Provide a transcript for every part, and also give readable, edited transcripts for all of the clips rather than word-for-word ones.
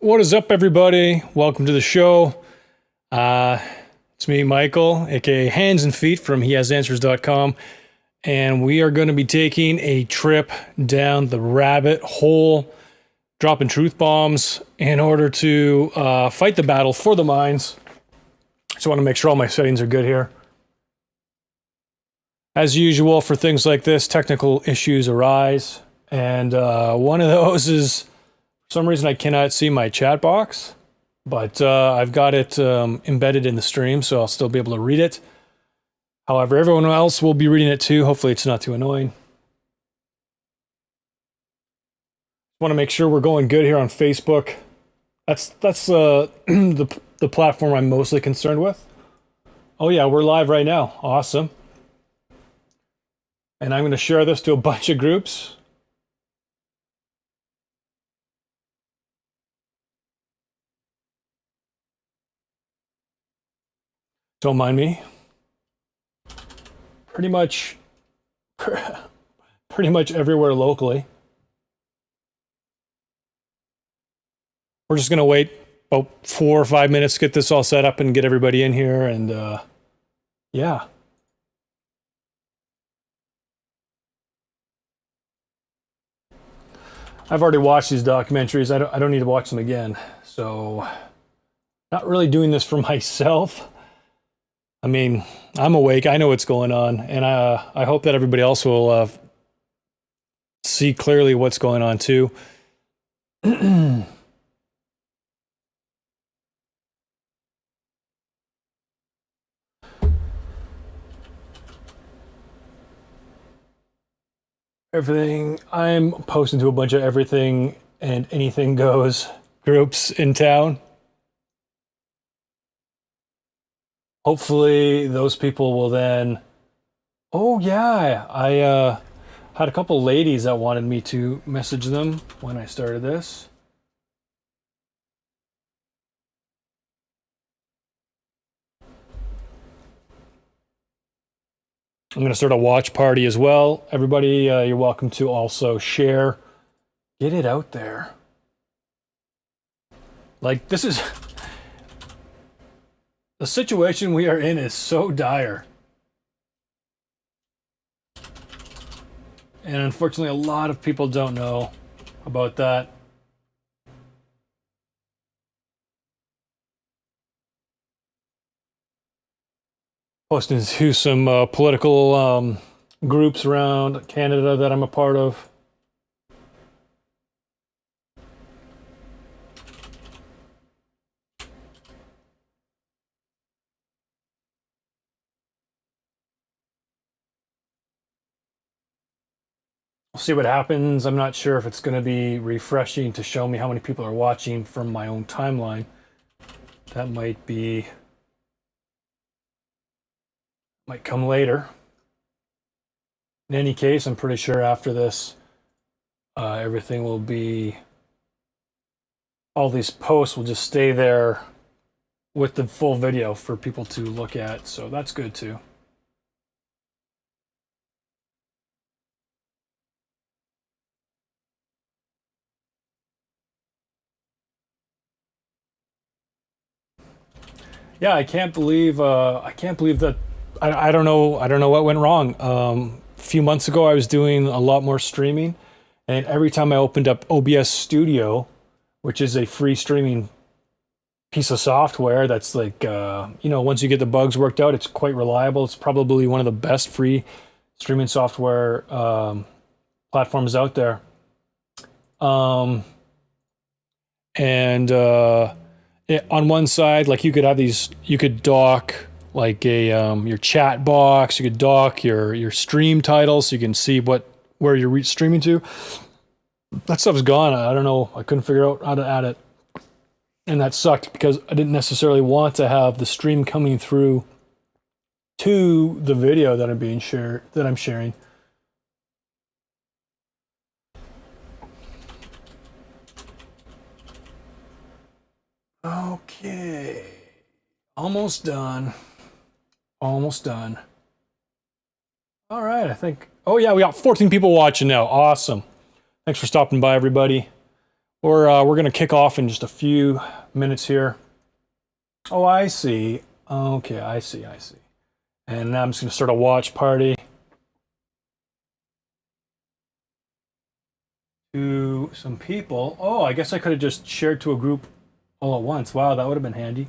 What is up, everybody? Welcome to the show. It's me, Michael, aka Hands and Feet from hehasanswers.com, and we are going to be taking a trip down the rabbit hole, dropping truth bombs in order to fight the battle for the minds. Just want to make sure all my settings are good here. As usual, for things like this, technical issues arise, and one of those is, for some reason, I cannot see my chat box, but I've got it embedded in the stream, so I'll still be able to read it. However, everyone else will be reading it too. Hopefully it's not too annoying. Want to make sure we're going good here on Facebook. That's the platform I'm mostly concerned with. Oh yeah, we're live right now. Awesome. And I'm going to share this to a bunch of groups. Don't mind me. Pretty much everywhere locally. We're just going to wait about 4 or 5 minutes to get this all set up and get everybody in here, and yeah. I've already watched these documentaries. I don't need to watch them again. So, not really doing this for myself. I mean, I'm awake. I know what's going on, and I hope that everybody else will see clearly what's going on too. Everything. I'm posting to a bunch of everything and anything goes groups in town. Hopefully those people will then. Oh yeah, I had a couple ladies that wanted me to message them when I started this. I'm going to start a watch party as well. Everybody, you're welcome to also share. Get it out there. Like, this is... the situation we are in is so dire. And unfortunately, a lot of people don't know about that. Posting to some political groups around Canada that I'm a part of. We'll see what happens. I'm not sure if it's going to be refreshing to show me how many people are watching from my own timeline. That might come later. In any case, I'm pretty sure after this, everything will be... all these posts will just stay there with the full video for people to look at, so that's good too. Yeah, I can't believe that. I don't know what went wrong. A few months ago, I was doing a lot more streaming, and every time I opened up OBS Studio, which is a free streaming piece of software that's like, once you get the bugs worked out, it's quite reliable. It's probably one of the best free streaming software platforms out there. On one side, like, you could have these, you could dock like a your chat box, you could dock your stream title so you can see where you're streaming to. That stuff's gone. I don't know. I couldn't figure out how to add it. And that sucked because I didn't necessarily want to have the stream coming through to the video that I'm sharing. Okay. Almost done. Almost done. All right, I think... oh yeah, we got 14 people watching now. Awesome. Thanks for stopping by, everybody. We're going to kick off in just a few minutes here. Oh, I see. Okay, I see. And now I'm just going to start a watch party to some people. Oh, I guess I could have just shared to a group all at once. Wow, that would have been handy.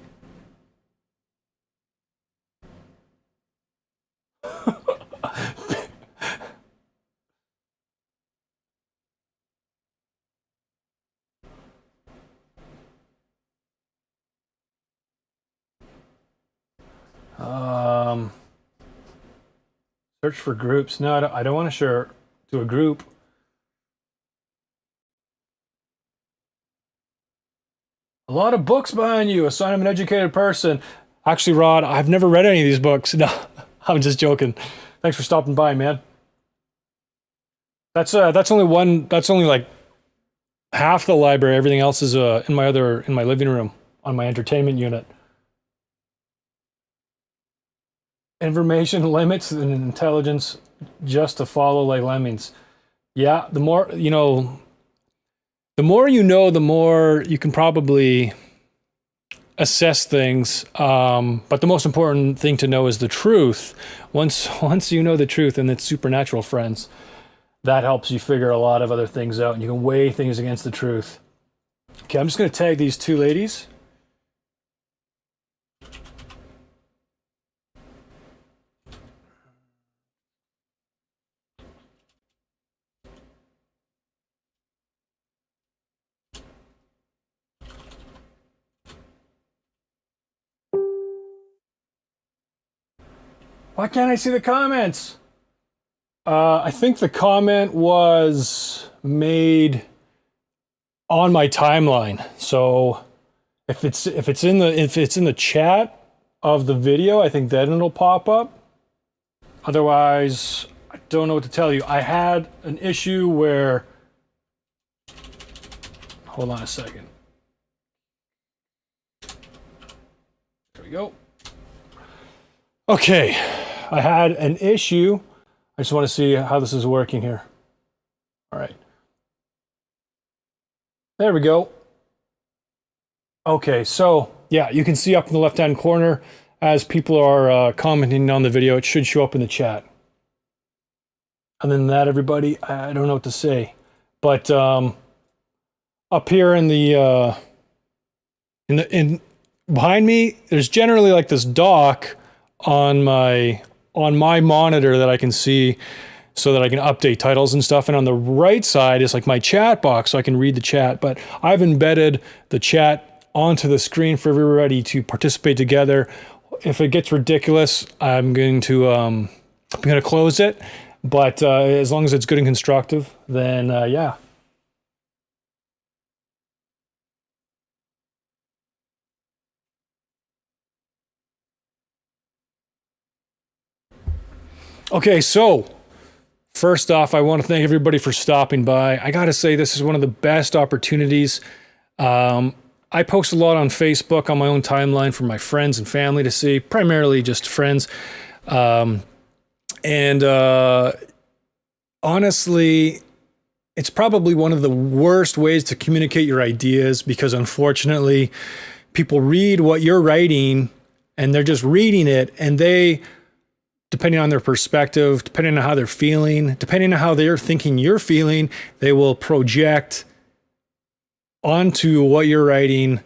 Um, Search for groups. No, I don't want to share to a group. A lot of books behind you, a sign of an educated person. Actually, Rod, I've never read any of these books. No, I'm just joking. Thanks for stopping by, man. That's only one. That's only like half the library. Everything else is in my living room on my entertainment unit. Information limits and intelligence just to follow like lemmings. Yeah, the more you know, the more you can probably assess things. But the most important thing to know is the truth. Once you know the truth, and it's supernatural, friends, that helps you figure a lot of other things out, and you can weigh things against the truth. Okay, I'm just going to tag these two ladies. Why can't I see the comments? I think the comment was made on my timeline. So if it's in the chat of the video, I think then it'll pop up. Otherwise, I don't know what to tell you. I had an issue where, hold on a second. There we go. Okay, I had an issue. I just want to see how this is working here. All right. There we go. Okay, so yeah, you can see up in the left-hand corner as people are commenting on the video, it should show up in the chat. Other than that, everybody, I don't know what to say. But up here in behind me, there's generally like this dock on my monitor that I can see so that I can update titles and stuff. And on the right side is like my chat box so I can read the chat. But I've embedded the chat onto the screen for everybody to participate together. If it gets ridiculous, I'm going to close it. But as long as it's good and constructive, then yeah. Okay, so first off, I want to thank everybody for stopping by. I got to say, this is one of the best opportunities. I post a lot on Facebook on my own timeline for my friends and family to see, primarily just friends. Honestly, it's probably one of the worst ways to communicate your ideas because unfortunately, people read what you're writing and they're just reading it, and they, depending on their perspective, depending on how they're feeling, depending on how they're thinking you're feeling, they will project onto what you're writing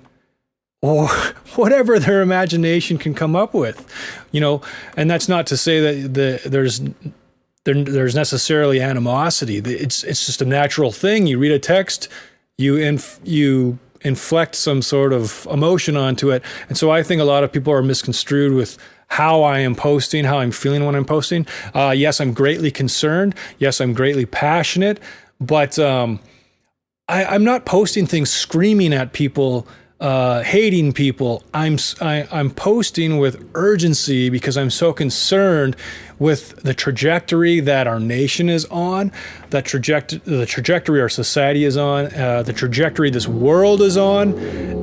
or whatever their imagination can come up with, and that's not to say that there's necessarily animosity. It's just a natural thing. You read a text, you inflect some sort of emotion onto it. And so I think a lot of people are misconstrued with how I am posting, how I'm feeling when I'm posting. Yes, I'm greatly concerned. Yes, I'm greatly passionate, but I'm not posting things screaming at people, hating people. I'm posting with urgency because I'm so concerned with the trajectory that our nation is on, the trajectory our society is on, the trajectory this world is on.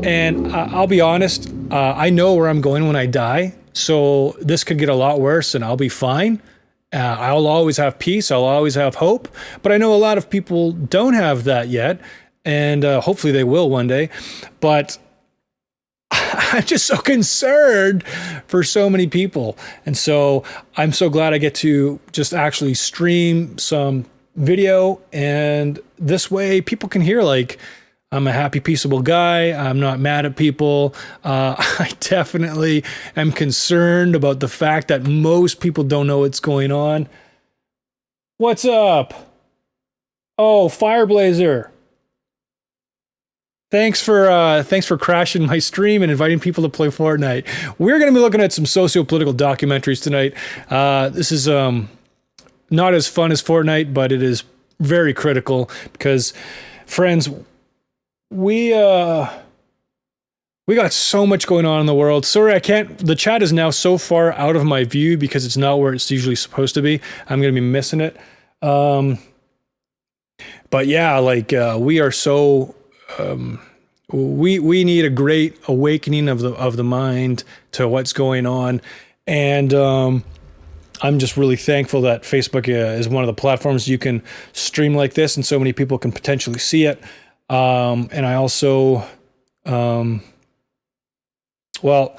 And I'll be honest, I know where I'm going when I die. So this could get a lot worse and I'll be fine. I'll always have peace. I'll always have hope. But I know a lot of people don't have that yet. and hopefully they will one day. But I'm just so concerned for so many people. And so I'm so glad I get to just actually stream some video. And this way people can hear, like, I'm a happy, peaceable guy. I'm not mad at people. I definitely am concerned about the fact that most people don't know what's going on. What's up? Oh, Fireblazer. Thanks for crashing my stream and inviting people to play Fortnite. We're going to be looking at some socio-political documentaries tonight. This is not as fun as Fortnite, but it is very critical because, friends, we got so much going on in the world. Sorry, I can't. The chat is now so far out of my view because it's not where it's usually supposed to be. I'm going to be missing it. But yeah, like we are so. We need a great awakening of the mind to what's going on, and I'm just really thankful that Facebook is one of the platforms you can stream like this, and so many people can potentially see it. And I also, well,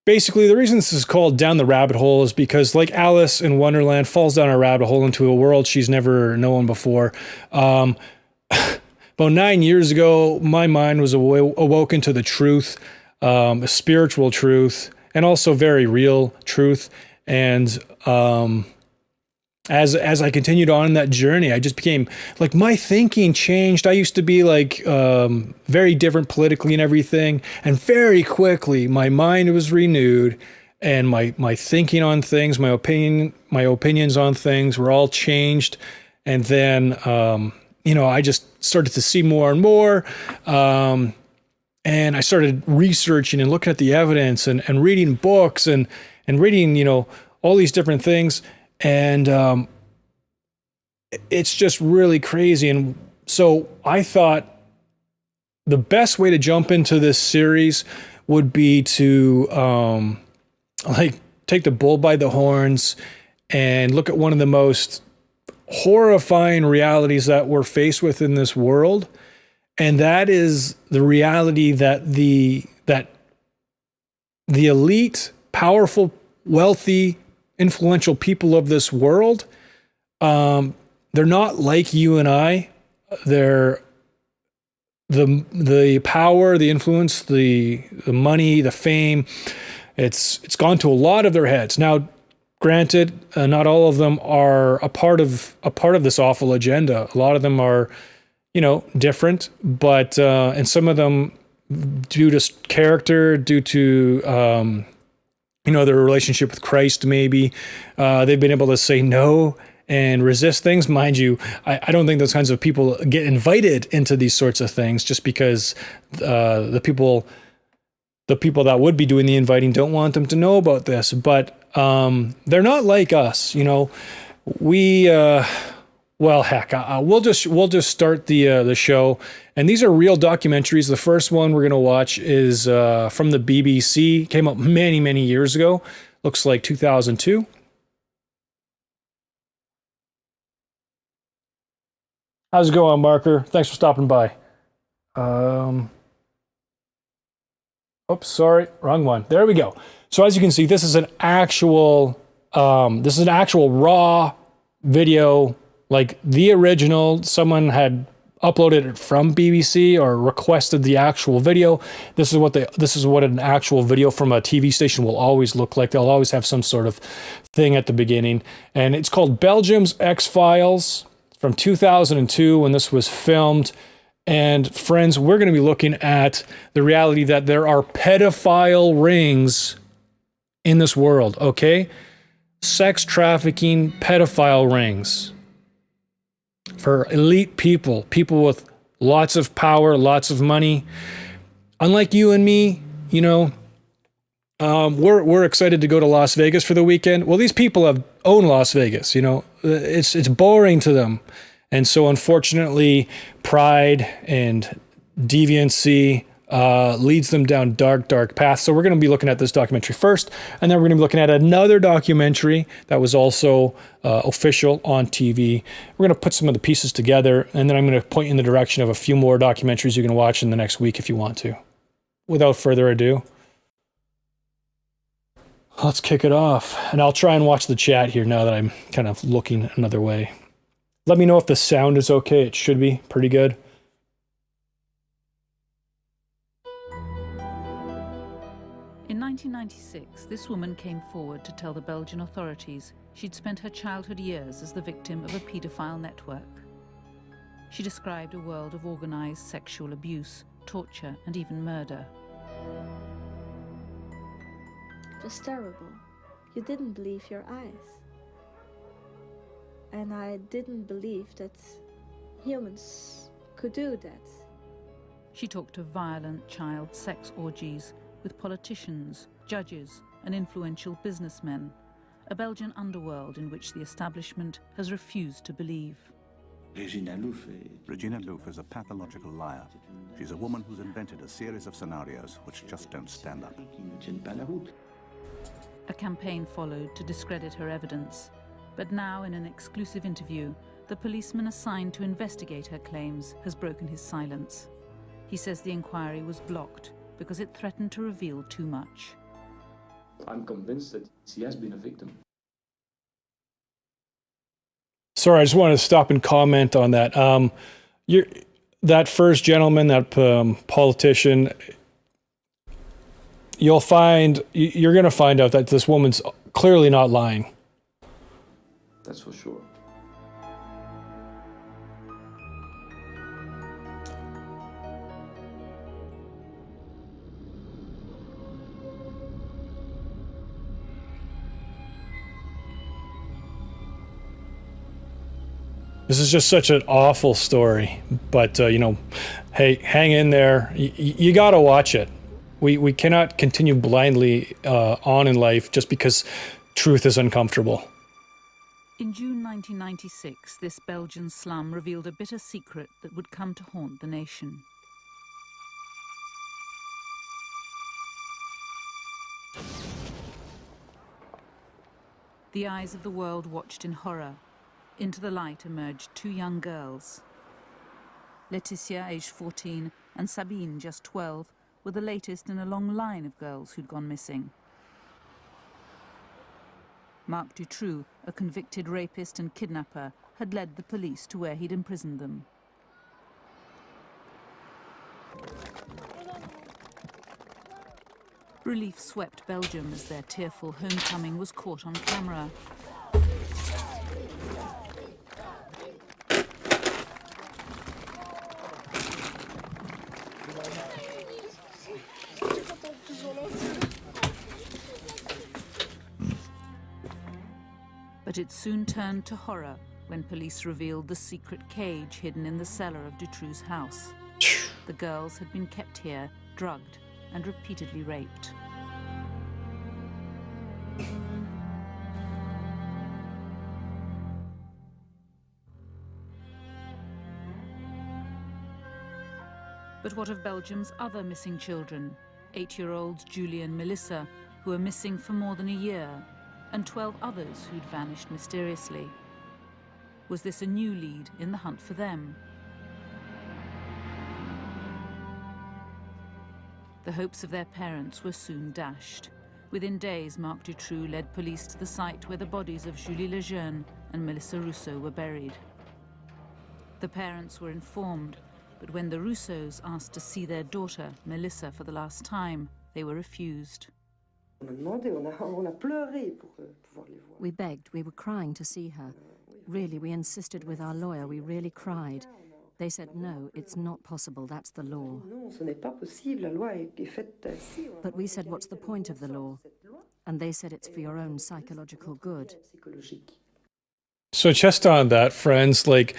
basically the reason this is called Down the Rabbit Hole is because, like Alice in Wonderland falls down a rabbit hole into a world she's never known before. About 9 years ago, my mind was awoken to the truth, a spiritual truth, and also very real truth. And as I continued on in that journey, I just became, like, my thinking changed. I used to be like very different politically and everything, and very quickly my mind was renewed, and my thinking on things, my opinions on things were all changed. And then I just started to see more and more. And I started researching and looking at the evidence and reading books and reading, all these different things. And it's just really crazy. And so I thought the best way to jump into this series would be to take the bull by the horns and look at one of the most horrifying realities that we're faced with in this world, and that is the reality that the elite, powerful, wealthy, influential people of this world, they're not like you and I. They're the power, the influence, the money, the fame. It's gone to a lot of their heads now. Granted, not all of them are a part of this awful agenda. A lot of them are, different, but and some of them, due to character, due to their relationship with Christ, maybe they've been able to say no and resist things. Mind you, I don't think those kinds of people get invited into these sorts of things just because the people that would be doing the inviting don't want them to know about this. But they're not like us, we, well, heck, we'll just start the show. And these are real documentaries. The first one we're going to watch is from the BBC. Came out many, many years ago. Looks like 2002. How's it going, Marker? Thanks for stopping by. Oops, sorry, wrong one. There we go. So as you can see, this is an actual raw video, like the original. Someone had uploaded it from BBC or requested the actual video. This is what an actual video from a TV station will always look like. They'll always have some sort of thing at the beginning, and it's called Belgium's X-Files from 2002 when this was filmed. And friends, we're going to be looking at the reality that there are pedophile rings in this world, okay? Sex trafficking, pedophile rings for elite people with lots of power, lots of money. Unlike you and me, we're excited to go to Las Vegas for the weekend. Well, these people own Las Vegas, it's boring to them. And so unfortunately, pride and deviancy leads them down dark paths. So we're going to be looking at this documentary first, and then we're going to be looking at another documentary that was also official on TV. We're going to put some of the pieces together, and then I'm going to point you in the direction of a few more documentaries you can watch in the next week if you want to. Without further ado, let's kick it off. And I'll try and watch the chat here now that I'm kind of looking another way. Let me know if the sound is okay. It should be pretty good. In 1996, this woman came forward to tell the Belgian authorities she'd spent her childhood years as the victim of a paedophile network. She described a world of organized sexual abuse, torture, and even murder. It was terrible. You didn't believe your eyes. And I didn't believe that humans could do that. She talked of violent child sex orgies with politicians, judges, and influential businessmen, a Belgian underworld in which the establishment has refused to believe. Regina Louf is a pathological liar. She's a woman who's invented a series of scenarios which just don't stand up. A campaign followed to discredit her evidence, but now in an exclusive interview, the policeman assigned to investigate her claims has broken his silence. He says the inquiry was blocked because it threatened to reveal too much. I'm convinced that she has been a victim. Sorry, I just wanted to stop and comment on that. That first gentleman, that politician, you're going to find out that this woman's clearly not lying. That's for sure. This is just such an awful story, but hey, hang in there. You got to watch it. We cannot continue blindly on in life just because truth is uncomfortable. In June 1996, this Belgian slum revealed a bitter secret that would come to haunt the nation. The eyes of the world watched in horror. Into the light emerged two young girls. Laetitia, aged 14, and Sabine, just 12, were the latest in a long line of girls who'd gone missing. Marc Dutroux, a convicted rapist and kidnapper, had led the police to where he'd imprisoned them. Relief swept Belgium as their tearful homecoming was caught on camera. But it soon turned to horror when police revealed the secret cage hidden in the cellar of Dutroux's house. The girls had been kept here, drugged, and repeatedly raped. But what of Belgium's other missing children? 8-year-olds Julie and Melissa, who were missing for more than a year, and 12 others who'd vanished mysteriously. Was this a new lead in the hunt for them? The hopes of their parents were soon dashed. Within days, Marc Dutroux led police to the site where the bodies of Julie Lejeune and Melissa Rousseau were buried. The parents were informed, but when the Rousseaus asked to see their daughter, Melissa, for the last time, they were refused. We begged, we were crying to see her. Really, we insisted with our lawyer, we really cried. They said, no, it's not possible, that's the law. But we said, what's the point of the law? And they said it's for your own psychological good. So just on that, friends, like,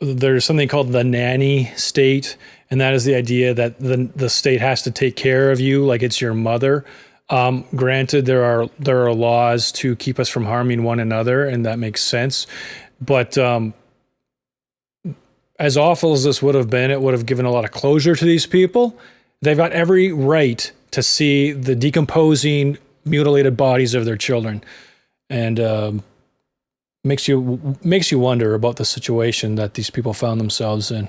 there's something called the nanny state, and that is the idea that the state has to take care of you like it's your mother. Granted, there are laws to keep us from harming one another, and that makes sense. But as awful as this would have been, it would have given a lot of closure to these people. They've got every right to see the decomposing, mutilated bodies of their children, and makes you wonder about the situation that these people found themselves in.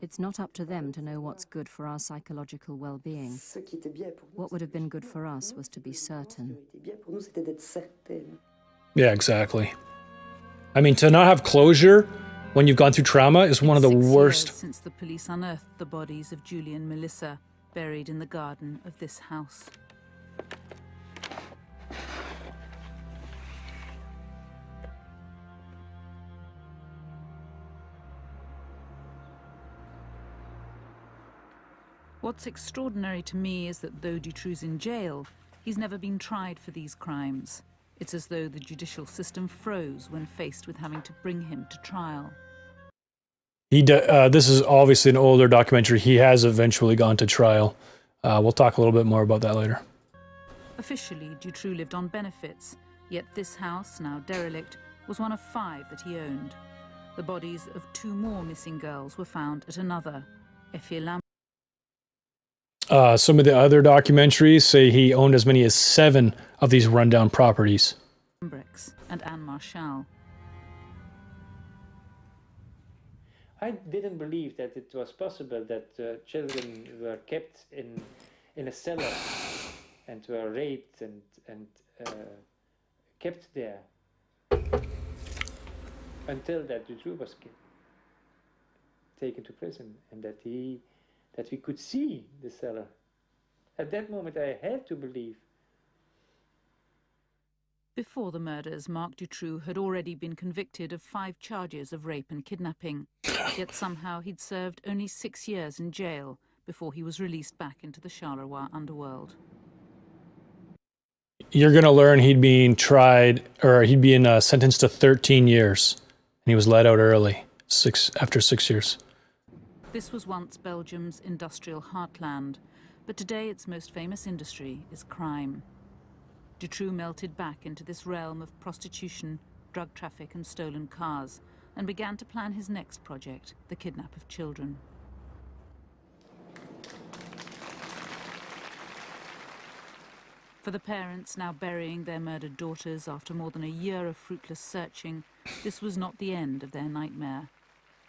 It's not up to them to know what's good for our psychological well-being. What would have been good for us was to be certain. Yeah, exactly. I mean, to not have closure when you've gone through trauma is one of the 6 worst. years since the police unearthed the bodies of Julie and Melissa, buried in the garden of this house. What's extraordinary to me is that though Dutroux's in jail, he's never been tried for these crimes. It's as though the judicial system froze when faced with having to bring him to trial. This is obviously an older documentary. He has eventually gone to trial. We'll talk a little bit more about that later. Officially, Dutroux lived on benefits, yet this house, now derelict, was one of 5 that he owned. The bodies of 2 more missing girls were found at another, Effie Some of the other documentaries say he owned as many as 7 of these rundown properties. Lambrex and Anne Marchal. I didn't believe that it was possible that children were kept in a cellar and were raped and kept there until that Dutroux was taken to prison, and that we could see the cellar. At that moment I had to believe. Before the murders, Marc Dutroux had already been convicted of 5 charges of rape and kidnapping. Yet somehow he'd served only 6 years in jail before he was released back into the Charleroi underworld. You're going to learn he'd been tried, or he'd been sentenced to 13 years, and he was let out early, after 6 years. This was once Belgium's industrial heartland, but today its most famous industry is crime. Dutroux melted back into this realm of prostitution, drug traffic and stolen cars, and began to plan his next project, the kidnap of children. For the parents now burying their murdered daughters after more than a year of fruitless searching, this was not the end of their nightmare.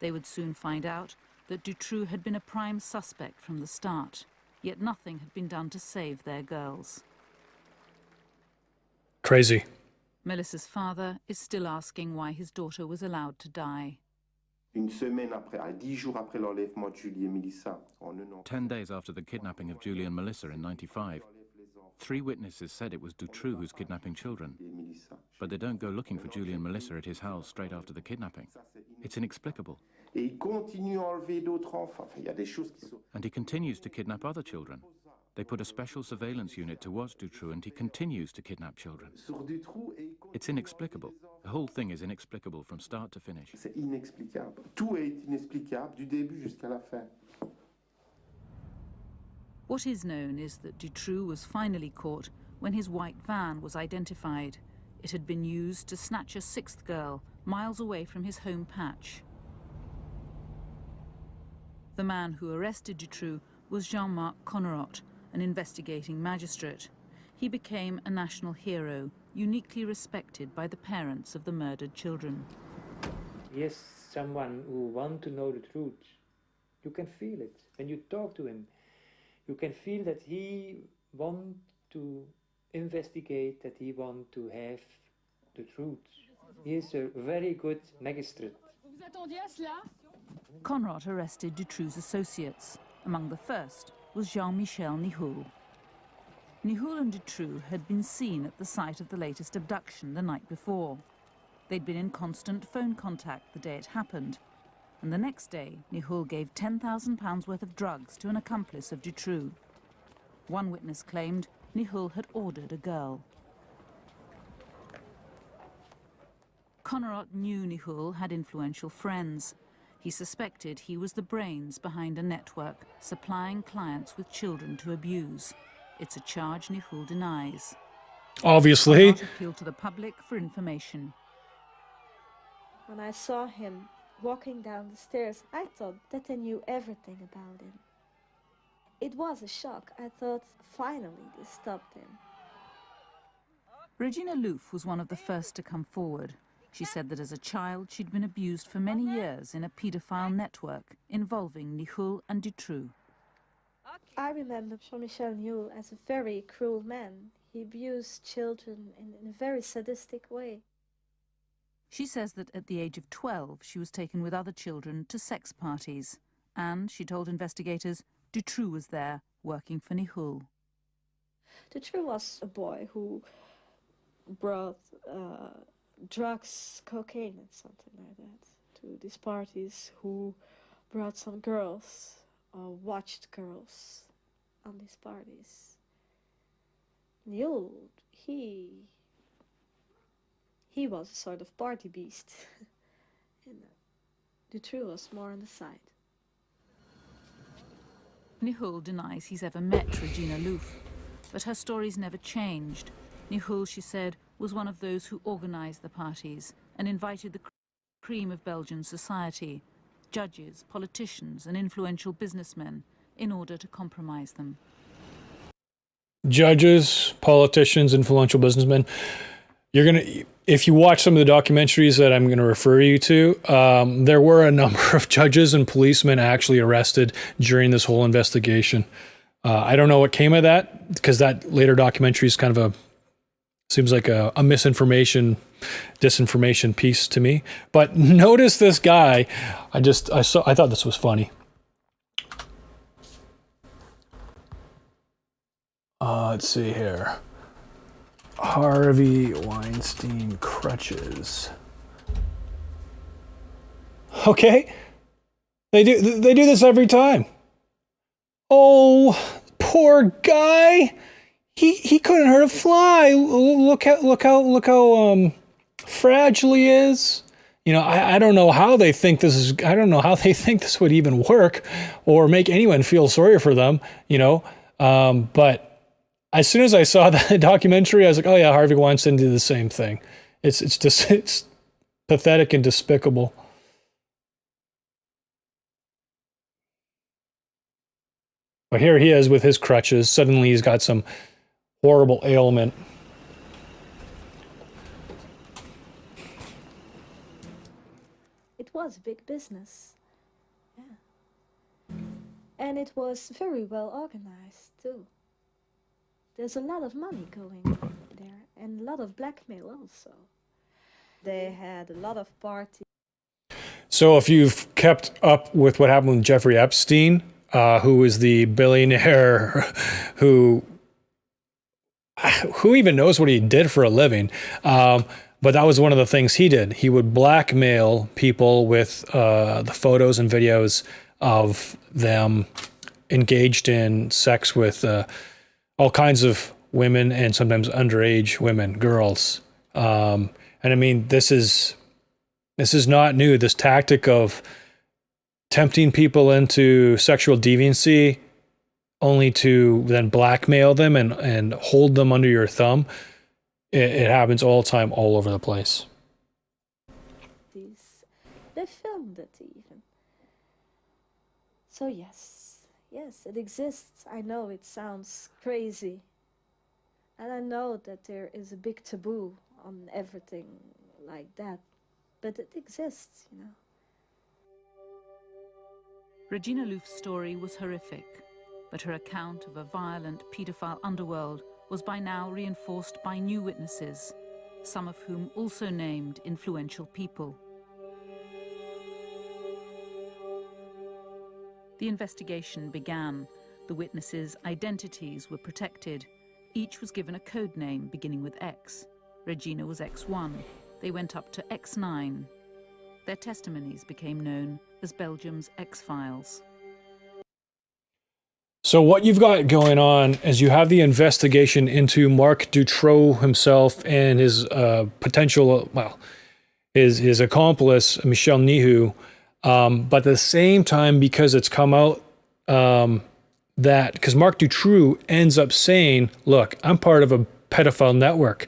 They would soon find out that Dutroux had been a prime suspect from the start, yet nothing had been done to save their girls. Crazy. Melissa's father is still asking why his daughter was allowed to die. 10 days after the kidnapping of Julie and Melissa in '95, 3 witnesses said it was Dutroux who's kidnapping children. But they don't go looking for Julie and Melissa at his house straight after the kidnapping. It's inexplicable. And he continues to kidnap other children. They put a special surveillance unit to watch Dutroux, and he continues to kidnap children. It's inexplicable. The whole thing is inexplicable from start to finish. What is known is that Dutroux was finally caught when his white van was identified. It had been used to snatch a 6th girl miles away from his home patch. The man who arrested Dutroux was Jean-Marc Connerot, an investigating magistrate. He became a national hero, uniquely respected by the parents of the murdered children. He is someone who wants to know the truth. You can feel it. When you talk to him, you can feel that he wants to investigate, that he wants to have the truth. He is a very good magistrate. Conrad arrested Dutroux's associates. Among the first was Jean-Michel Nihoul. Nihoul and Dutroux had been seen at the site of the latest abduction the night before. They'd been in constant phone contact the day it happened, and the next day Nihoul gave £10,000 worth of drugs to an accomplice of Dutroux. One witness claimed Nihoul had ordered a girl. Connerot knew Nihoul had influential friends. He suspected he was the brains behind a network supplying clients with children to abuse. It's a charge Nihoul denies. Obviously. Connerot appealed to the public for information. When I saw him walking down the stairs, I thought that they knew everything about him. It was a shock. I thought, finally, they stopped him. Regina Louf was one of the first to come forward. She said that as a child, she'd been abused for many years in a paedophile network involving Nihul and Dutroux. I remember Jean-Michel Nihul as a very cruel man. He abused children in a very sadistic way. She says that at the age of 12, she was taken with other children to sex parties. And, she told investigators, Dutroux was there, working for Nihul. Dutroux was a boy who brought drugs, cocaine and something like that to these parties, who brought some girls or watched girls on these parties. Nihul, he was a sort of party beast. And Dutroux was more on the side. Nihul denies he's ever met Regina Louf, but her stories never changed. Nihul, she said, was one of those who organised the parties and invited the cream of Belgian society, judges, politicians and influential businessmen, in order to compromise them. Judges, politicians, influential businessmen. If you watch some of the documentaries that I'm gonna refer you to, there were a number of judges and policemen actually arrested during this whole investigation. I don't know what came of that, because that later documentary is kind of seems like a misinformation, disinformation piece to me. But notice this guy. I thought this was funny. Let's see here. Harvey Weinstein crutches. Okay, they do this every time. Oh, poor guy. He couldn't hurt a fly. Look how fragile he is. You know, I don't know how they think this is. I don't know how they think this would even work or make anyone feel sorry for them. You know, but as soon as I saw that documentary, I was like, oh yeah, Harvey Weinstein did the same thing. It's pathetic and despicable. But here he is with his crutches. Suddenly he's got some horrible ailment. It was big business. Yeah. And it was very well organized too. There's a lot of money going there and a lot of blackmail also. They had a lot of parties. So if you've kept up with what happened with Jeffrey Epstein, who is the billionaire who even knows what he did for a living? But that was one of the things he did. He would blackmail people with the photos and videos of them engaged in sex with all kinds of women and sometimes underage women, girls. And I mean, this is not new. This tactic of tempting people into sexual deviancy only to then blackmail them and hold them under your thumb. It happens all the time, all over the place. They filmed it even. So yes, it exists. I know it sounds crazy. And I know that there is a big taboo on everything like that. But it exists, you know. Regina Louf's story was horrific, but her account of a violent paedophile underworld was by now reinforced by new witnesses, some of whom also named influential people. The investigation began. The witnesses' identities were protected. Each was given a code name beginning with X. Regina was X1. They went up to X9. Their testimonies became known as Belgium's X-Files. So what you've got going on is you have the investigation into Marc Dutroux himself and his potential, his accomplice, Michel Nihul. But at the same time, because it's come out because Marc Dutroux ends up saying, look, I'm part of a pedophile network.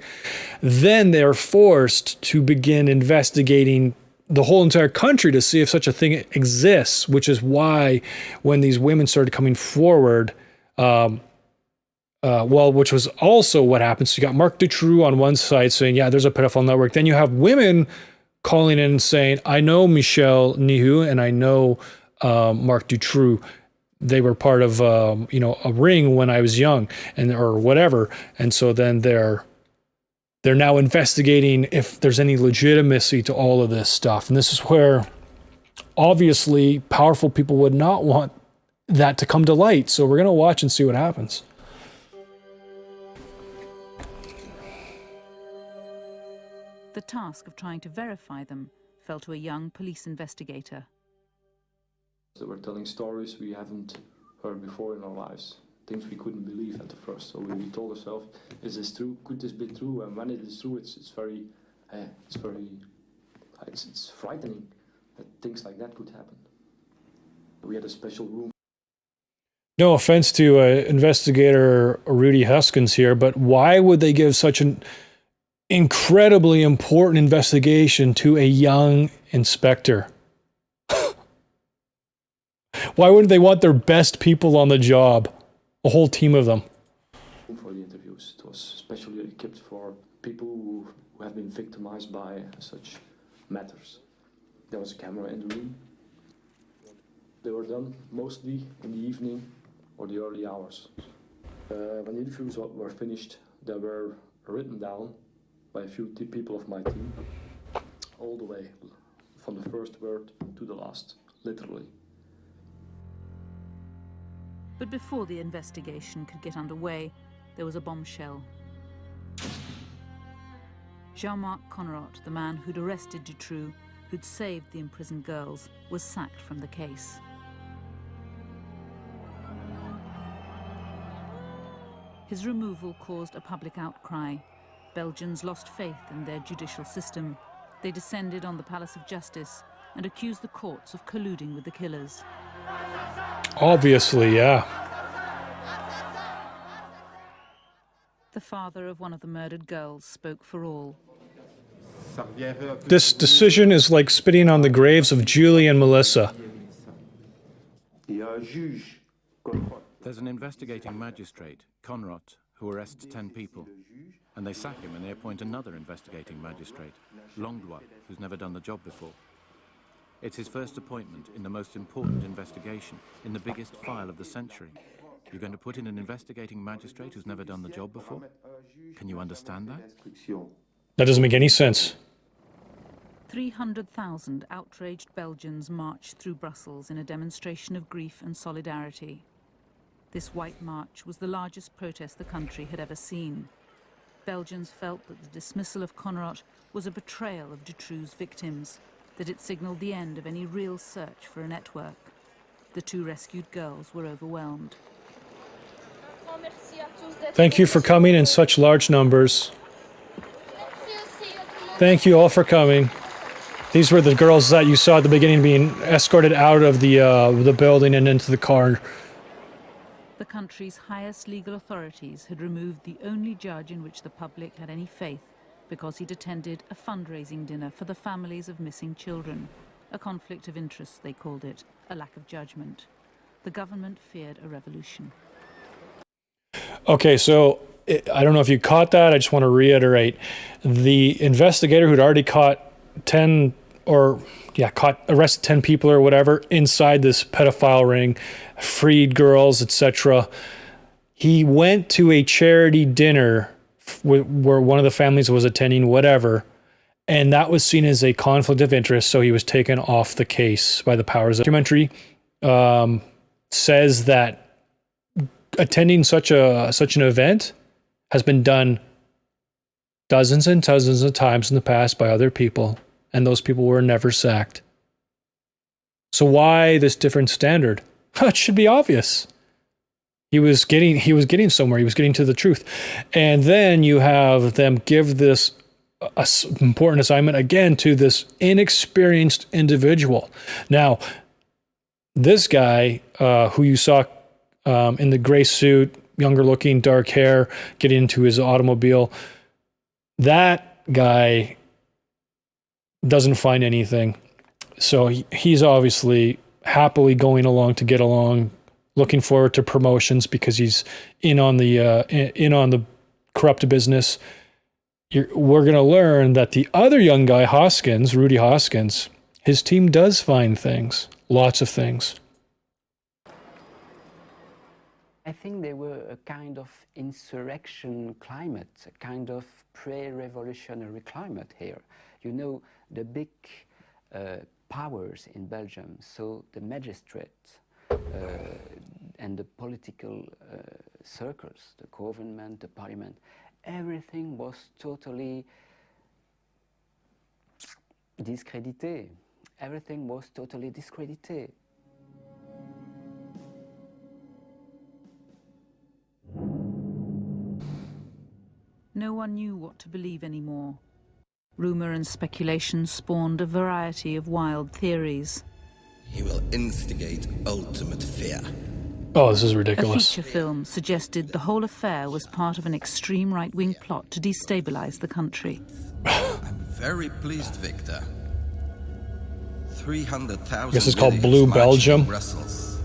Then they're forced to begin investigating the whole entire country to see if such a thing exists, which is why when these women started coming forward, which was also what happens. So you got Marc Dutroux on one side saying, yeah, there's a pedophile network. Then you have women calling in and saying, I know Michel Nihoul and I know Marc Dutroux. They were part of, a ring when I was young or whatever. And so then they're now investigating if there's any legitimacy to all of this stuff. And this is where obviously powerful people would not want that to come to light. So we're going to watch and see what happens. The task of trying to verify them fell to a young police investigator. They were telling stories we haven't heard before in our lives, things we couldn't believe at the first. So we told ourselves, is this true? Could this be true? And when it is true, it's frightening that things like that could happen. We had a special room. No offense to investigator Rudy Huskins here, but why would they give such an incredibly important investigation to a young inspector? Why wouldn't they want their best people on the job? A whole team of them. For the interviews, it was specially equipped for people who have been victimized by such matters. There was a camera in the room. They were done mostly in the evening or the early hours. When the interviews were finished, they were written down by a few people of my team, all the way from the first word to the last, literally. But before the investigation could get underway, there was a bombshell. Jean-Marc Connerotte, the man who'd arrested Dutroux, who'd saved the imprisoned girls, was sacked from the case. His removal caused a public outcry. Belgians lost faith in their judicial system. They descended on the Palace of Justice and accused the courts of colluding with the killers. Obviously, yeah. The father of one of the murdered girls spoke for all. This decision is like spitting on the graves of Julie and Melissa. There's an investigating magistrate, Connerotte, who arrests 10 people. And they sack him and they appoint another investigating magistrate, Langlois, who's never done the job before. It's his first appointment in the most important investigation, in the biggest file of the century. You're going to put in an investigating magistrate who's never done the job before? Can you understand that? That doesn't make any sense. 300,000 outraged Belgians marched through Brussels in a demonstration of grief and solidarity. This white march was the largest protest the country had ever seen. Belgians felt that the dismissal of Connerotte was a betrayal of Dutroux's victims, that it signaled the end of any real search for a network. The 2 rescued girls were overwhelmed. Thank you for coming in such large numbers. Thank you all for coming. These were the girls that you saw at the beginning being escorted out of the building and into the car. The country's highest legal authorities had removed the only judge in which the public had any faith because he'd attended a fundraising dinner for the families of missing children. A conflict of interest, they called it, a lack of judgment. The government feared a revolution. Okay, so I don't know if you caught that. I just want to reiterate. The investigator who'd already arrested 10 people or whatever inside this pedophile ring, freed girls, etc. He went to a charity dinner where one of the families was attending, whatever, and that was seen as a conflict of interest, so he was taken off the case by the powers of the documentary. Says that attending such an event has been done dozens and dozens of times in the past by other people, and those people were never sacked. So why this different standard? It should be obvious. He was getting somewhere. He was getting to the truth. And then you have them give this important assignment again to this inexperienced individual. Now, this guy who you saw in the gray suit, younger looking, dark hair, getting into his automobile, that guy doesn't find anything. So he's obviously happily going along to get along, looking forward to promotions because he's in on the corrupt business. We're going to learn that the other young guy, Hoskins, Rudy Hoskins, his team does find things, lots of things. I think there were a kind of insurrection climate, a kind of pre-revolutionary climate here. You know, the big powers in Belgium, so the magistrates and the political circles, the government, the parliament, everything was totally discredited. Everything was totally discredited. No one knew what to believe anymore. Rumour and speculation spawned a variety of wild theories. He will instigate ultimate fear. Oh, this is A ridiculous. feature film suggested the whole affair was part of an extreme right-wing plot to destabilise the country. I'm very pleased, Victor. 300,000. Guess it's called Blue Belgium. Brussels.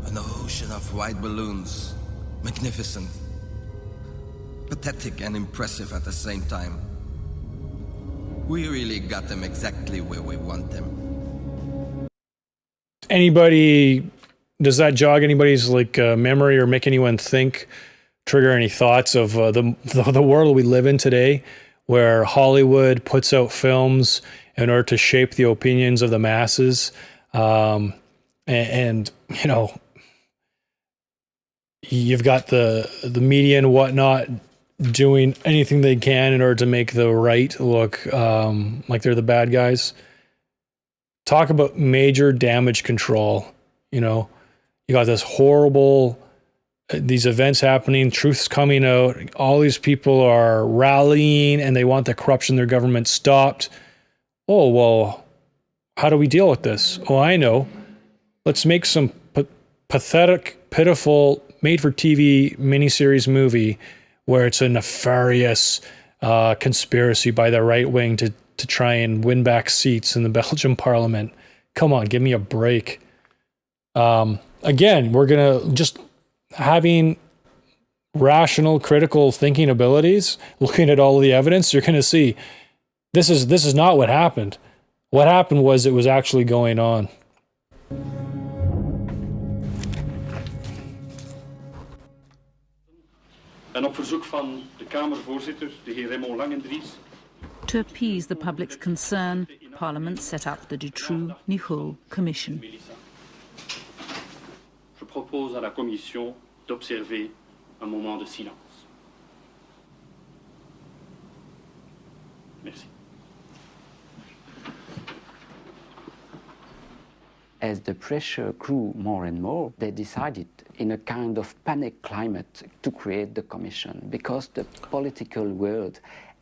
An ocean of white balloons. Magnificent. Pathetic and impressive at the same time. We really got them exactly where we want them. Does that jog anybody's memory or make anyone think, trigger any thoughts of the world we live in today, where Hollywood puts out films in order to shape the opinions of the masses, and you know, you've got the media and whatnot doing anything they can in order to make the right look like they're the bad guys. Talk about major damage control. You know, you got this horrible, these events happening, truth's coming out, all these people are rallying and they want the corruption in their government stopped. Oh, well, how do we deal with this? Oh, I know. Let's make some pathetic, pitiful, made-for-TV miniseries movie where it's a nefarious conspiracy by the right wing to try and win back seats in the Belgian parliament. Come on, give me a break. Again, we're going to just having rational, critical thinking abilities, looking at all the evidence, you're going to see this is not what happened. What happened was it was actually going on. En op verzoek van de Kamervoorzitter, de heer Raymond Langendries. To appease the public's concern, Parliament set up the Dutroux-Nicholl Commission. Je propose à la Commission d'observer un moment de silence. Merci. As the pressure grew more and more, they decided in a kind of panic climate to create the commission because the political world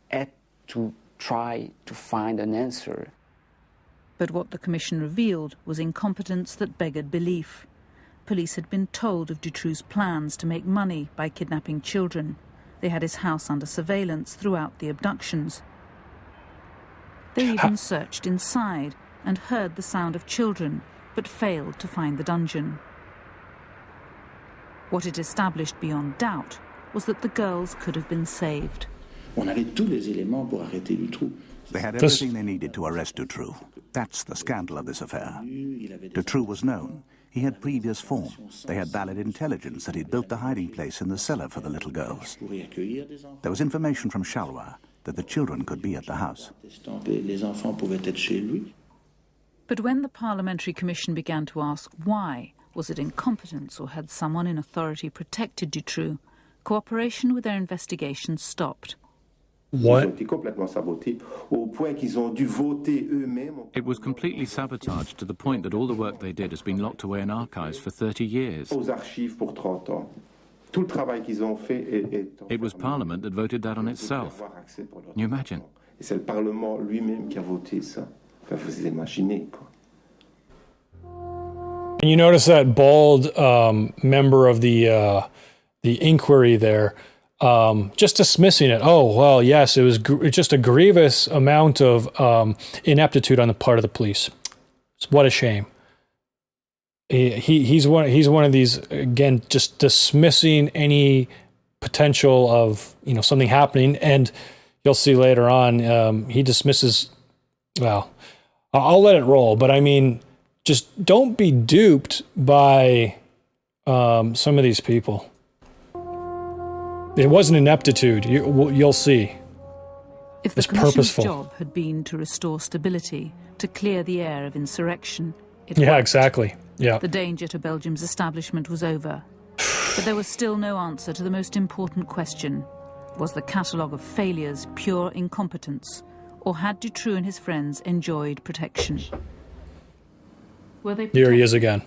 had to try to find an answer. But what the commission revealed was incompetence that beggared belief. Police had been told of Dutroux's plans to make money by kidnapping children. They had his house under surveillance throughout the abductions. They even searched inside and heard the sound of children, but failed to find the dungeon. What it established beyond doubt was that the girls could have been saved. They had everything they needed to arrest Dutroux. That's the scandal of this affair. Dutroux was known. He had previous form. They had valid intelligence that he'd built the hiding place in the cellar for the little girls. There was information from Charleroi that the children could be at the house. But when the Parliamentary Commission began to ask why, was it incompetence or had someone in authority protected Dutroux, cooperation with their investigation stopped. What? It was completely sabotaged to the point that all the work they did has been locked away in archives for 30 years. It was Parliament that voted that on itself. Can you imagine? And you notice that bald member of the inquiry there. just dismissing it. Oh, well, yes, it was just a grievous amount of ineptitude on the part of the police. What a shame. He's one of these, again, just dismissing any potential of something happening, and you'll see later on he dismisses. Well, I'll let it roll, but I mean, just don't be duped by some of these people. It wasn't ineptitude. You'll see. If the It's Commission's purposeful. job had been to restore stability, to clear the air of insurrection, it Yeah, worked. exactly. Yeah. The danger to Belgium's establishment was over. But there was still no answer to the most important question. Was the catalogue of failures pure incompetence, or had Dutroux and his friends enjoyed protection? Were they Here he is again.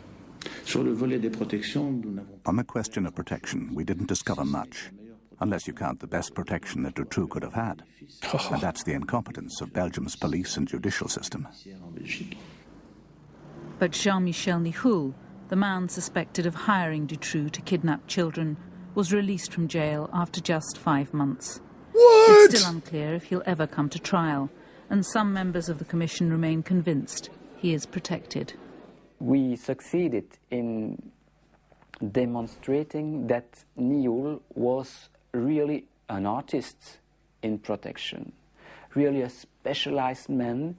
On the question of protection, we didn't discover much, unless you count the best protection that Dutroux could have had. And that's the incompetence of Belgium's police and judicial system. But Jean-Michel Nihoul, the man suspected of hiring Dutroux to kidnap children, was released from jail after just 5 months. What? It's still unclear if he'll ever come to trial, and some members of the Commission remain convinced he is protected. We succeeded in demonstrating that Nihoul was really an artist in protection, really a specialized man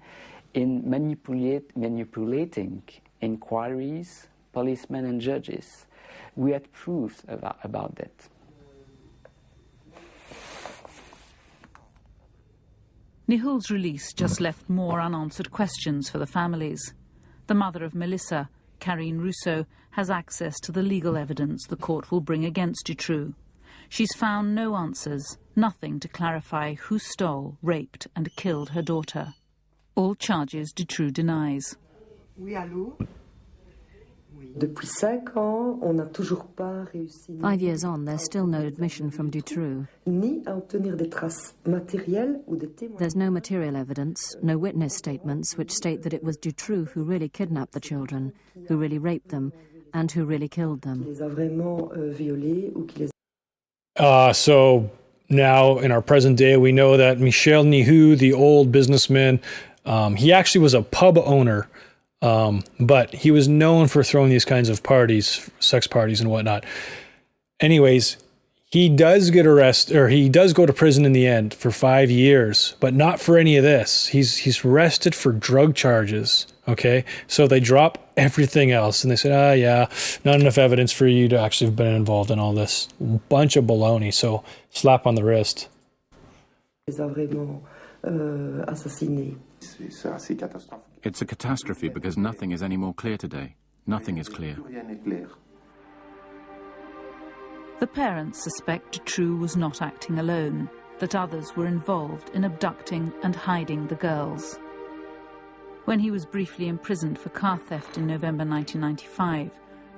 in manipulating inquiries, policemen and judges. We had proofs about that. Nihoul's release just left more unanswered questions for the families. The mother of Melissa, Karine Rousseau, has access to the legal evidence the court will bring against Dutroux. She's found no answers, nothing to clarify who stole, raped and killed her daughter. All charges Dutroux denies. 5 years on, there's still no admission from Dutroux. There's no material evidence, no witness statements which state that it was Dutroux who really kidnapped the children, who really raped them, and who really killed them. So now in our present day, we know that Michel Nihoul, the old businessman, he actually was a pub owner, but he was known for throwing these kinds of parties, sex parties and whatnot. Anyways, he does get arrested, or he does go to prison in the end for 5 years, but not for any of this. He's arrested for drug charges. Okay, so they drop everything else and they said, yeah, not enough evidence for you to actually have been involved in all this. Bunch of baloney. So slap on the wrist. It's a catastrophe because nothing is any more clear today. Nothing is clear. The parents suspect Dutroux was not acting alone, that others were involved in abducting and hiding the girls. When he was briefly imprisoned for car theft in November 1995,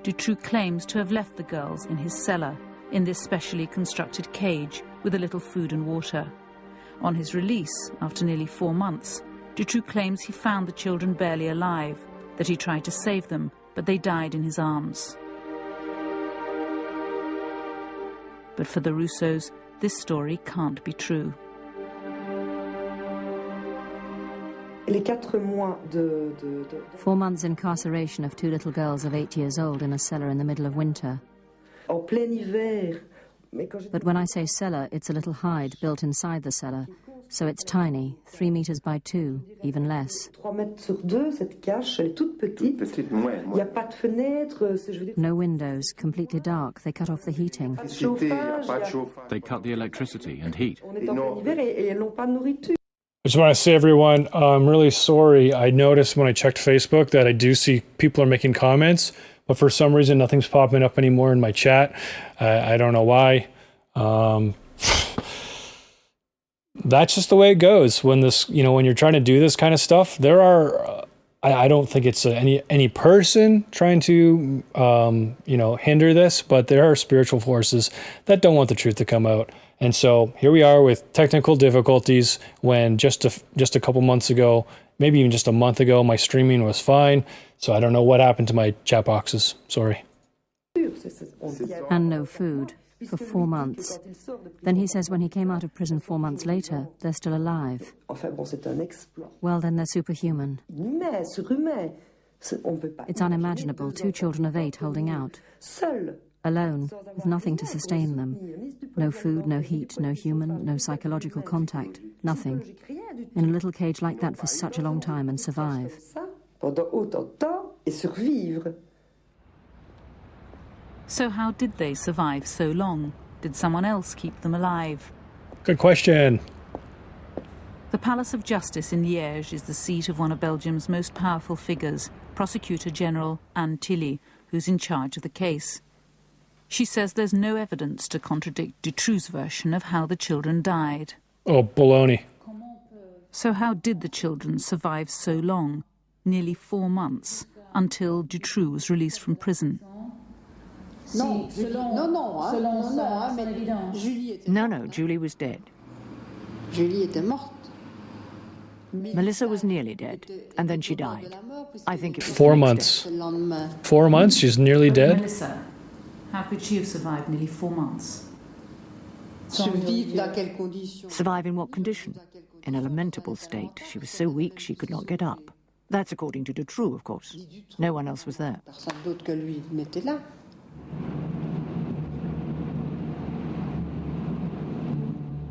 Dutroux claims to have left the girls in his cellar, in this specially constructed cage with a little food and water. On his release, after nearly 4 months, Dutroux claims he found the children barely alive, that he tried to save them, but they died in his arms. But for the Rousseaus, this story can't be true. 4 months incarceration of 2 little girls of 8 years old in a cellar in the middle of winter. But when I say cellar, it's a little hide built inside the cellar, so it's tiny, 3 meters by 2, even less. No windows, completely dark. They cut off the heating. They cut the electricity and heat. I just want to say, everyone, I'm really sorry. I noticed when I checked Facebook that I do see people are making comments, but for some reason nothing's popping up anymore in my chat. I don't know why. That's just the way it goes when this, when you're trying to do this kind of stuff. There are, I don't think it's any person trying to, hinder this, but there are spiritual forces that don't want the truth to come out. And so here we are with technical difficulties when just a couple months ago, maybe even just a month ago, my streaming was fine. So I don't know what happened to my chat boxes. Sorry. And no food. for 4 months. Then he says when he came out of prison 4 months later, they're still alive. Well, then they're superhuman. It's unimaginable, 2 children of 8 holding out. Alone, with nothing to sustain them. No food, no heat, no human, no psychological contact, nothing. In a little cage like that for such a long time and survive. So how did they survive so long? Did someone else keep them alive? Good question. The Palace of Justice in Liège is the seat of one of Belgium's most powerful figures, Prosecutor General Anne Tilly, who's in charge of the case. She says there's no evidence to contradict Dutroux's version of how the children died. Oh, baloney. So how did the children survive so long, nearly 4 months, until Dutroux was released from prison? No, Julie was dead. Melissa was nearly dead, and then she died. I think it was 4 months. 4 months? She's nearly dead? Melissa, how could she have survived nearly 4 months? Survive in what condition? In a lamentable state. She was so weak she could not get up. That's according to Dutroux, of course. No one else was there.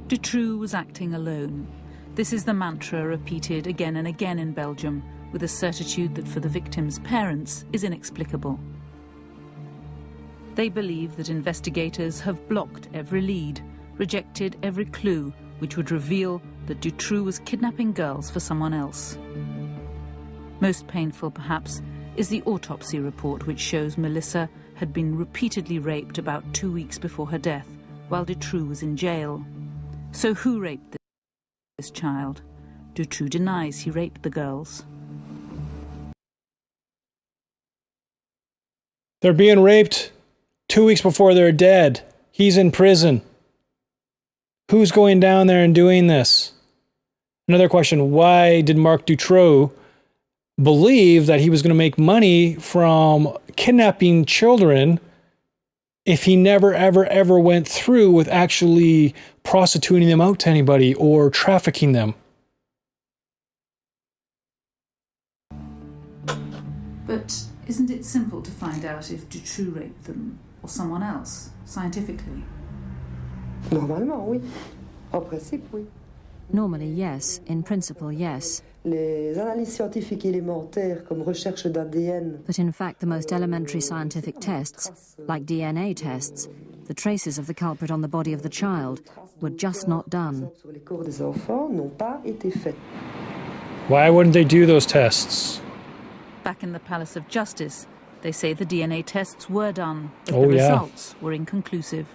Dutroux was acting alone. This is the mantra repeated again and again in Belgium, with a certitude that for the victims' parents is inexplicable. They believe that investigators have blocked every lead, rejected every clue which would reveal that Dutroux was kidnapping girls for someone else. Most painful, perhaps, is the autopsy report which shows Melissa had been repeatedly raped about 2 weeks before her death, while Dutroux was in jail. So who raped this child? Dutroux denies he raped the girls. They're being raped 2 weeks before they're dead. He's in prison. Who's going down there and doing this? Another question, why did Marc Dutroux believe that he was going to make money from kidnapping children if he never, ever, ever went through with actually prostituting them out to anybody or trafficking them? But isn't it simple to find out if Dutroux raped them or someone else, scientifically? Normally, yes. In principle, yes. But in fact, the most elementary scientific tests, like DNA tests, the traces of the culprit on the body of the child, were just not done. Why wouldn't they do those tests? Back in the Palace of Justice, they say the DNA tests were done, but Oh, the yeah. results were inconclusive.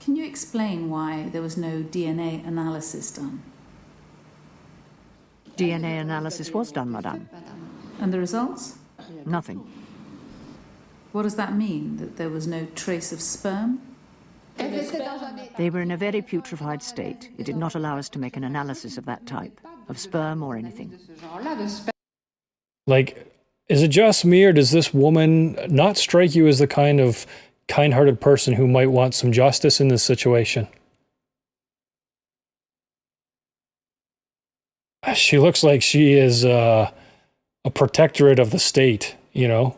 Can you explain why there was no DNA analysis done? DNA analysis was done, madame. And the results? Nothing. What does that mean, that there was no trace of sperm? They were in a very putrefied state. It did not allow us to make an analysis of that type, of sperm or anything. Like, is it just me, or does this woman not strike you as the kind of kind-hearted person who might want some justice in this situation? She looks like she is a protectorate of the state, you know?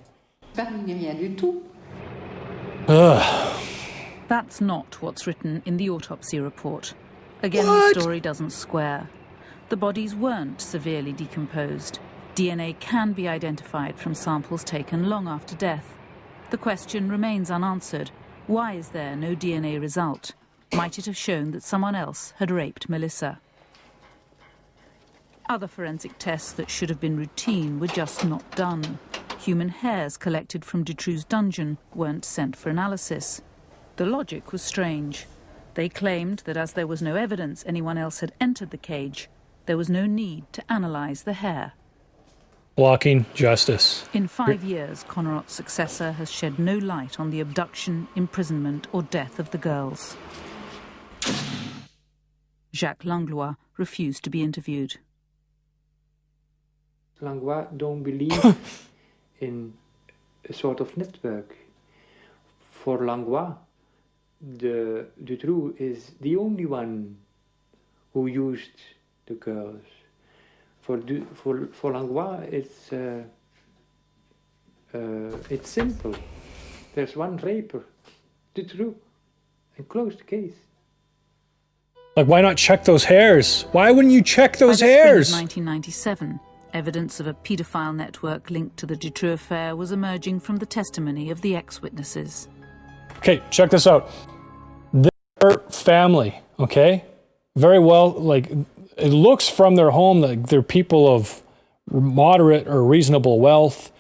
Ugh. That's not what's written in the autopsy report. Again, the story doesn't square. The bodies weren't severely decomposed. DNA can be identified from samples taken long after death. The question remains unanswered. Why is there no DNA result? Might it have shown that someone else had raped Melissa? Other forensic tests that should have been routine were just not done. Human hairs collected from Dutroux's dungeon weren't sent for analysis. The logic was strange. They claimed that as there was no evidence anyone else had entered the cage, there was no need to analyse the hair. Blocking justice. In 5 years, Connerott's successor has shed no light on the abduction, imprisonment or death of the girls. Jacques Langlois refused to be interviewed. Langlois don't believe in a sort of network. for Langlois, Dutroux is the only one who used the girls. For Langlois, it's simple. There's one raper, Dutroux, and close the case. Like, why not check those hairs? Why wouldn't you check those By the spring hairs? of 1997, evidence of a paedophile network linked to the Dutroux affair was emerging from the testimony of the ex-witnesses. Okay, check this out. Their family, okay? Very well, like, it looks from their home like they're people of moderate or reasonable wealth.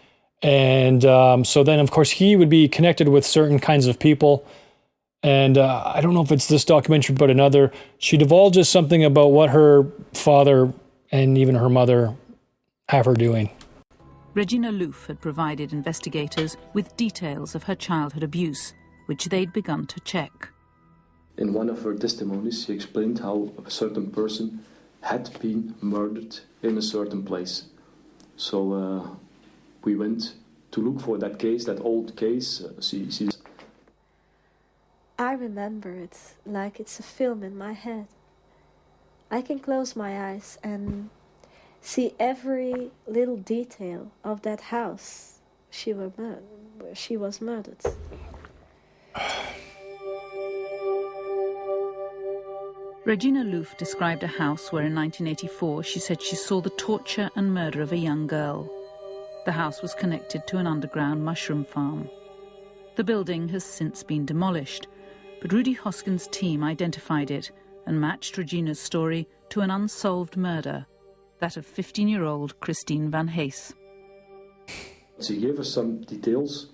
And so then, of course, he would be connected with certain kinds of people. And I don't know if it's this documentary, but another. She divulges something about what her father and even her mother have her doing. Regina Louf had provided investigators with details of her childhood abuse, which they'd begun to check. In one of her testimonies, she explained how a certain person had been murdered in a certain place. So we went to look for that case, that old case. I remember it like it's a film in my head. I can close my eyes and see every little detail of that house where she was murdered. Regina Louf described a house where in 1984 she said she saw the torture and murder of a young girl. The house was connected to an underground mushroom farm. The building has since been demolished, but Rudy Hoskin's team identified it and matched Regina's story to an unsolved murder, that of 15-year-old Christine Van Hees. She gave us some details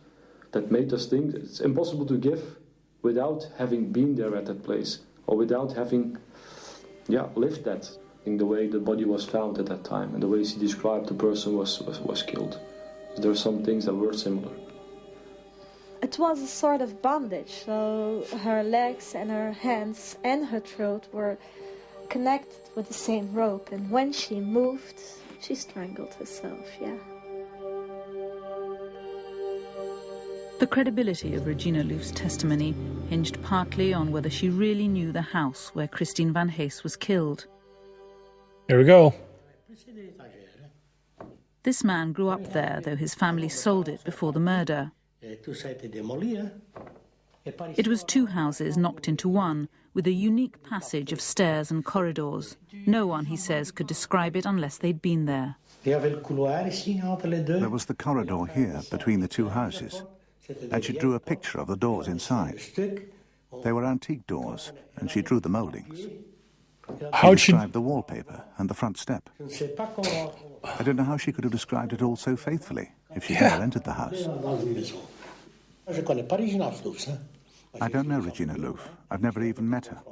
that made us think it's impossible to give without having been there at that place, or without having lived that. In the way the body was found at that time and the way she described the person was killed. There are some things that were similar. It was a sort of bondage, so her legs and her hands and her throat were connected with the same rope, and when she moved, she strangled herself, yeah. The credibility of Regina Louf's testimony hinged partly on whether she really knew the house where Christine Van Hees was killed. Here we go. This man grew up there, though his family sold it before the murder. It was two houses knocked into one, with a unique passage of stairs and corridors. No one, he says, could describe it unless they'd been there. There was the corridor here between the two houses, and she drew a picture of the doors inside. They were antique doors, and she drew the moldings. She described the wallpaper and the front step. I don't know how she could have described it all so faithfully if she never entered the house. I don't know Regina Louf. I've never even met her.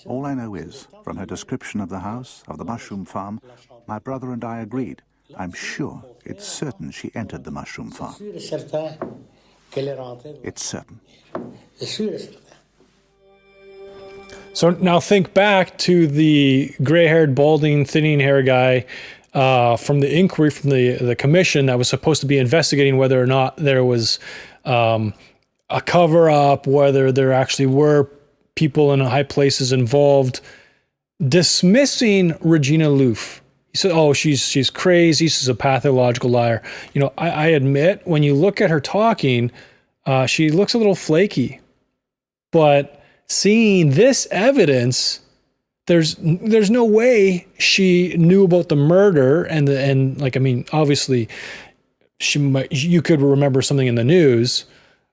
All I know is, from her description of the house, of the mushroom farm, my brother and I agreed. I'm sure, it's certain she entered the mushroom farm. It's certain. So now think back to the gray-haired, balding, thinning hair guy from the inquiry from the commission that was supposed to be investigating whether or not there was a cover-up, whether there actually were people in high places involved, dismissing Regina Louf. He said, oh, she's crazy, she's a pathological liar. You know, I admit, when you look at her talking, she looks a little flaky. But seeing this evidence, there's no way she knew about the murder and like, I mean, obviously you could remember something in the news,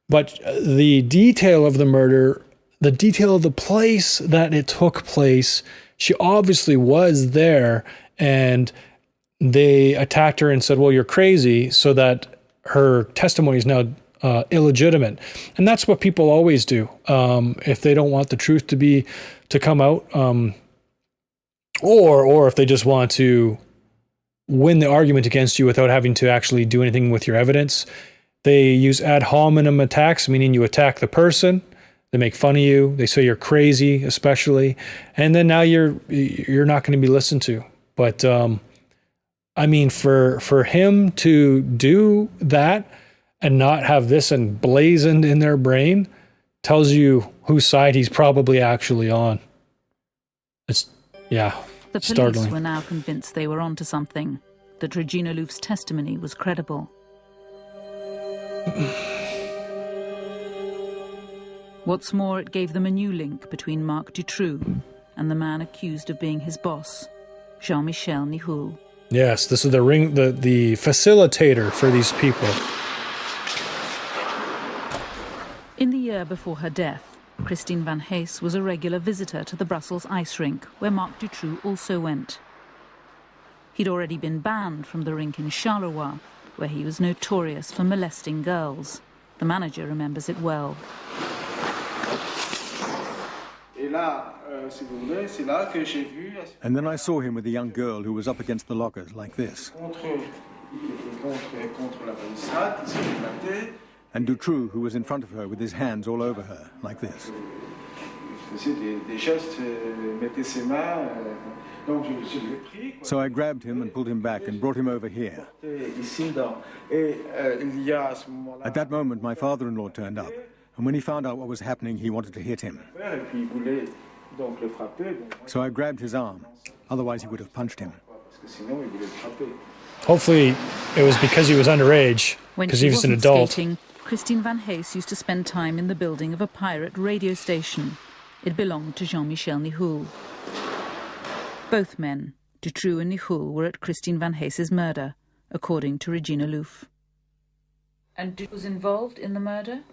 but the detail of the murder, the detail of the place that it took place, she obviously was there, and they attacked her and said, well, you're crazy, so that her testimony is now illegitimate. And that's what people always do if they don't want the truth to come out, or if they just want to win the argument against you without having to actually do anything with your evidence. They use ad hominem attacks, meaning you attack the person, they make fun of you, they say you're crazy, especially, and then now you're not going to be listened to. But I mean, for him to do that and not have this emblazoned in their brain tells you whose side he's probably actually on. It's, yeah, The police startling. were now convinced they were onto something, that Regina Louf's testimony was credible. What's more, it gave them a new link between Marc Dutroux and the man accused of being his boss, Jean-Michel Nihoul. Yes, this is the facilitator for these people. In the year before her death, Christine Van Hees was a regular visitor to the Brussels ice rink, where Marc Dutroux also went. He'd already been banned from the rink in Charleroi, where he was notorious for molesting girls. The manager remembers it well. And then I saw him with a young girl who was up against the lockers like this. And Dutroux, who was in front of her with his hands all over her, like this. So I grabbed him and pulled him back and brought him over here. At that moment, my father-in-law turned up, and when he found out what was happening, he wanted to hit him. So I grabbed his arm, otherwise he would have punched him. Hopefully it was because he was underage, because he was an adult. Skating, Christine Van Hees used to spend time in the building of a pirate radio station. It belonged to Jean-Michel Nihoul. Both men, Dutroux and Nihoul, were at Christine Van Hees's murder, according to Regina Louf. And Dutroux was involved in the murder?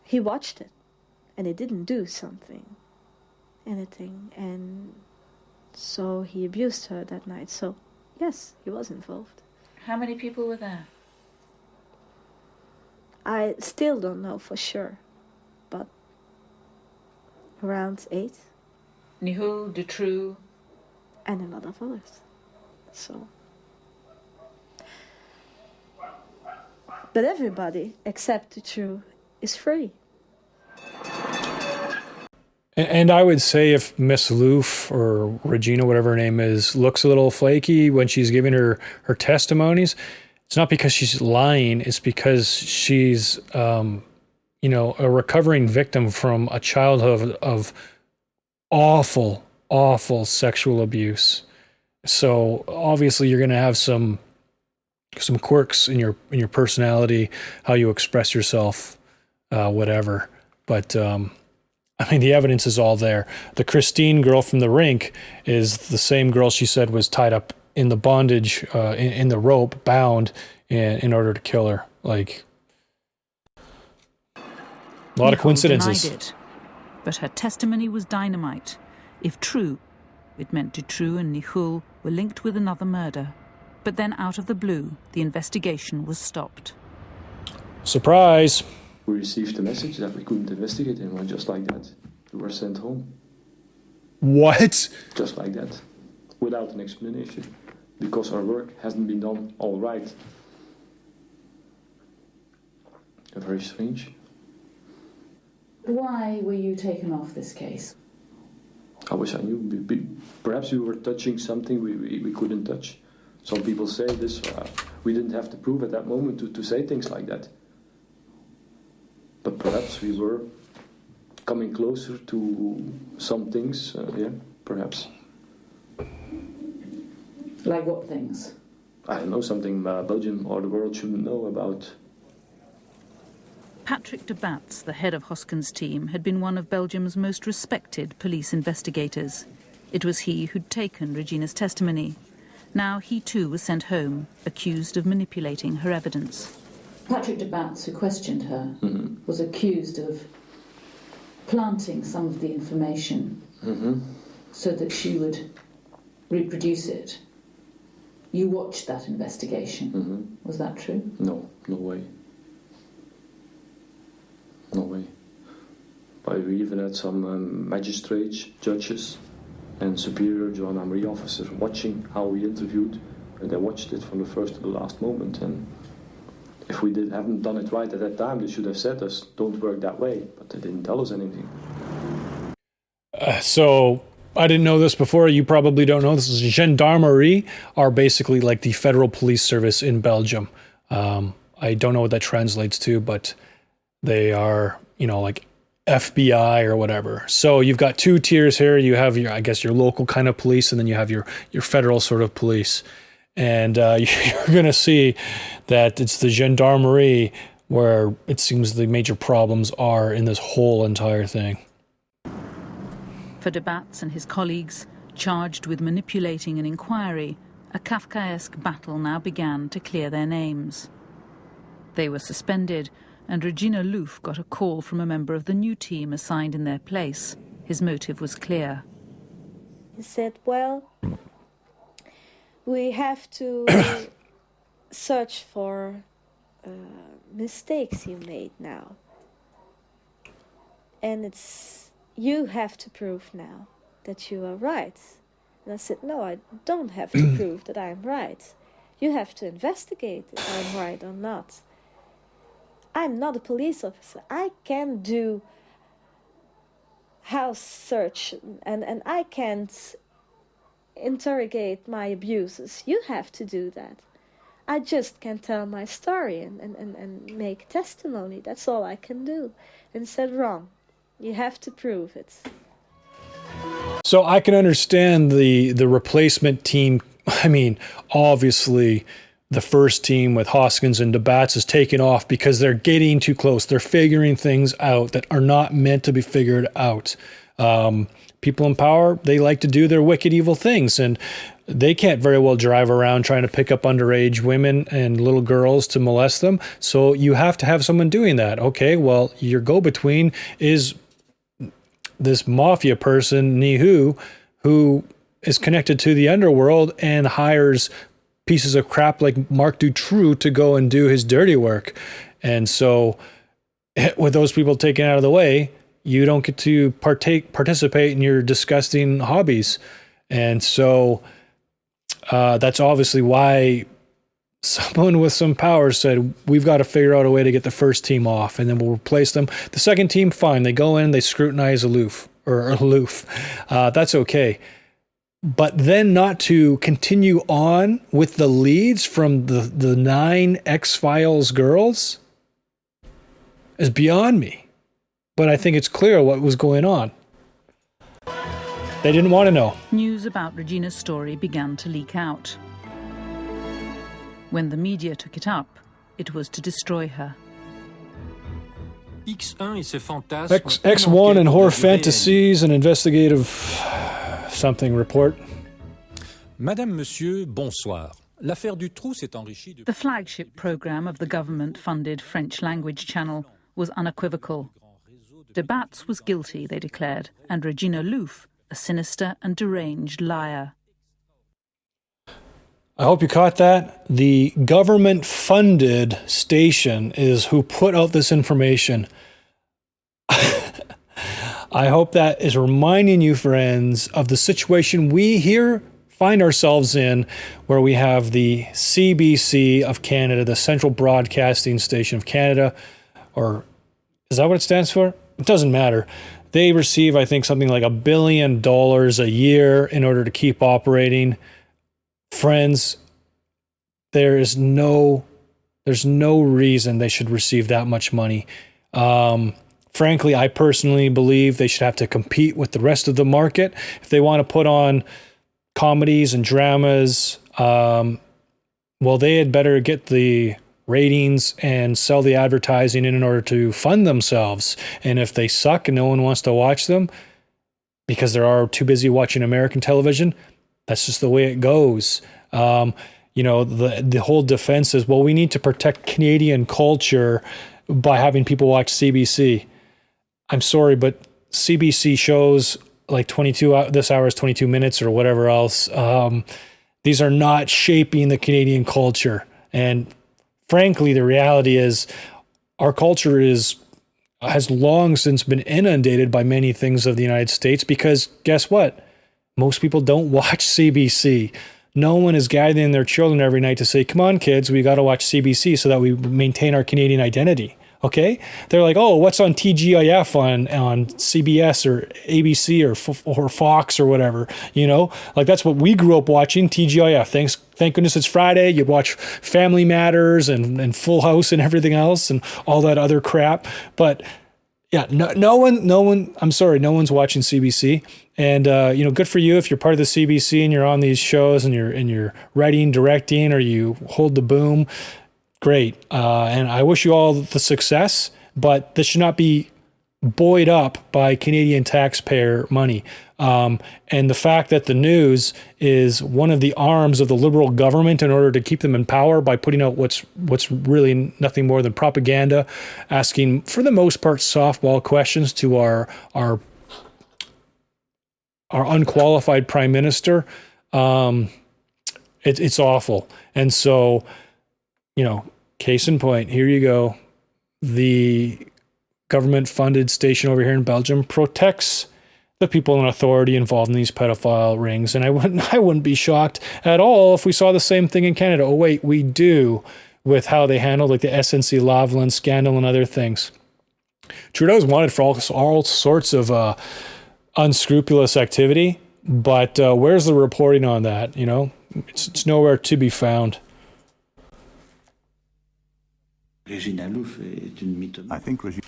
He watched it, and he didn't do anything, and so he abused her that night. So, yes, he was involved. How many people were there? I still don't know for sure, but around 8. Nihoul, Dutroux, and a lot of others. So, but everybody except Dutroux is free. And I would say if Miss Louf or Regina, whatever her name is, looks a little flaky when she's giving her testimonies, it's not because she's lying. It's because she's, a recovering victim from a childhood of awful, awful sexual abuse. So obviously you're going to have some quirks in your personality, how you express yourself, whatever. But I mean, the evidence is all there. The Christine girl from the rink is the same girl she said was tied up in the bondage, in the rope, bound in order to kill her. Like, a lot of coincidences. Denied it, but her testimony was dynamite. If true, it meant Dutroux and Nihoul were linked with another murder. But then, out of the blue, the investigation was stopped. Surprise! We received a message that we couldn't investigate him, and just like that, we were sent home. What? Just like that, without an explanation, because our work hasn't been done all right. Very strange. Why were you taken off this case? I wish I knew. Perhaps we were touching something we couldn't touch. Some people say this, we didn't have to prove at that moment to say things like that. But perhaps we were coming closer to some things, perhaps. Like what things? I don't know, something Belgium or the world shouldn't know about. Patrick de Batz, the head of Hosken's team, had been one of Belgium's most respected police investigators. It was he who'd taken Regina's testimony. Now he too was sent home, accused of manipulating her evidence. Patrick de Batz, who questioned her, was accused of planting some of the information so that she would reproduce it. You watched that investigation. Was that true? No, no way. No way. But we even had some magistrates, judges, and superior gendarmerie officers watching how we interviewed, and they watched it from the first to the last moment. And if we haven't done it right at that time, they should have said us, don't work that way, but they didn't tell us anything. So I didn't know this before. You probably don't know this. Gendarmerie are basically like the federal police service in Belgium. I don't know what that translates to, but they are, like FBI or whatever. So you've got two tiers here. You have your local kind of police, and then you have your federal sort of police. And you're going to see that it's the gendarmerie where it seems the major problems are in this whole entire thing. For de Batz and his colleagues, charged with manipulating an inquiry, a Kafkaesque battle now began to clear their names. They were suspended, and Regina Louf got a call from a member of the new team assigned in their place. His motive was clear. He said, well, we have to search for mistakes you made now. And you have to prove now that you are right. And I said, no, I don't have to prove that I'm right. You have to investigate if I'm right or not. I'm not a police officer. I can do house search and I can't interrogate my abusers. You have to do that. I just can tell my story and make testimony. That's all I can do. And he said, wrong. You have to prove it. So I can understand the replacement team. I mean, obviously, the first team with Hoskins and de Batz is taken off because they're getting too close. They're figuring things out that are not meant to be figured out. People in power, they like to do their wicked, evil things, and they can't very well drive around trying to pick up underage women and little girls to molest them. So you have to have someone doing that. Okay, well, your go-between is this mafia person, Nihu, who is connected to the underworld and hires pieces of crap like Marc Dutroux to go and do his dirty work. And so with those people taken out of the way, you don't get to participate in your disgusting hobbies. And so that's obviously why someone with some power said, we've got to figure out a way to get the first team off, and then we'll replace them. The second team, fine. They go in, they scrutinize Aloof. That's okay. But then not to continue on with the leads from the 9 X-Files girls is beyond me. But I think it's clear what was going on. They didn't want to know. News about Regina's story began to leak out. When the media took it up, it was to destroy her. X1 and horror fantasies and investigative something report. Madame, Monsieur, bonsoir. L'affaire Dutroux s'est enrichie de... The flagship program of the government-funded French-language channel was unequivocal. De Batz was guilty, they declared, and Regina Louf a sinister and deranged liar. I hope you caught that. The government-funded station is who put out this information. I hope that is reminding you, friends, of the situation we here find ourselves in, where we have the CBC of Canada, the Central Broadcasting Station of Canada, or is that what it stands for? It doesn't matter. They receive, I think, something like $1 billion a year in order to keep operating. Friends, there's no reason they should receive that much money. Frankly, I personally believe they should have to compete with the rest of the market. If they want to put on comedies and dramas, well, they had better get the ratings and sell the advertising in order to fund themselves. And if they suck and no one wants to watch them because they're too busy watching American television, that's just the way it goes. The whole defense is, well, we need to protect Canadian culture by having people watch CBC. I'm sorry, but CBC shows like this hour is 22 minutes or whatever else. These are not shaping the Canadian culture. And frankly, the reality is our culture has long since been inundated by many things of the United States, because guess what? Most people don't watch CBC. No one is gathering their children every night to say, come on, kids, we got to watch CBC so that we maintain our Canadian identity. Okay, they're like, oh, what's on TGIF on CBS or ABC or Fox or whatever, you know, like that's what we grew up watching, TGIF. Thank goodness it's Friday. You watch Family Matters and Full House and everything else and all that other crap. But yeah, no one. I'm sorry, no one's watching CBC. And you know, good for you if you're part of the CBC and you're on these shows and you're writing, directing, or you hold the boom. Great. And I wish you all the success, but this should not be buoyed up by Canadian taxpayer money. And the fact that the news is one of the arms of the Liberal government in order to keep them in power by putting out what's really nothing more than propaganda, asking, for the most part, softball questions to our unqualified prime minister, it's awful. And so, you know, case in point, here you go. The government-funded station over here in Belgium protects the people in authority involved in these pedophile rings. And I wouldn't be shocked at all if we saw the same thing in Canada. Oh, wait, we do, with how they handled like the SNC Lavalin scandal and other things. Trudeau's wanted for all sorts of unscrupulous activity, but where's the reporting on that? You know, it's nowhere to be found. I think Regina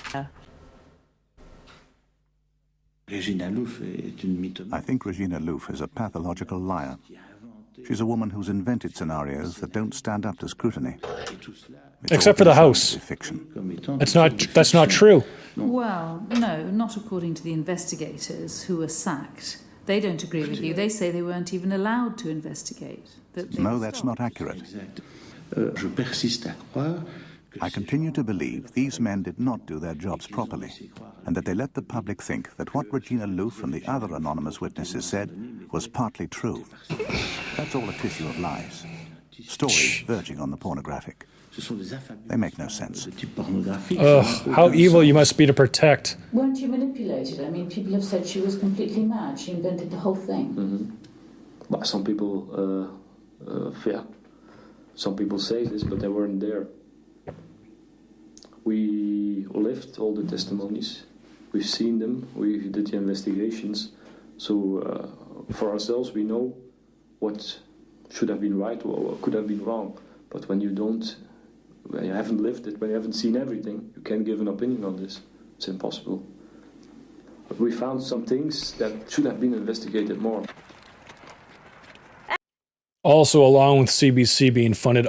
Louf is a pathological liar. She's a woman who's invented scenarios that don't stand up to scrutiny. Except for the house. Fiction. That's not true. Well, no, not according to the investigators who were sacked. They don't agree with you. They say they weren't even allowed to investigate. No, that's not accurate. I continue to believe these men did not do their jobs properly, and that they let the public think that what Regina Louf and the other anonymous witnesses said was partly true. That's all a tissue of lies. Stories verging on the pornographic. They make no sense. Ugh, how evil you must be to protect. Weren't you manipulated? I mean, people have said she was completely mad. She invented the whole thing. Mm-hmm. But some people, some people say this, but they weren't there. We lived all the testimonies. We've seen them. We did the investigations. So for ourselves, we know what should have been right or what could have been wrong. But when you haven't lived it, when you haven't seen everything, you can't give an opinion on this. It's impossible. But we found some things that should have been investigated more. Also, along with CBC being funded,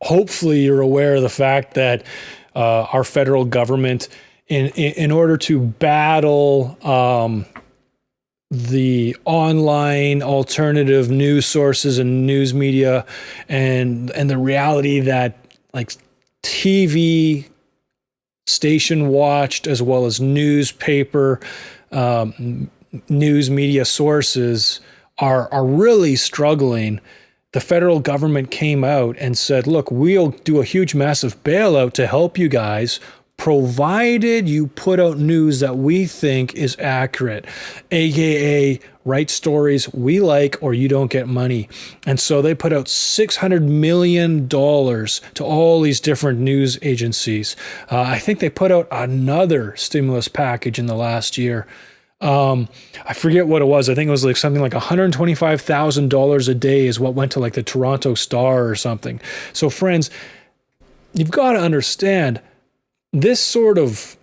hopefully you're aware of the fact that our federal government, in order to battle the online alternative news sources and news media, and the reality that like TV station watched as well as newspaper news media sources are really struggling. The federal government came out and said, look, we'll do a huge, massive bailout to help you guys, provided you put out news that we think is accurate, aka write stories we like or you don't get money. And so they put out $600 million to all these different news agencies. I think they put out another stimulus package in the last year. I forget what it was. I think it was like something like $125,000 a day is what went to like the Toronto Star or something. So friends, you've got to understand this sort of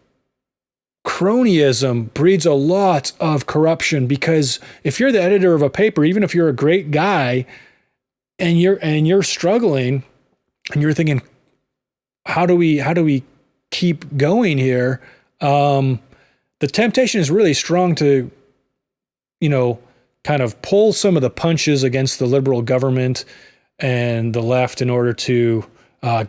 cronyism breeds a lot of corruption, because if you're the editor of a paper, even if you're a great guy and you're struggling and you're thinking, how do we keep going here? The temptation is really strong to, kind of pull some of the punches against the Liberal government and the left in order to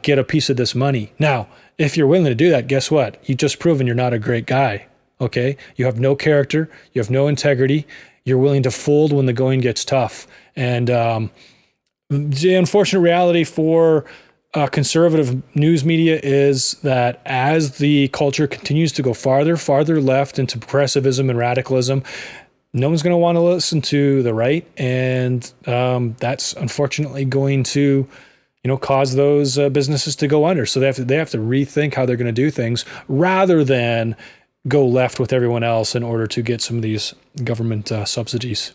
get a piece of this money. Now, if you're willing to do that, guess what? You've just proven you're not a great guy, okay? You have no character. You have no integrity. You're willing to fold when the going gets tough. And the unfortunate reality for conservative news media is that as the culture continues to go farther left into progressivism and radicalism, no one's going to want to listen to the right. And that's unfortunately going to, cause those businesses to go under. So they have to rethink how they're going to do things rather than go left with everyone else in order to get some of these government subsidies.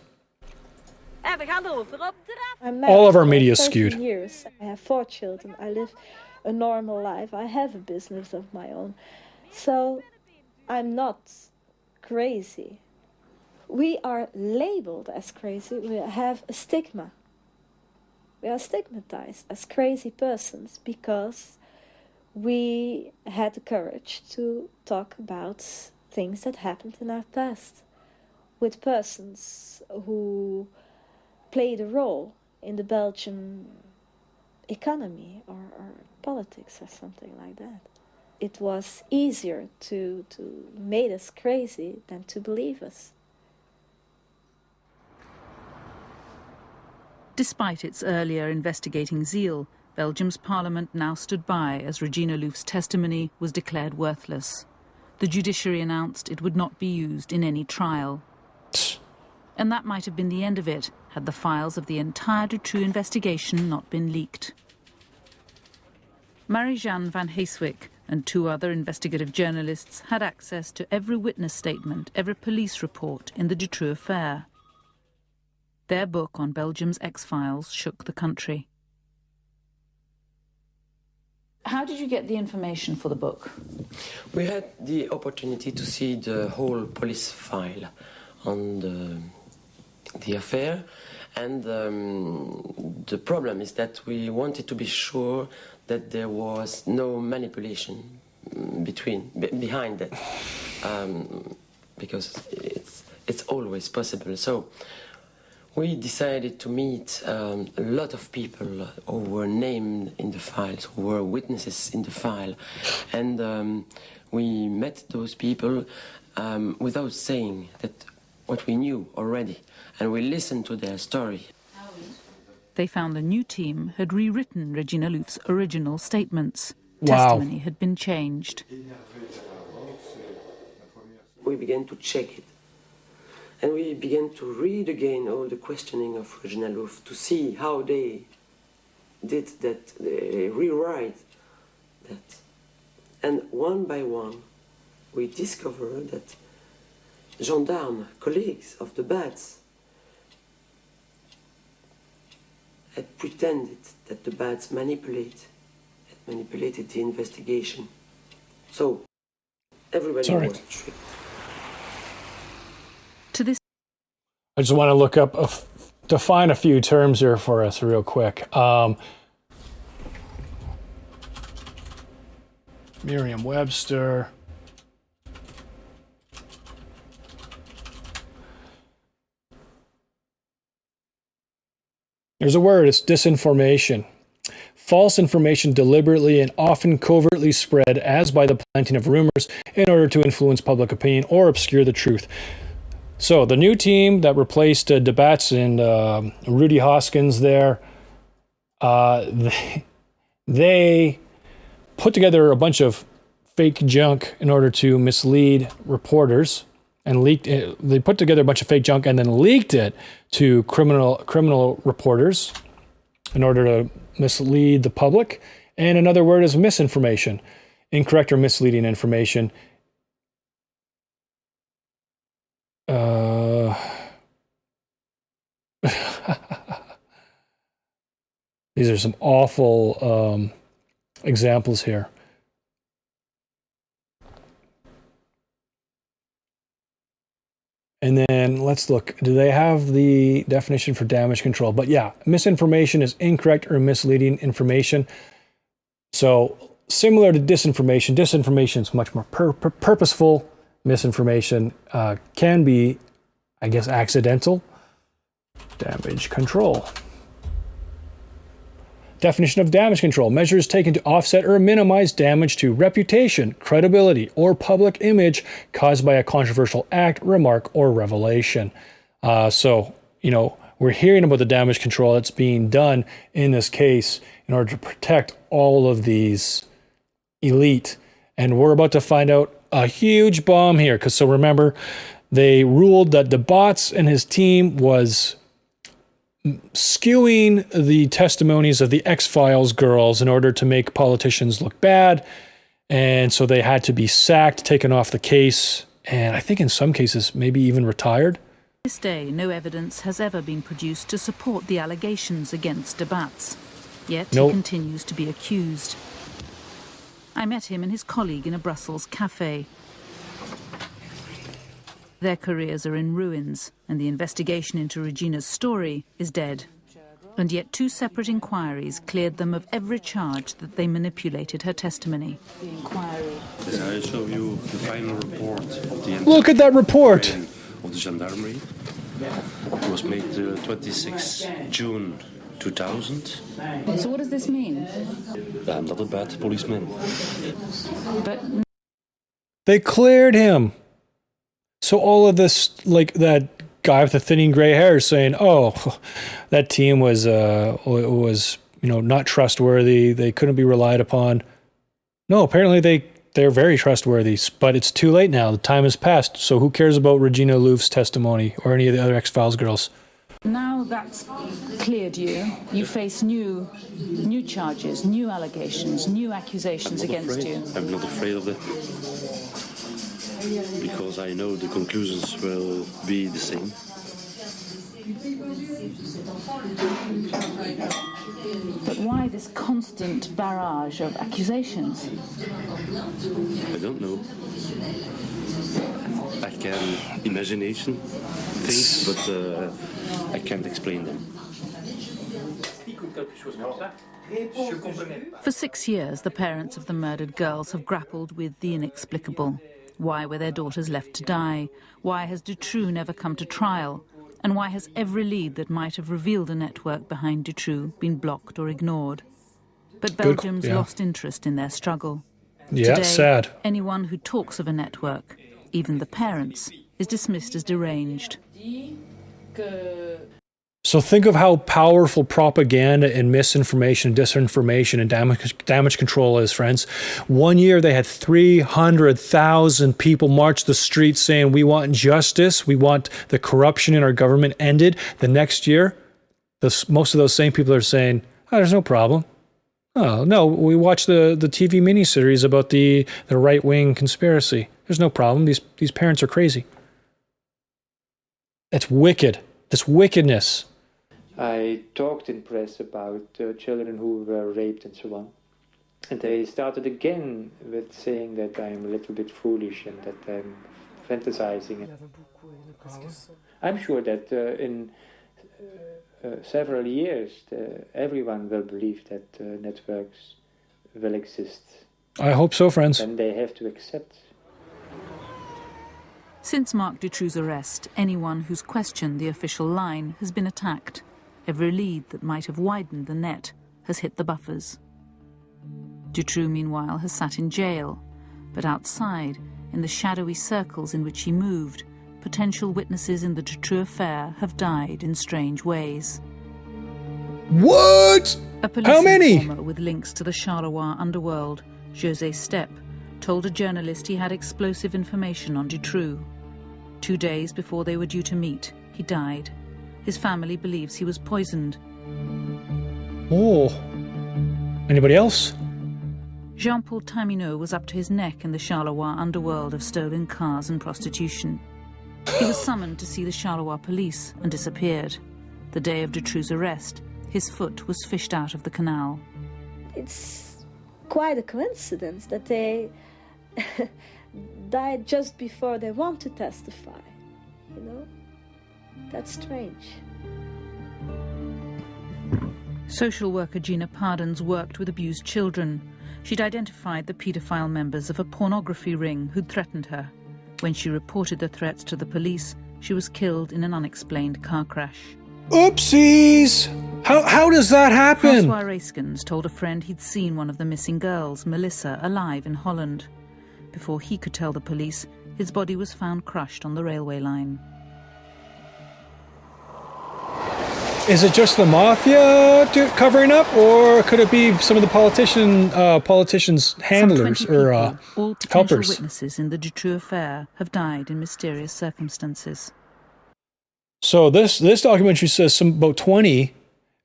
All of our media is skewed. Years. I have 4 children. I live a normal life. I have a business of my own. So I'm not crazy. We are labeled as crazy. We have a stigma. We are stigmatized as crazy persons because we had the courage to talk about things that happened in our past with persons who played a role in the Belgian economy or politics or something like that. It was easier to make us crazy than to believe us. Despite its earlier investigating zeal, Belgium's parliament now stood by as Regina Louf's testimony was declared worthless. The judiciary announced it would not be used in any trial. And that might have been the end of it, had the files of the entire Dutroux investigation not been leaked. Marie-Jeanne van Heeswijk and 2 other investigative journalists had access to every witness statement, every police report in the Dutroux affair. Their book on Belgium's X-Files shook the country. How did you get the information for the book? We had the opportunity to see the whole police file on the affair, and the problem is that we wanted to be sure that there was no manipulation behind that, because it's always possible. So we decided to meet a lot of people who were named in the files, who were witnesses in the file, and we met those people without saying that what we knew already, and we listened to their story. They found the new team had rewritten Regina Louf's original statements. Wow. Testimony had been changed. We began to check it. And we began to read again all the questioning of Regina Louf to see how they did that, they rewrite that. And one by one, we discovered that gendarmes, colleagues of the Bats, had pretended that the Bats manipulated the investigation. So everybody was tricked. To this, I just want to look up, define a few terms here for us real quick. Merriam-Webster. There's a word, it's disinformation. False information deliberately and often covertly spread as by the planting of rumors in order to influence public opinion or obscure the truth. So the new team that replaced Debatz and Rudy Hoskins there, they put together a bunch of fake junk in order to mislead reporters, and leaked it. They put together a bunch of fake junk and then leaked it to criminal reporters in order to mislead the public. And another word is misinformation, incorrect or misleading information. These are some awful examples here. And then let's look. Do they have the definition for damage control? But yeah, misinformation is incorrect or misleading information. So similar to disinformation, disinformation is much more purposeful. Misinformation can be, I guess, accidental. Damage control. Definition of damage control: measures taken to offset or minimize damage to reputation, credibility, or public image caused by a controversial act, remark, or revelation. So, we're hearing about the damage control that's being done in this case in order to protect all of these elite. And we're about to find out a huge bomb here. So remember, they ruled that Debatz and his team was skewing the testimonies of the X-Files girls in order to make politicians look bad. And so they had to be sacked, taken off the case, and I think in some cases maybe even retired. To this day, no evidence has ever been produced to support the allegations against de Batz. Yet he continues to be accused. I met him and his colleague in a Brussels cafe. Their careers are in ruins, and the investigation into Regina's story is dead. And yet 2 separate inquiries cleared them of every charge that they manipulated her testimony. The inquiry. I show you the final report of the Look at that report of the gendarmerie. It was made 26 June 2000. So what does this mean? I'm not a bad policeman. But they cleared him. So all of this, like that guy with the thinning gray hair saying, "Oh, that team was not trustworthy. They couldn't be relied upon." No, apparently they're very trustworthy. But it's too late now. The time has passed. So who cares about Regina Louv's testimony or any of the other X-Files girls? now that's cleared you, you face new charges, new allegations, new accusations against you. I'm not afraid of that, because I know the conclusions will be the same. But why this constant barrage of accusations? I don't know. I can imagination things, but I can't explain them. For 6 years, the parents of the murdered girls have grappled with the inexplicable. Why were their daughters left to die? Why has Dutroux never come to trial? And why has every lead that might have revealed a network behind Dutroux been blocked or ignored? But Belgium's lost interest in their struggle. Yeah, Today, sad. Anyone who talks of a network, even the parents, is dismissed as deranged. So think of how powerful propaganda and misinformation, disinformation, and damage control is, friends. 1 year they had 300,000 people march the streets saying, we want justice, we want the corruption in our government ended. The next year, most of those same people are saying, oh, there's no problem. Oh, no, we watched the TV miniseries about the right-wing conspiracy. There's no problem. These parents are crazy. It's wicked. This wickedness. I talked in press about children who were raped and so on. And they started again with saying that I'm a little bit foolish and that I'm fantasizing. I'm sure that in several years, everyone will believe that networks will exist. I hope so, friends. And they have to accept. Since Marc Dutroux's arrest, anyone who's questioned the official line has been attacked. Every lead that might have widened the net has hit the buffers. Dutroux, meanwhile, has sat in jail. But outside, in the shadowy circles in which he moved, potential witnesses in the Dutroux affair have died in strange ways. What? A police How many? informer with links to the Charleroi underworld, José Steppe, told a journalist he had explosive information on Dutroux. 2 days before they were due to meet, he died. His family believes he was poisoned. Oh. Anybody else? Jean-Paul Tamineau was up to his neck in the Charleroi underworld of stolen cars and prostitution. He was summoned to see the Charleroi police and disappeared. The day of Dutroux's arrest, his foot was fished out of the canal. It's quite a coincidence that they died just before they want to testify, you know? That's strange. Social worker Gina Pardons worked with abused children. She'd identified the paedophile members of a pornography ring who'd threatened her. When she reported the threats to the police, she was killed in an unexplained car crash. Oopsies! How does that happen? François Reiskens told a friend he'd seen one of the missing girls, Melissa, alive in Holland. Before he could tell the police, his body was found crushed on the railway line. Is it just the mafia covering up, or could it be some of the politicians' handlers or all potential helpers? Witnesses in the Dutroux affair have died in mysterious circumstances. So this documentary says about 20,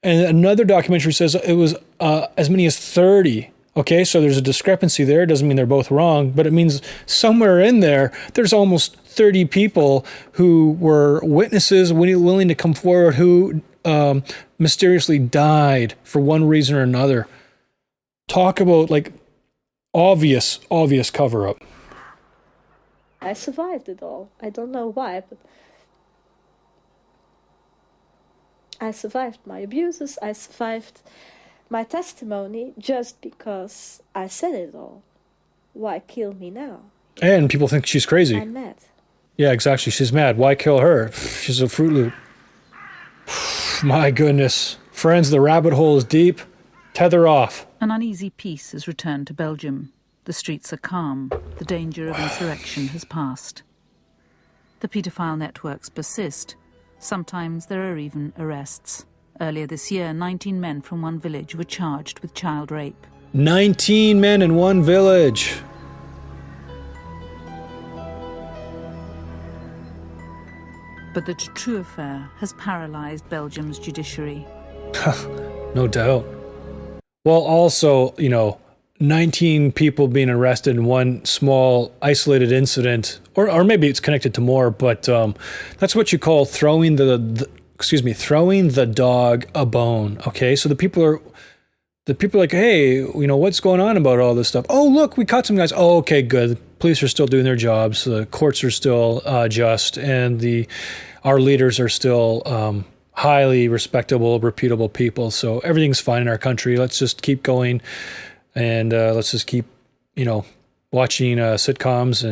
and another documentary says it was as many as 30. Okay, so there's a discrepancy there. It doesn't mean they're both wrong, but it means somewhere in there's almost 30 people who were witnesses willing to come forward who mysteriously died for one reason or another. Talk about like obvious cover-up. I survived it all. I don't know why, but I survived my abuses. I survived my testimony just because I said it all. Why kill me now? And people think she's crazy. I'm mad. Yeah, exactly. She's mad. Why kill her? She's a Fruit Loop. My goodness. Friends, the rabbit hole is deep. Tether off. An uneasy peace has returned to Belgium. The streets are calm. The danger of insurrection has passed. The paedophile networks persist. Sometimes there are even arrests. Earlier this year, 19 men from one village were charged with child rape. 19 men in one village. But the Dutroux affair has paralyzed Belgium's judiciary. No doubt. Well, also, 19 people being arrested in one small isolated incident, or maybe it's connected to more, but that's what you call throwing throwing the dog a bone. Okay, so the people are like, hey, what's going on about all this stuff? Oh, look, we caught some guys. Oh, okay, good. Police are still doing their jobs. The courts are still just, and our leaders are still highly respectable, reputable people. So everything's fine in our country. Let's just keep going, and let's just keep, watching sitcoms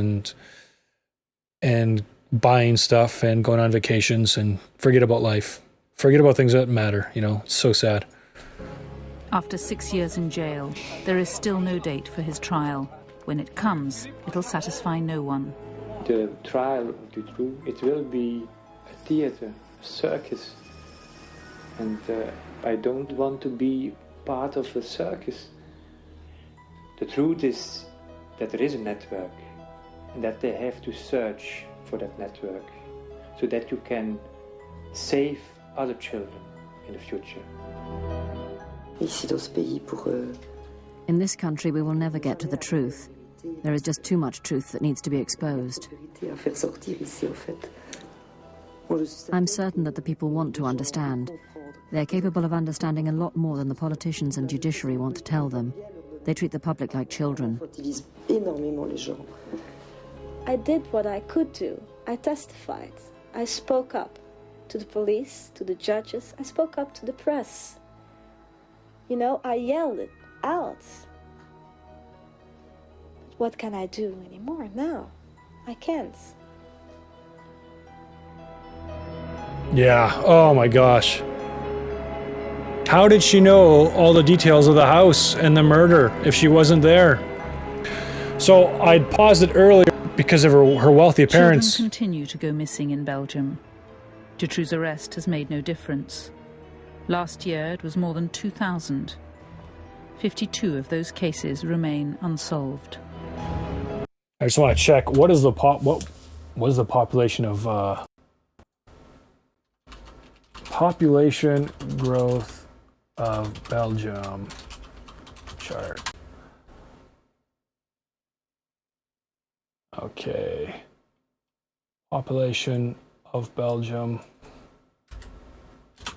and buying stuff and going on vacations and forget about life. Forget about things that matter. It's so sad. After 6 years in jail, there is still no date for his trial. When it comes, it'll satisfy no one. The trial of Dutroux, it will be a theater, a circus. And I don't want to be part of a circus. The truth is that there is a network and that they have to search for that network so that you can save other children in the future. In this country, we will never get to the truth. There is just too much truth that needs to be exposed. I'm certain that the people want to understand. They're capable of understanding a lot more than the politicians and judiciary want to tell them. They treat the public like children. I did what I could do. I testified. I spoke up to the police, to the judges. I spoke up to the press. I yelled it out. But what can I do anymore now? I can't. Yeah. Oh my gosh. How did she know all the details of the house and the murder if she wasn't there? So I'd paused it earlier because of her wealthy parents. Children continue to go missing in Belgium. Dutroux's arrest has made no difference. Last year, it was more than 2,000. 52 of those cases remain unsolved. I just want to check, what was the population of population growth of Belgium chart? Okay. Population of Belgium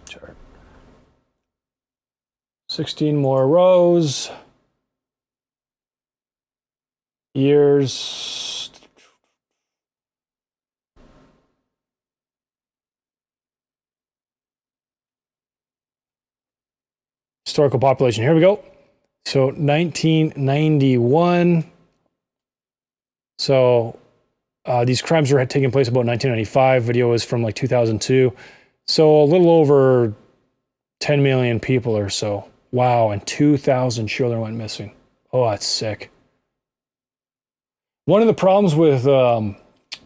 chart. 16 more rows. Years. Historical population. Here we go. So 1991. So these crimes were taking place about 1995. Video is from like 2002. So a little over 10 million people or so. Wow, and 2,000 children went missing. Oh, that's sick. One of the problems with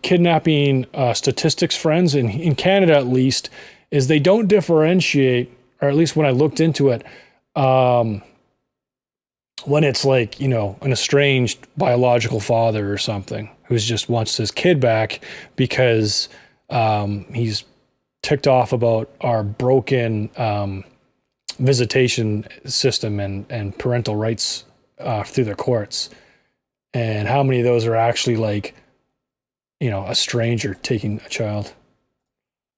kidnapping statistics, friends, in Canada at least, is they don't differentiate, or at least when I looked into it, when it's like, an estranged biological father or something who just wants his kid back because he's ticked off about our broken visitation system and parental rights through the courts, and how many of those are actually like, you know, a stranger taking a child.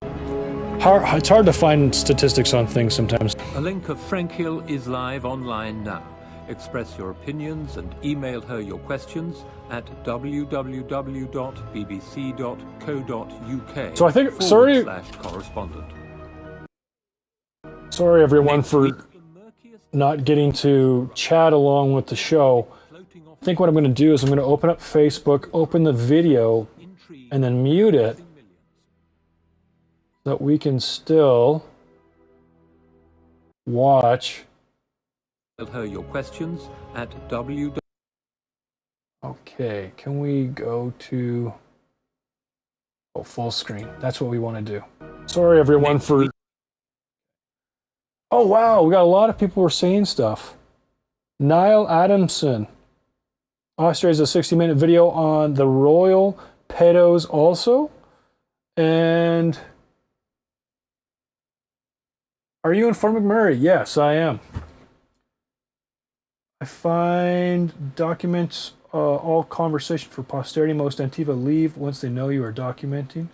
It's hard to find statistics on things sometimes. A link of Frank Hill is live online now. Express your opinions and email her your questions at www.bbc.co.uk. So I think, sorry, /correspondent. Sorry everyone for not getting to chat along with the show. I think what I'm going to do is I'm going to open up Facebook, open the video, and then mute it so that we can still watch. Her your questions at Okay, can we go to full screen? That's what we want to do. Sorry everyone for... Oh wow, we got a lot of people who are saying stuff. Niall Adamson. Australia's a 60-minute video on the royal pedos also. And are you in Fort McMurray? Yes, I am. I find documents all conversation for posterity. Most Antifa leave once they know you are documenting.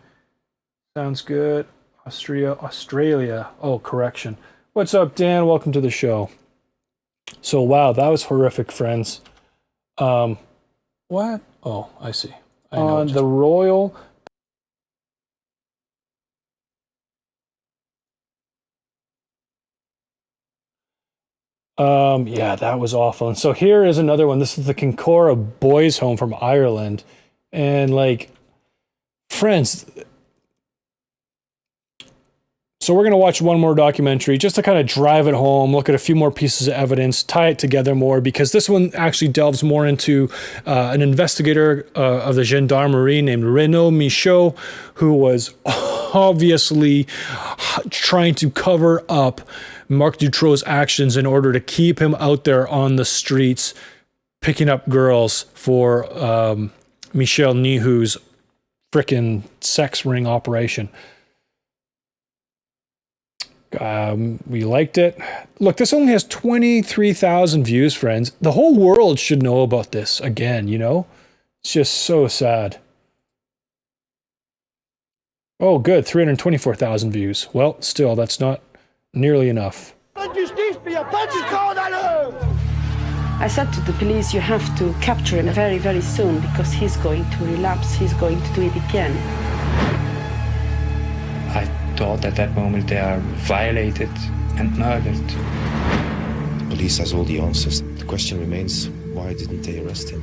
Sounds good. Australia. Oh, correction. What's up, Dan? Welcome to the show. So, wow, that was horrific, friends. What? Oh, I see. On the royal... yeah, that was awful. And so here is another one. This is the Kincora Boys Home from Ireland. And like, friends, so we're going to watch one more documentary just to kind of drive it home, look at a few more pieces of evidence, tie it together more, because this one actually delves more into an investigator of the gendarmerie named Renaud Michaud, who was obviously trying to cover up Marc Dutroix's actions in order to keep him out there on the streets picking up girls for Michel Nihu's frickin' sex ring operation. We liked it. Look, this only has 23,000 views, friends. The whole world should know about this again, you know? It's just so sad. Oh, good. 324,000 views. Well, still, that's not nearly enough. I said to the police, you have to capture him very, very soon because he's going to relapse. He's going to do it again. I thought at that moment they are violated and murdered. The police has all the answers. The question remains, why didn't they arrest him?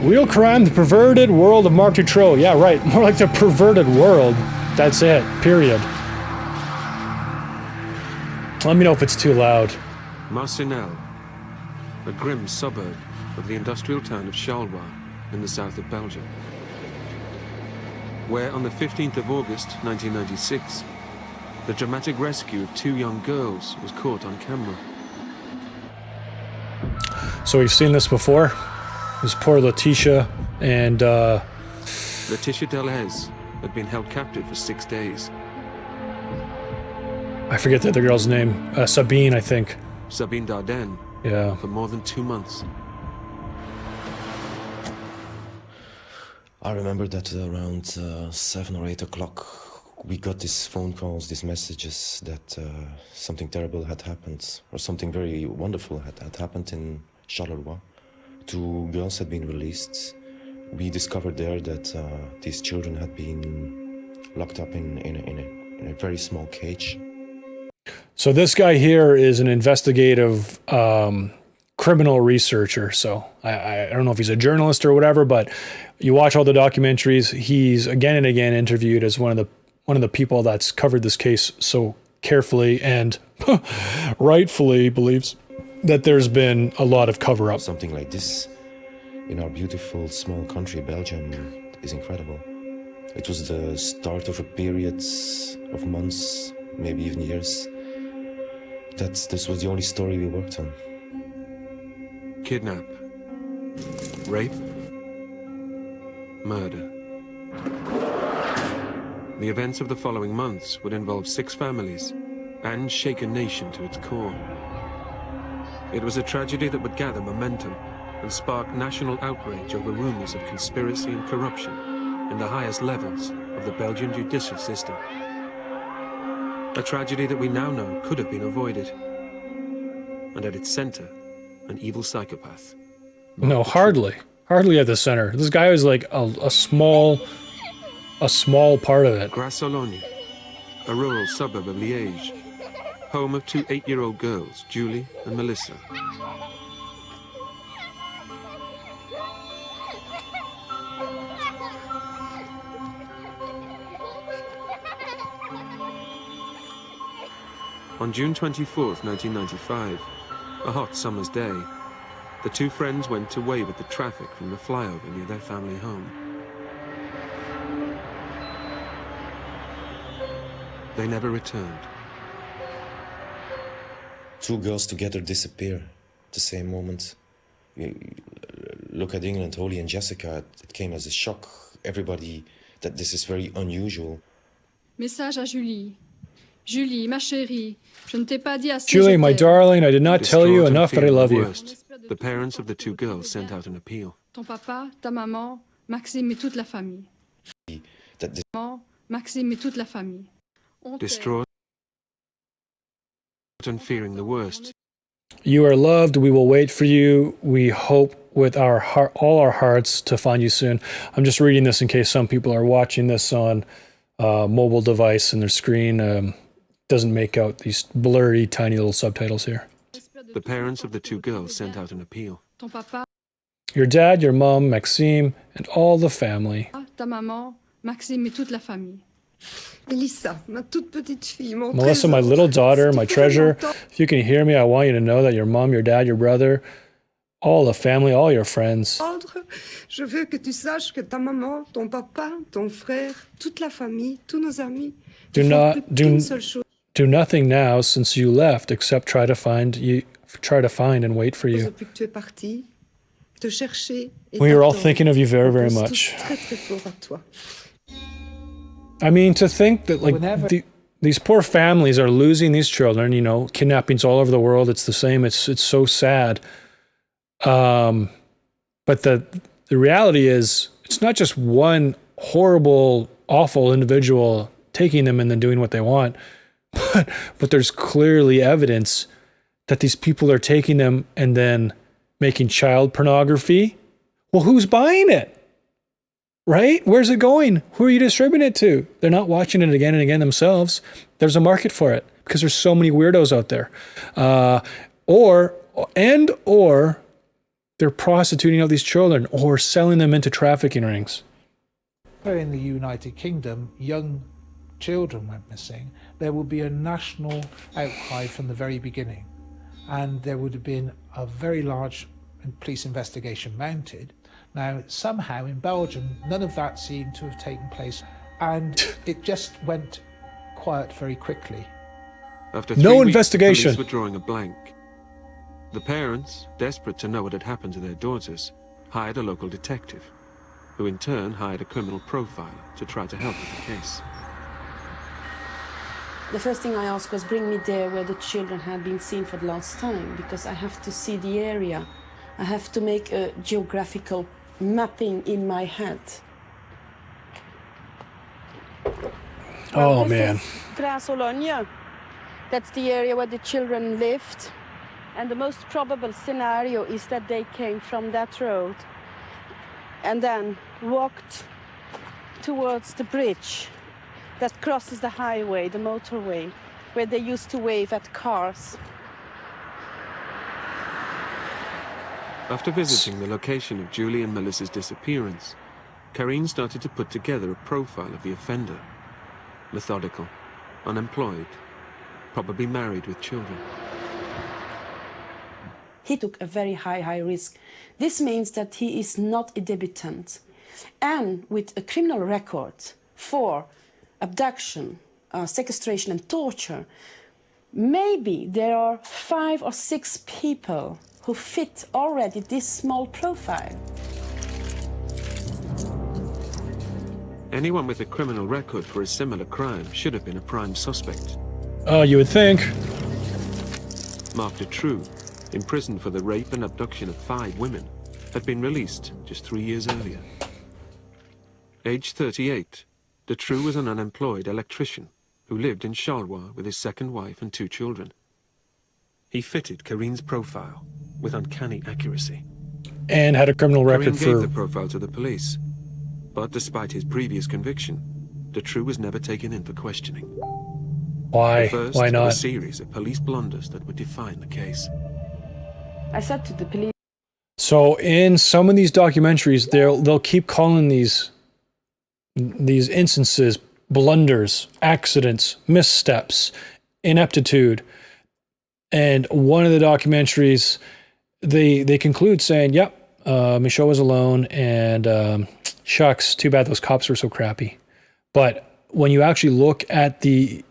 Real crime, the perverted world of Marc Dutroux. Yeah, right. More like the perverted world. That's it. Period. Let me know if it's too loud. Marcinelle, a grim suburb of the industrial town of Charleroi in the south of Belgium, where on the 15th of August 1996, the dramatic rescue of two young girls was caught on camera. So we've seen this before. This poor Letitia and... Letitia Delhaize had been held captive for 6 days. I forget the other girl's name. Sabine, I think. Sabine Dardenne. Yeah. For more than 2 months. I remember that around 7 or 8 o'clock, we got these phone calls, these messages that something terrible had happened, or something very wonderful had happened in Charleroi. 2 girls had been released. We discovered there that these children had been locked up in a very small cage. So this guy here is an investigative criminal researcher. So I don't know if he's a journalist or whatever, but you watch all the documentaries. He's again and again interviewed as one of the people that's covered this case so carefully and rightfully believes that there's been a lot of cover-up. Something like this in our beautiful small country, Belgium, is incredible. It was the start of a period of months, maybe even years. This was the only story we worked on. Kidnap, rape, murder. The events of the following months would involve 6 families and shake a nation to its core. It was a tragedy that would gather momentum and spark national outrage over rumors of conspiracy and corruption in the highest levels of the Belgian judicial system. A tragedy that we now know could have been avoided. And at its center, an evil psychopath. No, hardly. Hardly at the center. This guy was like a small part of it. Gras-Sologne, a rural suburb of Liège, home of 2 8-year-old girls, Julie and Melissa. On June 24th, 1995, a hot summer's day, the 2 friends went to wave at the traffic from the flyover near their family home. They never returned. 2 girls together disappear at the same moment. Look at England, Holly and Jessica. It came as a shock. Everybody, that this is very unusual. Message à Julie. Julie, ma chérie, je ne t'ai pas dit assez. Julie, my darling, I did not tell you Distraught and enough that I fearing love the you. worst, the parents of the 2 girls sent out an appeal. Ton papa, ta maman, Maxime et toute la famille. Maman, Maxime et toute la famille. Distraught and fearing the worst. You are loved. We will wait for you. We hope with our heart, all our hearts, to find you soon. I'm just reading this in case some people are watching this on a mobile device and their screen doesn't make out these blurry, tiny little subtitles here. The parents of the 2 girls sent out an appeal. Ton papa, Your dad, your mom, Maxime, and all the family. ta maman, Maxime et toute la famille. Melissa, ma toute petite fille, mon Melissa, my little daughter, my treasure. If you can hear me, I want you to know that your mom, your dad, your brother, all the family, all your friends. Je veux que tu saches que ta maman, ton papa, ton frère, toute la famille, tous nos amis, Do nothing now since you left except try to find and wait for you. depuis que tu es parti, te chercher et We are all t'attendre. thinking of you very, very On pense much. tous très, très fort à toi. I mean, to think that like these poor families are losing these children, you know, kidnappings all over the world. It's the same. It's so sad. But the reality is, it's not just one horrible, awful individual taking them and then doing what they want, but there's clearly evidence that these people are taking them and then making child pornography. Well, who's buying it? Right? Where's it going? Who are you distributing it to? They're not watching it again and again themselves. There's a market for it because there's so many weirdos out there. Or they're prostituting out these children or selling them into trafficking rings. In the United Kingdom, young children went missing, there would be a national outcry from the very beginning. And there would have been a very large police investigation mounted. Now, somehow in Belgium, none of that seemed to have taken place. And it just went quiet very quickly. After No 3 weeks, investigation. the police were drawing a blank. The parents, desperate to know what had happened to their daughters, hired a local detective, who in turn hired a criminal profiler to try to help with the case. The first thing I asked was bring me there where the children had been seen for the last time, because I have to see the area. I have to make a geographical mapping in my head. Oh, man. Gras-Sologne. That's the area where the children lived. And the most probable scenario is that they came from that road and then walked towards the bridge that crosses the highway, the motorway, where they used to wave at cars. After visiting the location of Julie and Melissa's disappearance, Karine started to put together a profile of the offender. Methodical, unemployed, probably married with children. He took a very high risk. This means that he is not a debutant. And with a criminal record for abduction, sequestration and torture, maybe there are 5 or 6 people who fit already this small profile. Anyone with a criminal record for a similar crime should have been a prime suspect. You would think. Marc Dutroux, imprisoned for the rape and abduction of 5 women, had been released just 3 years earlier. Aged 38, Dutroux was an unemployed electrician who lived in Charleroi with his second wife and 2 children. He fitted Karin's profile with uncanny accuracy. And had a criminal record Karin gave the profile to the police, but despite his previous conviction, Dutroux was never taken in for questioning. Why? The first Why of a not? series of police blunders that would define the case. I said to the police. So in some of these documentaries, they'll keep calling these instances blunders, accidents, missteps, ineptitude. And one of the documentaries, they conclude saying, "Yep, Michaud was alone, and shucks, too bad those cops were so crappy." But when you actually look at the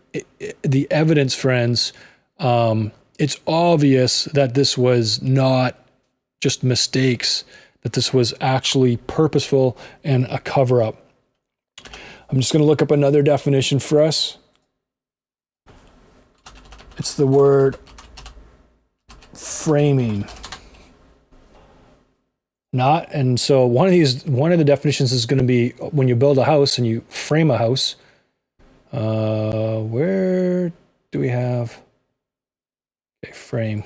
evidence, friends, it's obvious that this was not just mistakes, that this was actually purposeful and a cover-up. I'm just going to look up another definition for us. It's the word framing. And so one of the definitions is going to be when you build a house and you frame a house. Where do we have a frame?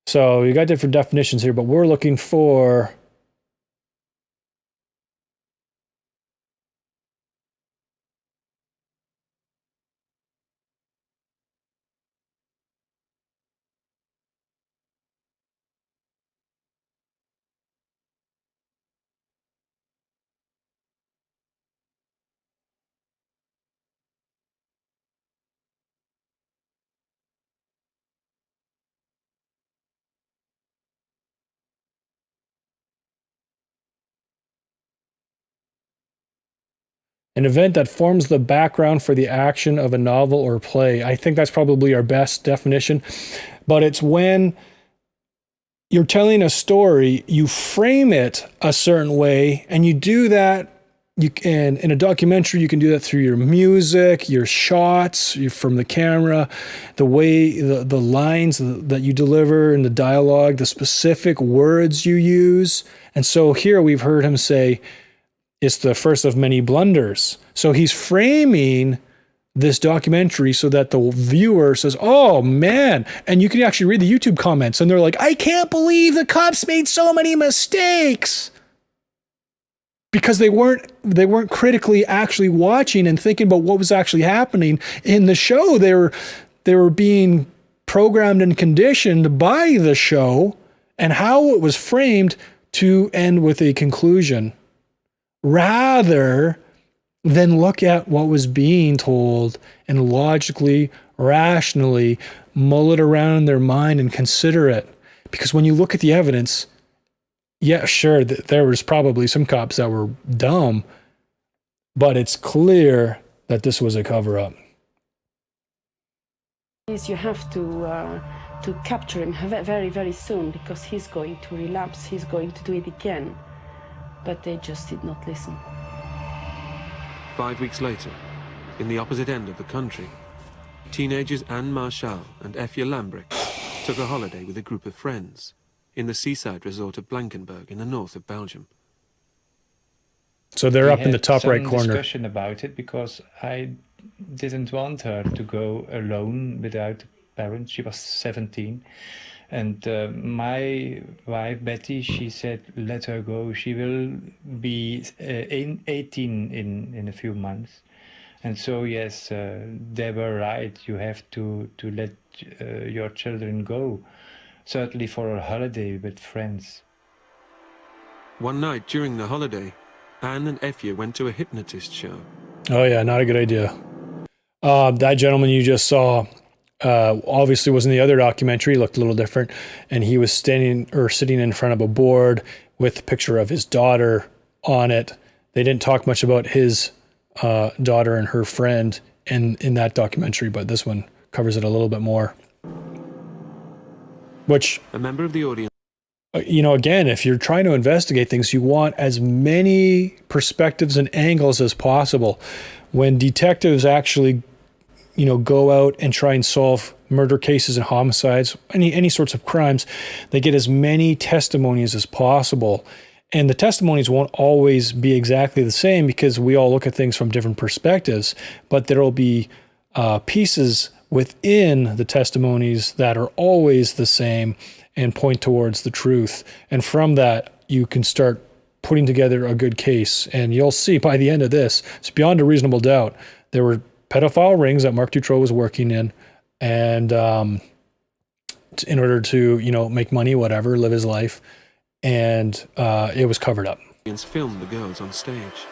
So you got different definitions here, but we're looking for an event that forms the background for the action of a novel or play. I think that's probably our best definition, but it's when you're telling a story, you frame it a certain way, and you do that. You can, in a documentary, you can do that through your music, your shots from the camera, the way the lines that you deliver in the dialogue, the specific words you use. And so here we've heard him say, it's the first of many blunders. So he's framing this documentary so that the viewer says, "Oh man," and you can actually read the YouTube comments and they're like, "I can't believe the cops made so many mistakes." Because they weren't critically actually watching and thinking about what was actually happening in the show. They were being programmed and conditioned by the show and how it was framed to end with a conclusion, rather than look at what was being told and logically, rationally mull it around in their mind and consider it. Because when you look at the evidence, yeah, sure, there was probably some cops that were dumb, but it's clear that this was a cover-up. You have to capture him very, very soon, because he's going to relapse, he's going to do it again. But they just did not listen. 5 weeks later, in the opposite end of the country, teenagers Anne Marchal and Effia Lambrecht took a holiday with a group of friends in the seaside resort of Blankenberg in the north of Belgium. So they're up in the top right corner. We had some discussion about it because I didn't want her to go alone without parents. She was 17. And my wife, Betty, she said, let her go. She will be 18 in a few months. And so, yes, they were right. You have to let your children go, certainly for a holiday with friends. One night during the holiday, Anne and Effia went to a hypnotist show. Oh yeah, not a good idea. That gentleman you just saw obviously was in the other documentary, looked a little different, and he was sitting in front of a board with a picture of his daughter on it. They didn't talk much about his daughter and her friend in that documentary, but this one covers it a little bit more. Which, a member of the audience, again, if you're trying to investigate things, you want as many perspectives and angles as possible. When detectives actually go out and try and solve murder cases and homicides, any sorts of crimes, they get as many testimonies as possible. And the testimonies won't always be exactly the same because we all look at things from different perspectives, but there will be pieces within the testimonies that are always the same and point towards the truth. And from that, you can start putting together a good case. And you'll see by the end of this, it's beyond a reasonable doubt, there were pedophile rings that Marc Dutroux was working in, and in order to, make money, whatever, live his life, and it was covered up. Filmed the girls on stage.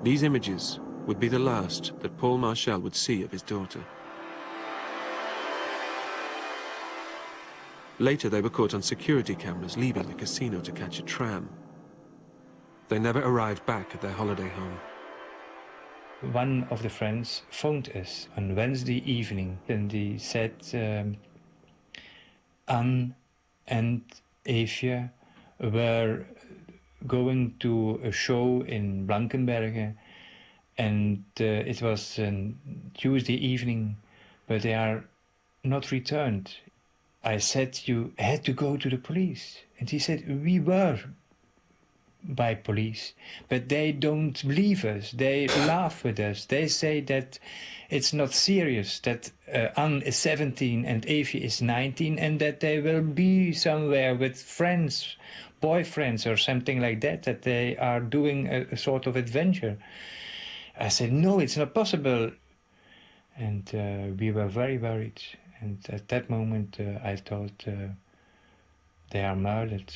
These images would be the last that Paul Marchal would see of his daughter. Later, they were caught on security cameras leaving the casino to catch a tram. They never arrived back at their holiday home. One of the friends phoned us on Wednesday evening, and he said Anne and Evie were going to a show in Blankenberge, and it was Tuesday evening, but they are not returned. I said, you had to go to the police. And he said, we were by police, but they don't believe us. They laugh with us. They say that it's not serious, that Anne is 17 and Evie is 19, and that they will be somewhere with friends, boyfriends or something like that, that they are doing a sort of adventure. I said, no, it's not possible. And we were very worried. And at that moment, I thought they are murdered.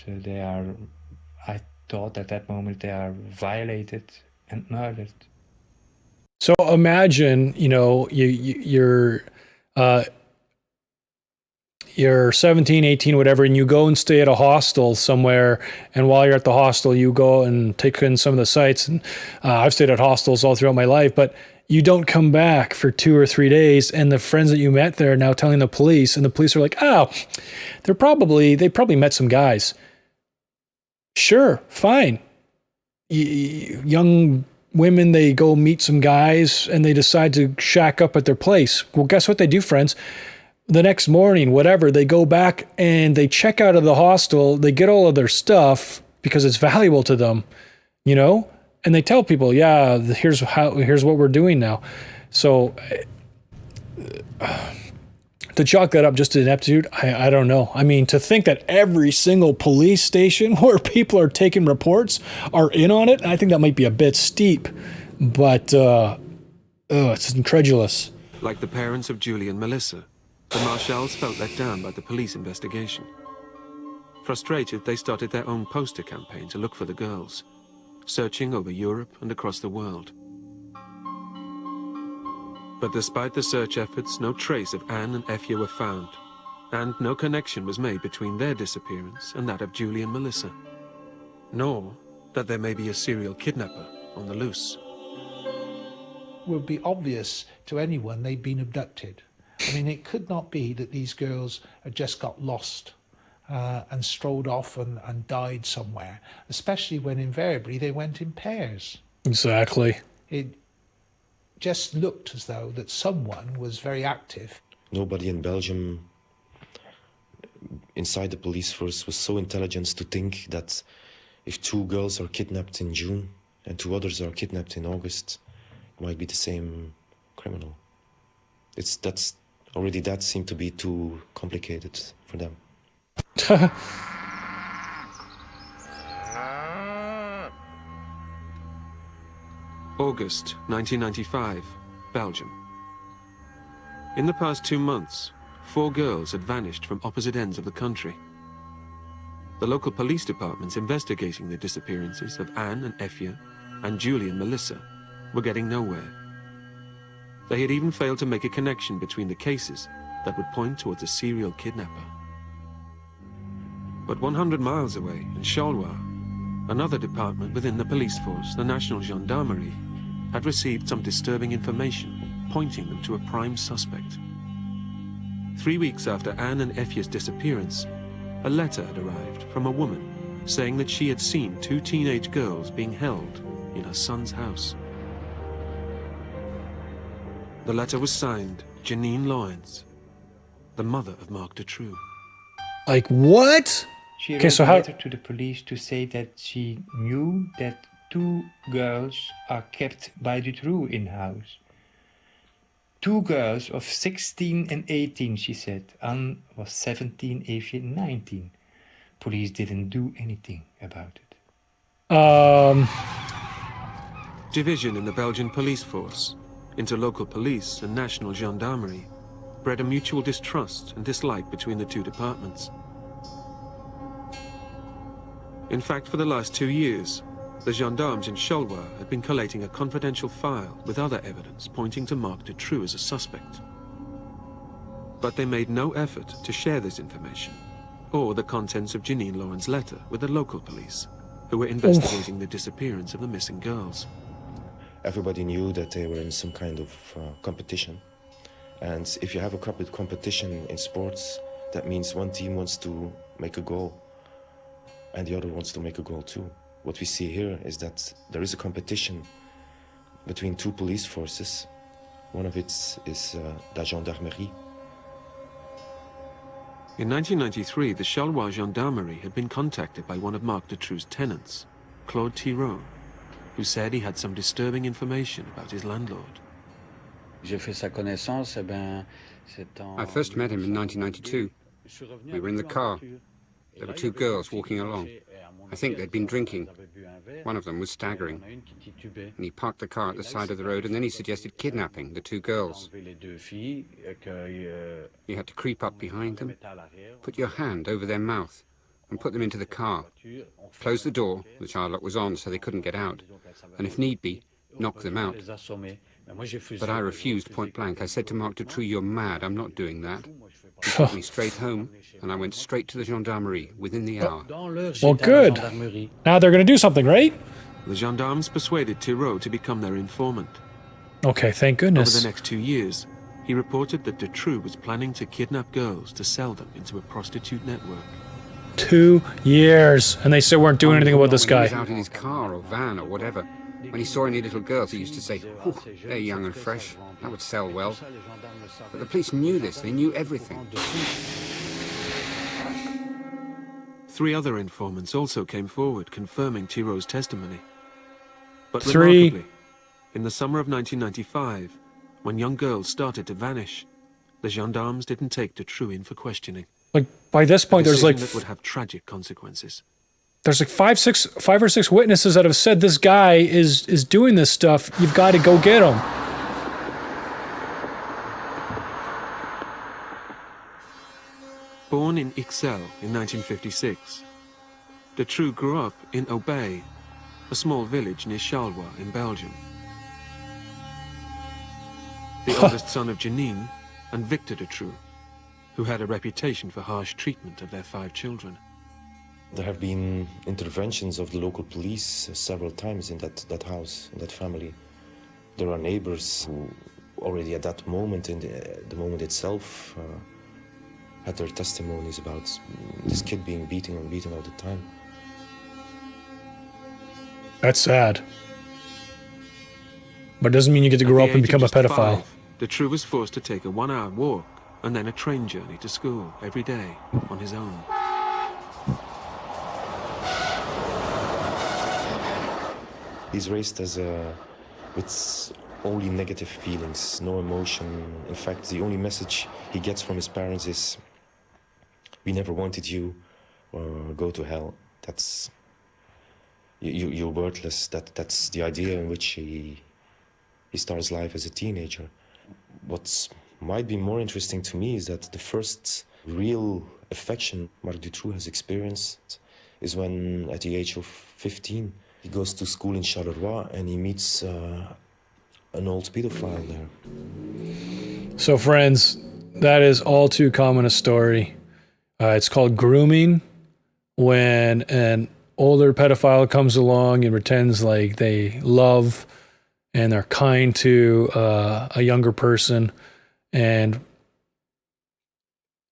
I thought at that moment they are violated and murdered. So imagine, you're 17, 18, whatever, and you go and stay at a hostel somewhere, and while you're at the hostel, you go and take in some of the sights. And I've stayed at hostels all throughout my life, but you don't come back for 2 or 3 days, and the friends that you met there are now telling the police, and the police are like, oh, they probably met some guys. Sure, fine. Young women, they go meet some guys, and they decide to shack up at their place. Well, guess what they do, friends? The next morning, whatever, they go back and they check out of the hostel, they get all of their stuff because it's valuable to them, and they tell people, yeah, here's what we're doing now. So to chalk that up just to ineptitude, I don't know. I mean, to think that every single police station where people are taking reports are in on it, I think that might be a bit steep, but it's incredulous. Like the parents of Julie and Melissa, the Marchals felt let down by the police investigation. Frustrated, they started their own poster campaign to look for the girls, searching over Europe and across the world. But despite the search efforts, no trace of Anne and Effie were found, and no connection was made between their disappearance and that of Julie and Melissa, nor that there may be a serial kidnapper on the loose. It would be obvious to anyone they'd been abducted. I mean, it could not be that these girls had just got lost and strolled off and died somewhere, especially when invariably they went in pairs. Exactly. It just looked as though that someone was very active. Nobody in Belgium, inside the police force, was so intelligent to think that if 2 girls are kidnapped in June and 2 others are kidnapped in August, it might be the same criminal. That seemed to be too complicated for them. August 1995, Belgium. In the past 2 months, 4 girls had vanished from opposite ends of the country. The local police departments investigating the disappearances of Anne and Effie and Julie and Melissa were getting nowhere. They had even failed to make a connection between the cases that would point towards a serial kidnapper. But 100 miles away, in Charleroi, another department within the police force, the National Gendarmerie, had received some disturbing information, pointing them to a prime suspect. 3 weeks after Anne and Effie's disappearance, a letter had arrived from a woman saying that she had seen 2 teenage girls being held in her son's house. The letter was signed Janine Lawrence, the mother of Marc Dutroux. Like, what? She Okay, wrote so a how... letter to the police to say that she knew that 2 girls are kept by Dutroux in house. 2 girls of 16 and 18, she said. Anne was 17, Evie 19. Police didn't do anything about it. Division in the Belgian police force into local police and national gendarmerie bred a mutual distrust and dislike between the 2 departments. In fact, for the last 2 years, the gendarmes in Charleroi had been collating a confidential file with other evidence pointing to Marc Dutroux as a suspect. But they made no effort to share this information, or the contents of Janine Lauren's letter with the local police, who were investigating the disappearance of the missing girls. Everybody knew that they were in some kind of competition. And if you have a competition in sports, that means one team wants to make a goal and the other wants to make a goal too. What we see here is that there is a competition between 2 police forces. One of it is la gendarmerie. In 1993, the Charleroi Gendarmerie had been contacted by one of Marc Dutroux's tenants, Claude Thibault, who said he had some disturbing information about his landlord. I first met him in 1992. We were in the car. There were 2 girls walking along. I think they'd been drinking. One of them was staggering. And he parked the car at the side of the road and then he suggested kidnapping the 2 girls. You had to creep up behind them, put your hand over their mouth and put them into the car. Close the door, the child lock was on so they couldn't get out, and if need be, knock them out. But I refused point blank. I said to Marc Dutroux, "You're mad, I'm not doing that." He took me straight home, and I went straight to the gendarmerie within the hour. Well, good. Now they're going to do something, right? The gendarmes persuaded Thibault to become their informant. Okay, thank goodness. Over the next 2 years, he reported that Dutroux was planning to kidnap girls to sell them into a prostitute network. 2 years, and they still weren't doing anything about this guy. When he was out in his car or van or whatever, when he saw any little girls, he used to say, "Oh, they're young and fresh. That would sell well." But the police knew this. They knew everything. 3 other informants also came forward, confirming Thibault's testimony. But 3. remarkably, in the summer of 1995, when young girls started to vanish, the gendarmes didn't take Dutroux in for questioning. Like, by this point, there's like... that would have tragic consequences. There's like 5 or 6 witnesses that have said this guy is doing this stuff. You've got to go get him. Born in Ixelles in 1956, Dutroux grew up in Aubay, a small village near Charleroi in Belgium. The oldest son of Janine and Victor Dutroux, who had a reputation for harsh treatment of their 5 children. There have been interventions of the local police several times in that house, in that family. There are neighbors who already at that moment, in the moment itself, had their testimonies about this kid being beaten all the time. That's sad. But it doesn't mean you get to grow up and become a pedophile. Dutroux was forced to take a 1-hour walk and then a train journey to school every day on his own. He's raised as with only negative feelings, no emotion. In fact, the only message he gets from his parents is, "We never wanted you, or go to hell." That's you're worthless. That's the idea in which he starts life as a teenager. What might be more interesting to me is that the first real affection Marc Dutroux has experienced is when, at the age of 15, he goes to school in Charleroi and he meets an old pedophile there. So friends, that is all too common a story. It's called grooming, when an older pedophile comes along and pretends like they love and they're kind to a younger person, and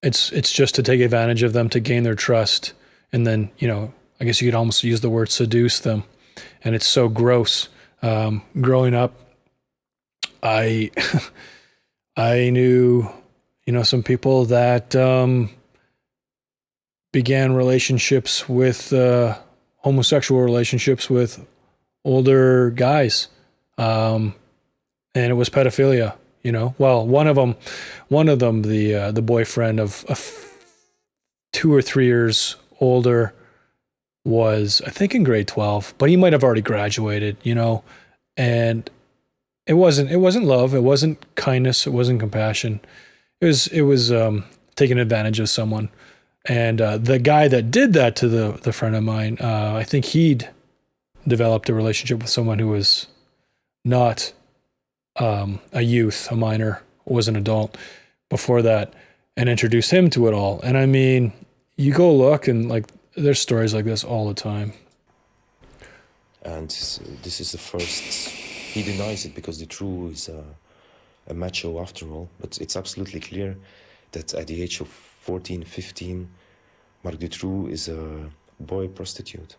it's just to take advantage of them, to gain their trust, and then, you know, I guess you could almost use the word seduce them. And it's so gross. Growing up, I I knew, you know, some people that began relationships with homosexual relationships with older guys, and it was pedophilia. You know, well, one of them, the boyfriend of 2 or 3 years older, was, I think, in grade 12, but he might have already graduated. You know, and it wasn't love, it wasn't kindness, it wasn't compassion. It was taking advantage of someone. And the guy that did that to the friend of mine, I think he'd developed a relationship with someone who was not a youth, a minor, was an adult before that, and introduced him to it all. And I mean, you go look, and like, there's stories like this all the time. And this is the first. He denies it because Dutroux is a macho after all, but it's absolutely clear that at the age of 14, 15, Marc Dutroux is a boy prostitute.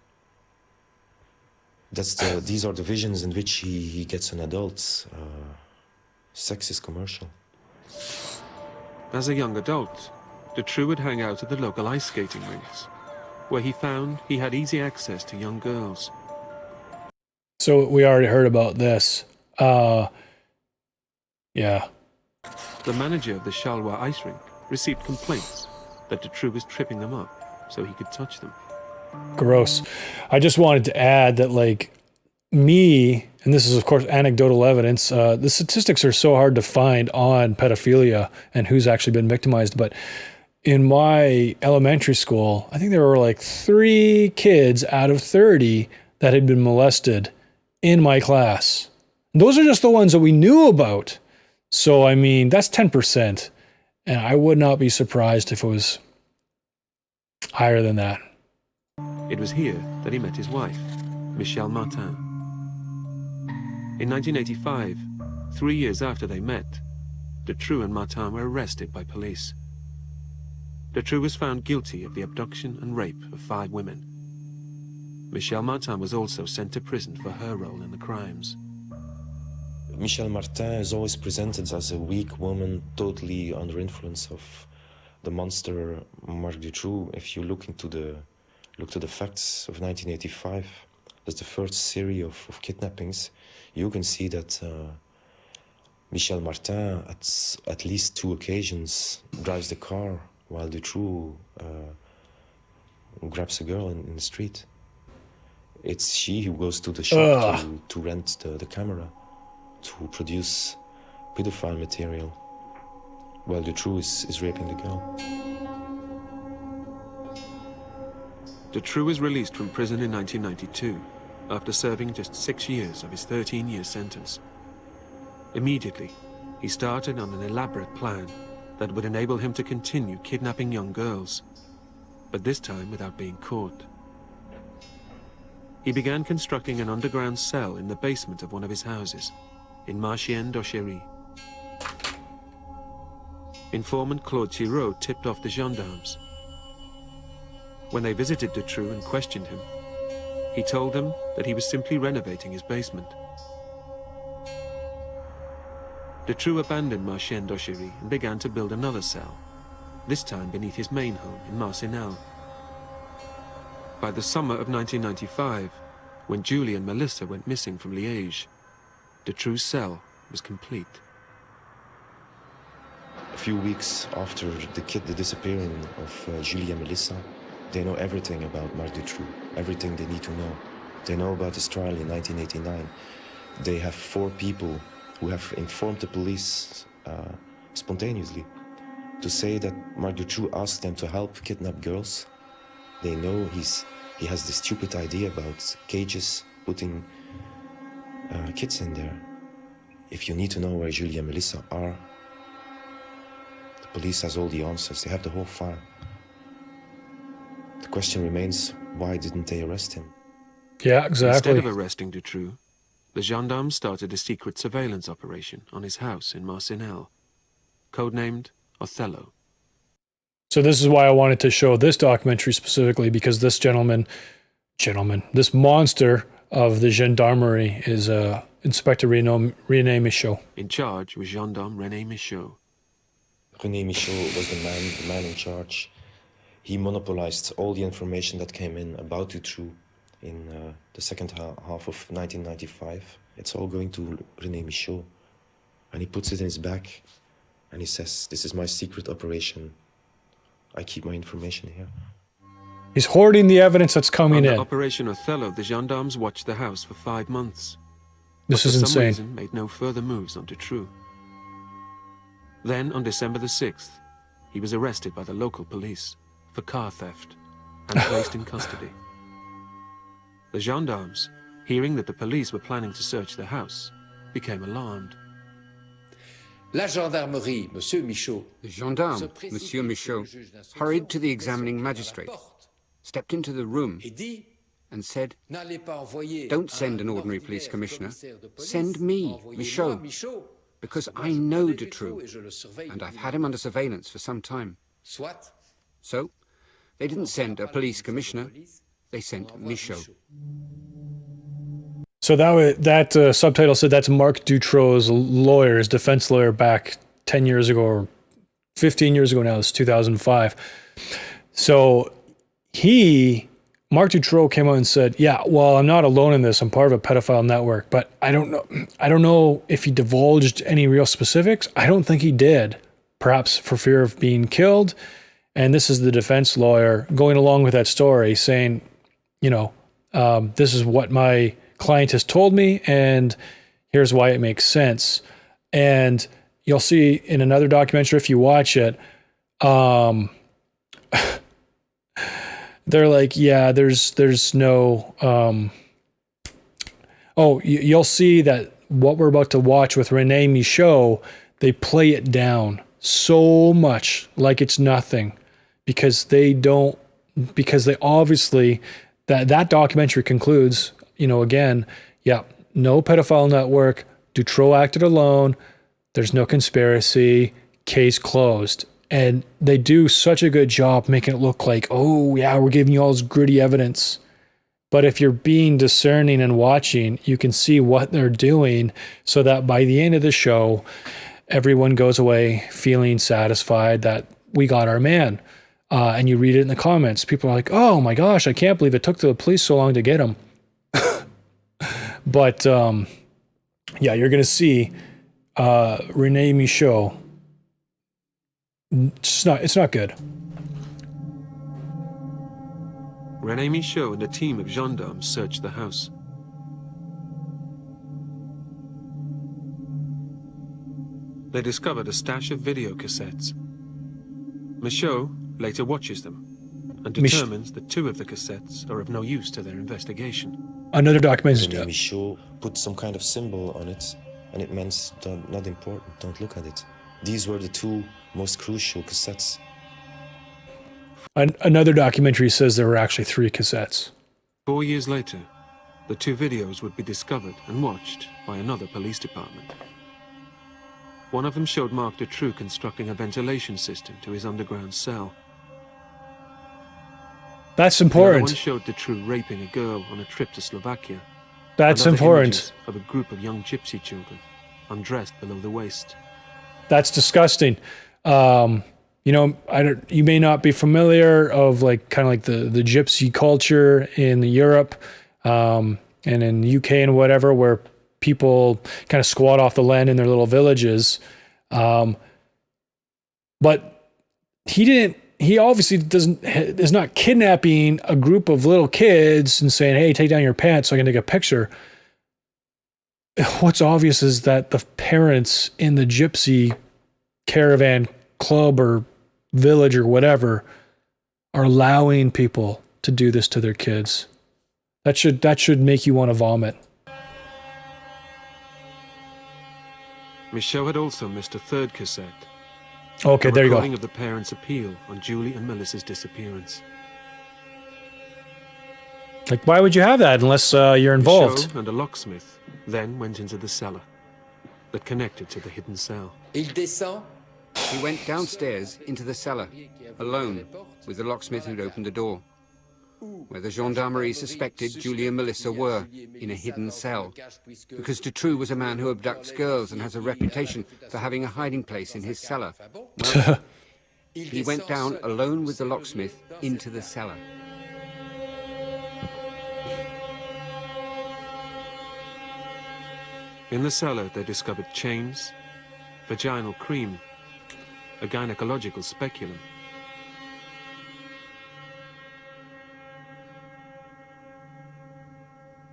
These are the visions in which he gets an adult. Sex is commercial. As a young adult, Dutroux would hang out at the local ice skating rinks, where he found he had easy access to young girls. So we already heard about this. Yeah. The manager of the Charleroi ice rink received complaints that Dutroux was tripping them up so he could touch them. Gross. I just wanted to add that, like, me, and this is of course anecdotal evidence, the statistics are so hard to find on pedophilia and who's actually been victimized, but in my elementary school, I think there were like 3 kids out of 30 that had been molested in my class. Those are just the ones that we knew about. So, I mean, that's 10%. And I would not be surprised if it was higher than that. It was here that he met his wife, Michelle Martin. In 1985, 3 years after they met, Dutroux and Martin were arrested by police. Dutroux was found guilty of the abduction and rape of 5 women. Michelle Martin was also sent to prison for her role in the crimes. Michelle Martin is always presented as a weak woman, totally under influence of the monster Marc Dutroux. If you look to the facts of 1985, that's the first series of kidnappings. You can see that Michelle Martin, at least 2 occasions, drives the car while Dutroux grabs a girl in the street. It's she who goes to the shop to rent the camera, to produce pedophile material, while Dutroux is raping the girl. Dutroux was released from prison in 1992, after serving just 6 years of his 13-year sentence. Immediately, he started on an elaborate plan that would enable him to continue kidnapping young girls, but this time without being caught. He began constructing an underground cell in the basement of one of his houses, in Marchienne d'Auchery. Informant Claude Thiraud tipped off the gendarmes. When they visited Dutroux and questioned him, he told them that he was simply renovating his basement. Dutroux abandoned Marchienne d'Auchery and began to build another cell, this time beneath his main home in Marcinelle. By the summer of 1995, when Julie and Melissa went missing from Liège, Dutroux's cell was complete. A few weeks after the disappearing of Julie and Melissa, they know everything about Marc Dutroux, everything they need to know. They know about his trial in 1989. They have 4 people who have informed the police spontaneously to say that Marc Dutroux asked them to help kidnap girls. They know he has this stupid idea about cages, putting kids in there. if you need to know where Julie and Melissa are, the police has all the answers. They have the whole file. The question remains, why didn't they arrest him? Yeah, exactly. Instead of arresting Dutroux, the gendarmes started a secret surveillance operation on his house in Marcinelle, codenamed Othello. So this is why I wanted to show this documentary specifically, because this this monster of the gendarmerie is Inspector René Michaud. In charge was gendarme René Michaud. René Michaud was the man in charge. He monopolized all the information that came in about Dutroux in the second half of 1995. It's all going to René Michaud. And he puts it in his bag and he says, "This is my secret operation. I keep my information here." He's hoarding the evidence that's coming Under in. Operation Othello, the gendarmes watched the house for 5 months. This is For some insane. reason, made no further moves on Dutroux. Then, on December the 6th, he was arrested by the local police for car theft and placed in custody. The gendarmes, hearing that the police were planning to search the house, became alarmed. La gendarmerie, Monsieur Michaud. The gendarme, Monsieur Michaud, hurried to the examining magistrate, stepped into the room, and said, "Don't send an ordinary police commissioner. Send me, Michaud, because I know Dutroux, and I've had him under surveillance for some time." So, they didn't send a police commissioner, they sent Michaud. So that subtitle said that's Marc Dutroux's lawyer, his defense lawyer back 10 years ago, or 15 years ago now, it's 2005. So Marc Dutroux came out and said, "Yeah, well, I'm not alone in this. I'm part of a pedophile network, but I don't know if he divulged any real specifics. I don't think he did, perhaps for fear of being killed." And this is the defense lawyer going along with that story saying, this is what my client has told me, and here's why it makes sense. And you'll see in another documentary, if you watch it, they're like, yeah, there's no, you'll see that what we're about to watch with René Michaud, they play it down so much like it's nothing, because they obviously, that documentary concludes, again, yeah, no pedophile network, Dutroux acted alone, there's no conspiracy, case closed. And they do such a good job making it look like, oh yeah, we're giving you all this gritty evidence. But if you're being discerning and watching, you can see what they're doing, so that by the end of the show, everyone goes away feeling satisfied that we got our man. And you read it in the comments. People are like, "Oh my gosh, I can't believe it took the police so long to get him." But yeah, you're going to see René Michaud. It's not good. René Michaud and a team of gendarmes searched the house. They discovered a stash of video cassettes. Michaud later watches them and determines that 2 of the cassettes are of no use to their investigation. Another document. Michaud put some kind of symbol on it, and it meant not important, don't look at it. These were the 2 most crucial cassettes. Another documentary says there were actually 3 cassettes. 4 years later, the 2 videos would be discovered and watched by another police department. One of them showed Marc Dutroux constructing a ventilation system to his underground cell. That's The important. other one showed Dutroux raping a girl on a trip to Slovakia. That's and other important. images of a group of young gypsy children, undressed below the waist. That's disgusting. You may not be familiar of the gypsy culture in Europe, and in the UK and whatever, where people kind of squat off the land in their little villages. But he obviously is not kidnapping a group of little kids and saying, "Hey, take down your pants so I can take a picture." What's obvious is that the parents in the gypsy caravan club or village or whatever are allowing people to do this to their kids. That should make you want to vomit. Michaud had also missed a third cassette. Okay, there you go. A recording of the parents' appeal on Julie and Melissa's disappearance. Like, why would you have that unless you're involved? Michaud and a locksmith then went into the cellar that connected to the hidden cell. He went downstairs into the cellar, alone, with the locksmith who'd opened the door, where the gendarmerie suspected Julie and Melissa were, in a hidden cell, because Dutroux was a man who abducts girls and has a reputation for having a hiding place in his cellar. Well, he went down alone with the locksmith into the cellar. In the cellar, they discovered chains, vaginal cream, a gynecological speculum.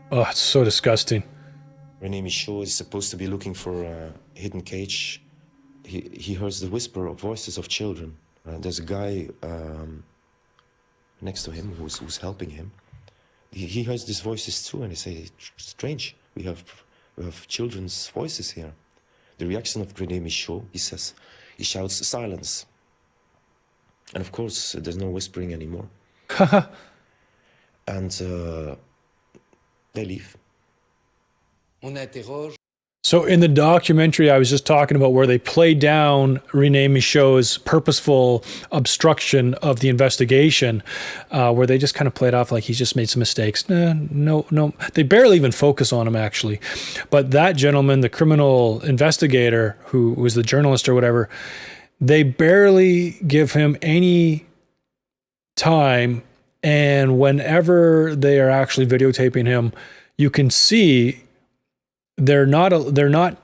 Oh, it's so disgusting. René Michaud is supposed to be looking for a hidden cage. He hears the whisper of voices of children. There's a guy next to him who's helping him. He hears these voices too, and he says, strange, we have children's voices here. The reaction of René Michaud, he shouts, silence. And of course, there's no whispering anymore. And they leave. So in the documentary I was just talking about, where they play down René Michaud's purposeful obstruction of the investigation, where they just kind of played off like he's just made some mistakes. No. They barely even focus on him, actually. But that gentleman, the criminal investigator who was the journalist or whatever, they barely give him any time. And whenever they are actually videotaping him, you can see they're not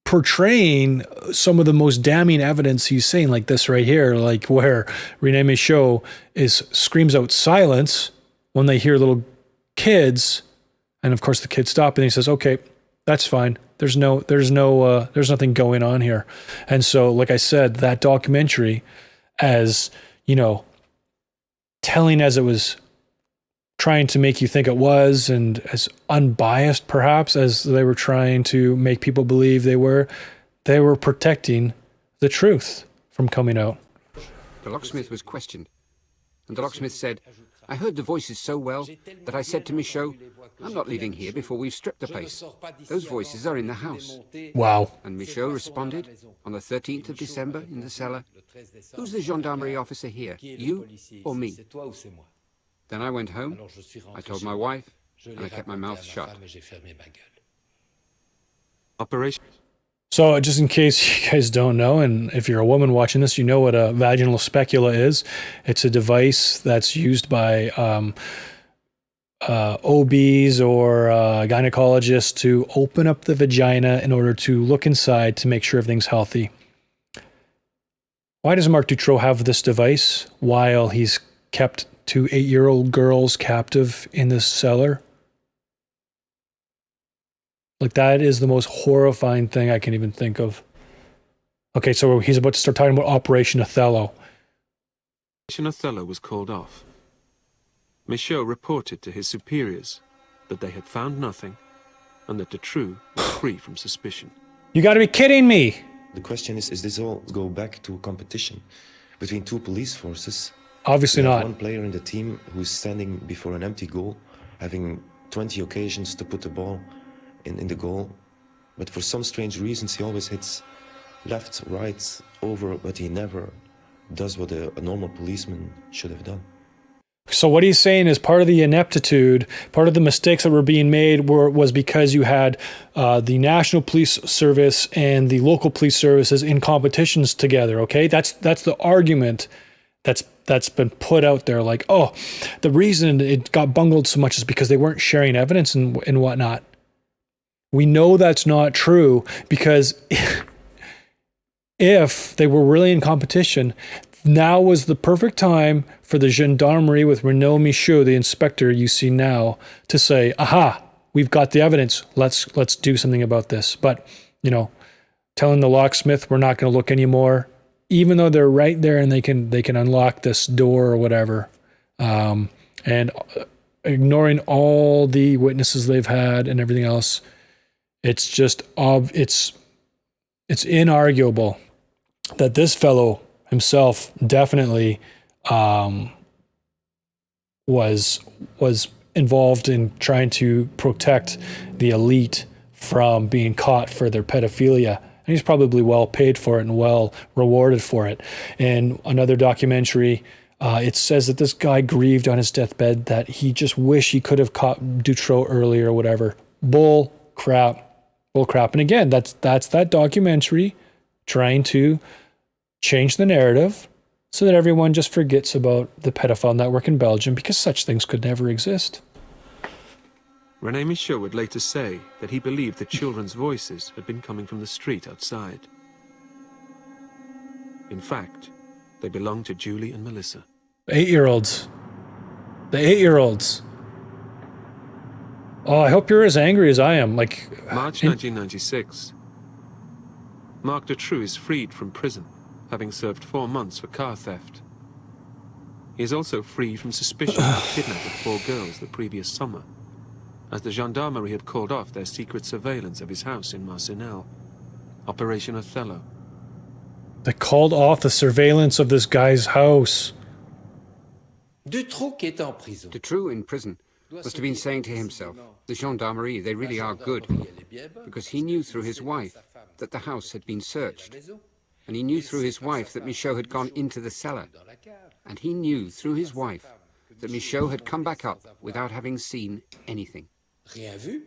portraying some of the most damning evidence he's saying, like this right here, like where René Michaud screams out silence when they hear little kids, and of course the kids stop, and he says, "Okay, that's fine. There's nothing going on here." And so, like I said, that documentary, as you know, telling as it was trying to make you think it was, and as unbiased perhaps as they were trying to make people believe they were protecting the truth from coming out. The locksmith was questioned, and the locksmith said, "I heard the voices so well that I said to Michaud, I'm not leaving here before we've stripped the place. Those voices are in the house." Wow. And Michaud responded on the 13th of December in the cellar, "Who's the gendarmerie officer here, you or me?" Then I went home, I told my wife, and I kept my mouth shut. Operation. So just in case you guys don't know, and if you're a woman watching this, you know what a vaginal specula is. It's a device that's used by OBs or gynecologists to open up the vagina in order to look inside to make sure everything's healthy. Why does Marc Dutroux have this device while he's kept 2 8-year-old girls captive in this cellar? Like, that is the most horrifying thing I can even think of. Okay, so he's about to start talking about Operation Othello. Operation Othello was called off. Michaud reported to his superiors that they had found nothing and that Dutroux was free from suspicion. You gotta be kidding me! The question is this all go back to a competition between two police forces? Obviously not. One player in the team who's standing before an empty goal, having 20 occasions to put the ball in the goal, but for some strange reasons he always hits left, right, over, but he never does what a normal policeman should have done. So what he's saying is part of the ineptitude, part of the mistakes that were being made was because you had the National Police Service and the local police services in competitions together, okay? That's the argument that's been put out there, like, oh, the reason it got bungled so much is because they weren't sharing evidence and whatnot. We know that's not true, because if they were really in competition, now was the perfect time for the gendarmerie with René Michaud, the inspector you see now, to say, aha, we've got the evidence. Let's do something about this. But, you know, telling the locksmith we're not going to look anymore, even though they're right there and they can unlock this door or whatever, and ignoring all the witnesses they've had and everything else, it's just it's it's inarguable that this fellow himself definitely was involved in trying to protect the elite from being caught for their pedophilia. And he's probably well paid for it and well rewarded for it. In another documentary, it says that this guy grieved on his deathbed that he just wished he could have caught Dutroux earlier or whatever. Bull crap. And again, that's that documentary trying to change the narrative so that everyone just forgets about the pedophile network in Belgium, because such things could never exist. René Michaud would later say that he believed the children's voices had been coming from the street outside. In fact, they belonged to Julie and Melissa. 8-year-olds. The 8-year-olds. Oh, I hope you're as angry as I am. Like, March 1996. Marc Dutroux is freed from prison, having served 4 months for car theft. He is also freed from suspicion of kidnapping 4 girls the previous summer, as the gendarmerie had called off their secret surveillance of his house in Marcinelle, Operation Othello. They called off the surveillance of this guy's house. Dutroux in prison must have been saying to himself, the gendarmerie, they really are good, because he knew through his wife that the house had been searched, and he knew through his wife that Michaud had gone into the cellar, and he knew through his wife that Michaud had come back up without having seen anything. Rien vu?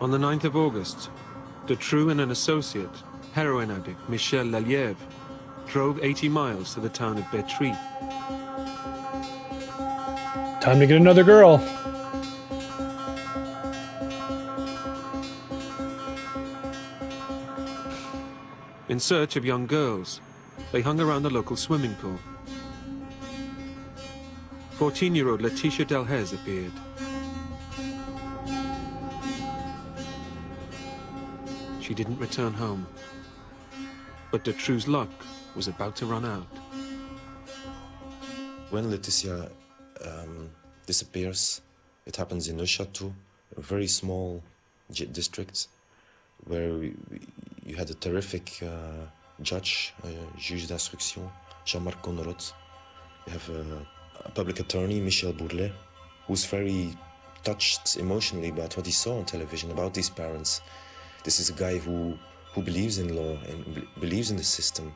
On the 9th of August, Dutroux and an associate, heroin addict Michel Lelièvre, drove 80 miles to the town of Bétry. Time to get another girl. In search of young girls, they hung around the local swimming pool. 14-year-old Laetitia Delhez appeared. She didn't return home, but Dutroux's luck was about to run out. When Laetitia disappears, it happens in Neuchâtel, a very small district, where you had a terrific judge, juge d'instruction, Jean-Marc Conrot. You have a public attorney, Michel Bourlet, who's very touched emotionally about what he saw on television about these parents. This is a guy who believes in law and believes in the system.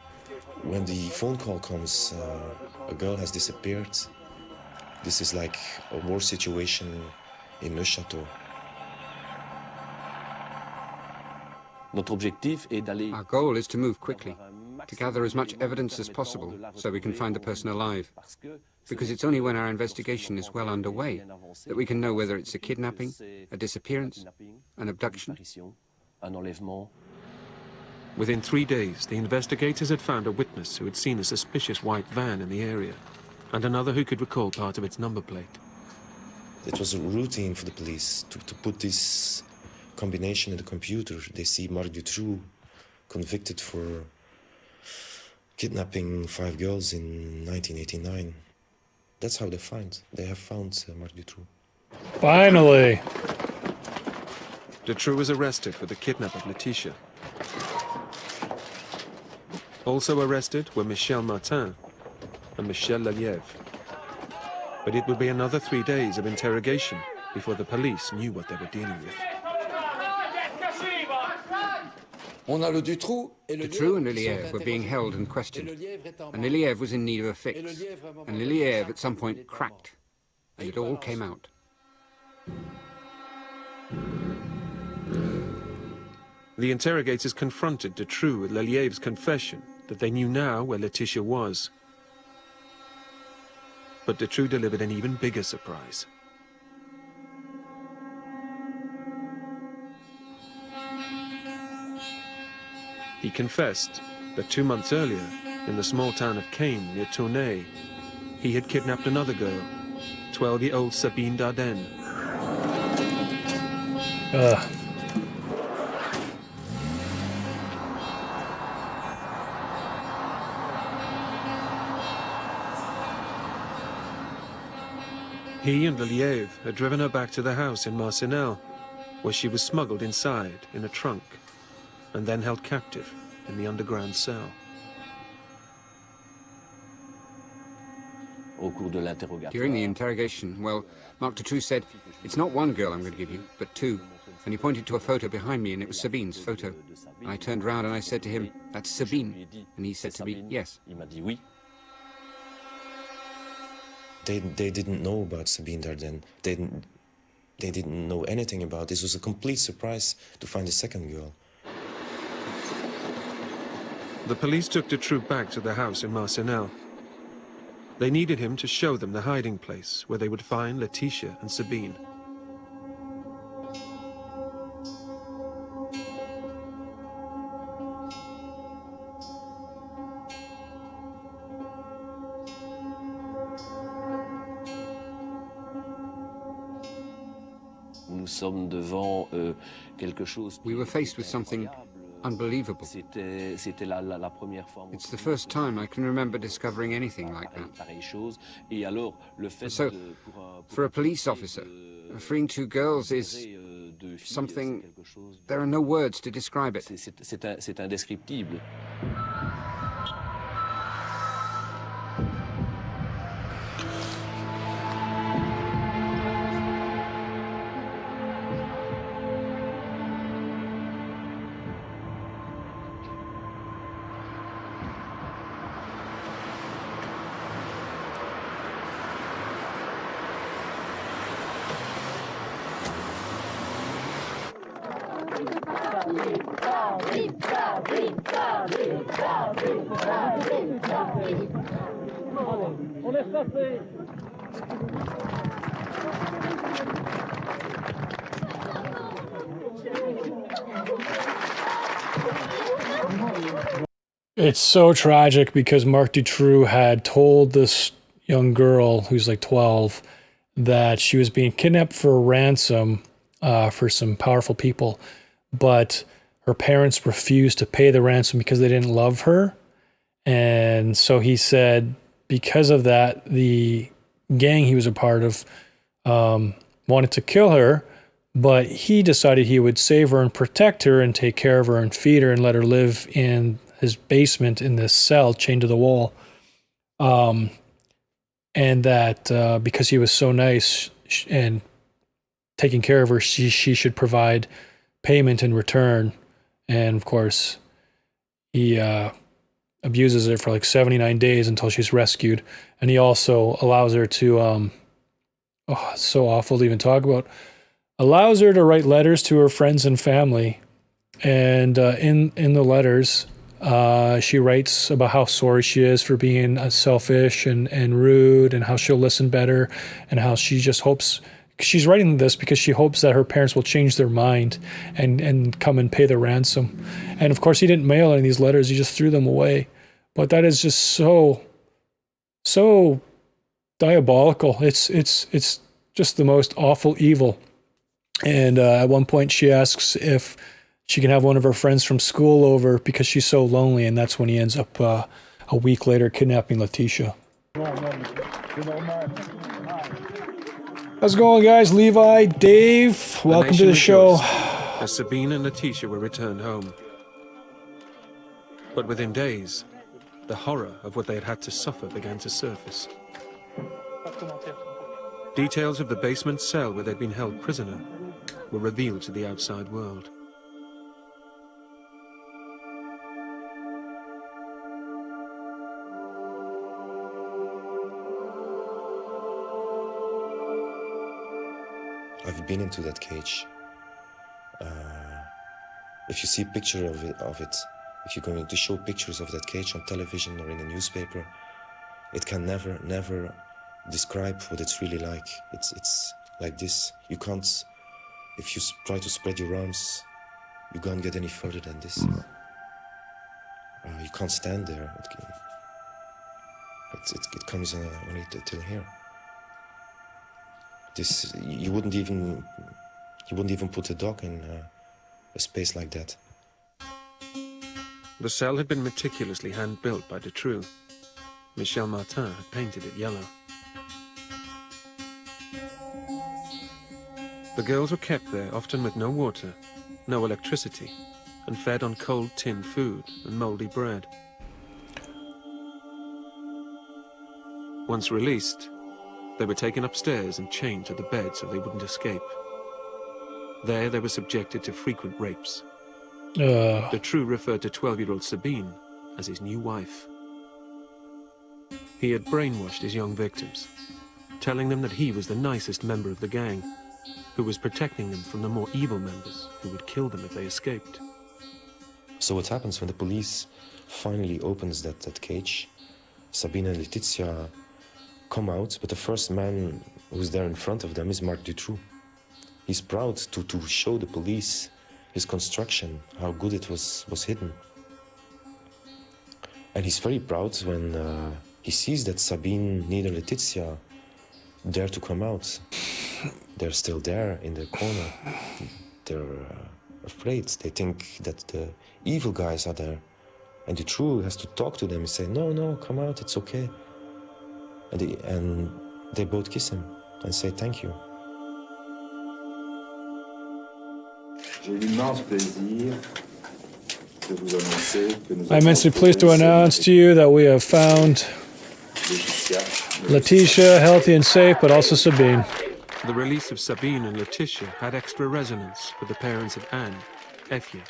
When the phone call comes, a girl has disappeared. This is like a war situation in Neuchâtel. Our goal is to move quickly, to gather as much evidence as possible so we can find the person alive. Because it's only when our investigation is well underway that we can know whether it's a kidnapping, a disappearance, an abduction. Within 3 days, the investigators had found a witness who had seen a suspicious white van in the area, and another who could recall part of its number plate. It was a routine for the police to put this combination in the computer. They see Marc Dutroux convicted for kidnapping 5 girls in 1989. That's how they have found Marc Dutroux. Finally! Dutroux was arrested for the kidnap of Laetitia. Also arrested were Michel Martin and Michel Lelièvre. But it would be another 3 days of interrogation before the police knew what they were dealing with. Dutroux and Lelièvre were being held and questioned, and Lelièvre was in need of a fix, and Lelièvre at some point cracked, and it all came out. The interrogators confronted Dutroux with Lelièvre's confession that they knew now where Laetitia was. But Dutroux delivered an even bigger surprise. He confessed that 2 months earlier, in the small town of Caen near Tournai, he had kidnapped another girl, 12-year-old Sabine Dardenne. He and Lelièvre had driven her back to the house in Marcinelle, where she was smuggled inside in a trunk and then held captive in the underground cell. During the interrogation, well, Marc Dutroux said, "It's not one girl I'm going to give you, but two." And he pointed to a photo behind me, and it was Sabine's photo. And I turned round and I said to him, "That's Sabine." And he said to me, "Yes." They didn't know about Sabine Dardenne. They didn't know anything about this. It was a complete surprise to find a second girl. The police took Dutroux back to the house in Marcinelle. They needed him to show them the hiding place where they would find Laetitia and Sabine. We were faced with something unbelievable. It's the first time I can remember discovering anything like that. So, for a police officer, freeing two girls is something... There are no words to describe it. C'est indescriptible. It's so tragic because Marc Dutroux had told this young girl who's like 12 that she was being kidnapped for a ransom for some powerful people, but her parents refused to pay the ransom because they didn't love her. And so he said because of that, the gang he was a part of wanted to kill her, but he decided he would save her and protect her and take care of her and feed her and let her live in his basement in this cell chained to the wall. And that because he was so nice and taking care of her, she should provide payment in return. And of course, he abuses her for like 79 days until she's rescued. And he also allows her to, it's so awful to even talk about, allows her to write letters to her friends and family. And in the letters, she writes about how sorry she is for being selfish and rude, and how she'll listen better, and how she just hopes, she's writing this because she hopes that her parents will change their mind and come and pay the ransom. And of course, he didn't mail any of these letters, he just threw them away. But that is just so diabolical. It's just the most awful evil. And at one point she asks if she can have one of her friends from school over because she's so lonely, and that's when he ends up a week later kidnapping Laetitia. How's it going, guys? Levi, Dave, welcome to the show. As Sabine and Laetitia were returned home. But within days, the horror of what they had to suffer began to surface. Details of the basement cell where they'd been held prisoner were revealed to the outside world. I've been into that cage. If you see a picture of it, if you're going to show pictures of that cage on television or in a newspaper, it can never describe what it's really like. It's like this. You can't, if you try to spread your arms, you can't get any further than this. You can't stand there. It comes only till here. This you wouldn't even put a dog in a space like that. The cell had been meticulously hand-built by Dutroux. Michel Martin had painted it yellow. The girls were kept there, often with no water, no electricity, and fed on cold tinned food and mouldy bread. Once released, they were taken upstairs and chained to the bed so they wouldn't escape. There they were subjected to frequent rapes. Dutroux referred to 12-year-old Sabine as his new wife. He had brainwashed his young victims, telling them that he was the nicest member of the gang, who was protecting them from the more evil members who would kill them if they escaped. So what happens when the police finally opens that cage? Sabine and Letizia come out, but the first man who's there in front of them is Marc Dutroux. He's proud to show the police his construction, how good it was hidden. And he's very proud when he sees that Sabine, neither Letizia, dare to come out. They're still there in the corner. They're afraid. They think that the evil guys are there. And Dutroux has to talk to them and say, no, come out, it's okay. And they both kiss him and say thank you. I'm immensely pleased to announce to you that we have found Letitia healthy and safe, but also Sabine. The release of Sabine and Letitia had extra resonance for the parents of Anne, Effie,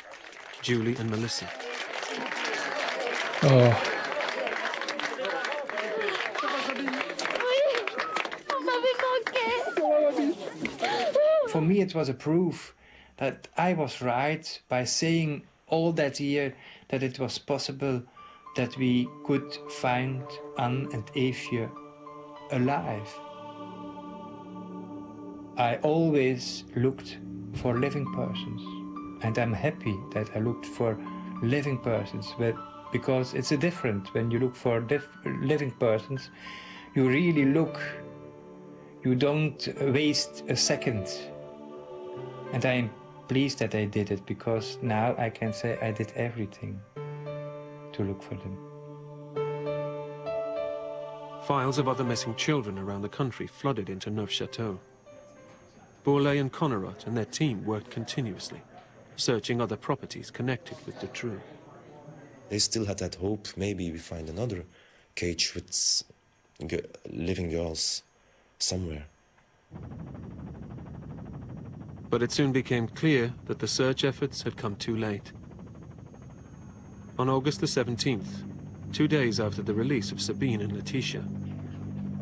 Julie and Melissa. Oh. For me, it was a proof that I was right by saying all that year that it was possible that we could find Anne and Effie alive. I always looked for living persons, and I'm happy that I looked for living persons, because it's a different when you look for living persons. You really look, you don't waste a second. And I'm pleased that I did it, because now I can say I did everything to look for them. Files of other missing children around the country flooded into Neufchâteau. Bourlet and Connerot and their team worked continuously, searching other properties connected with Dutroux. They still had that hope, maybe we find another cage with living girls somewhere. But it soon became clear that the search efforts had come too late. On August the 17th, 2 days after the release of Sabine and Letitia,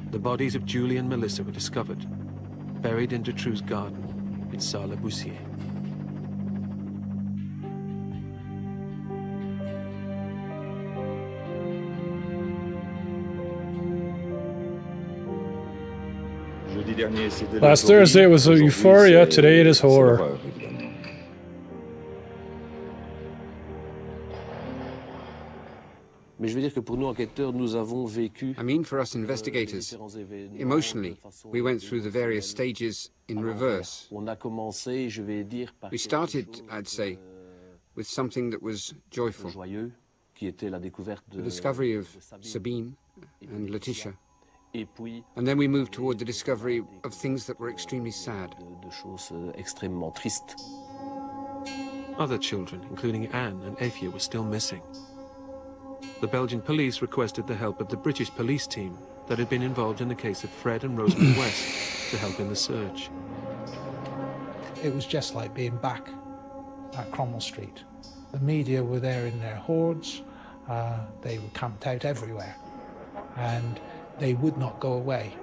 the bodies of Julie and Melissa were discovered, buried in Dutroux's garden in Sarre-le-Boussier. Last Thursday it was euphoria, today it is horror. I mean, for us investigators, emotionally, we went through the various stages in reverse. We started, I'd say, with something that was joyful. The discovery of Sabine and Letitia. And then we moved toward the discovery of things that were extremely sad. Other children, including Anne and Effie, were still missing. The Belgian police requested the help of the British police team that had been involved in the case of Fred and Rosamund West to help in the search. It was just like being back at Cromwell Street. The media were there in their hordes, they were camped out everywhere, and they would not go away.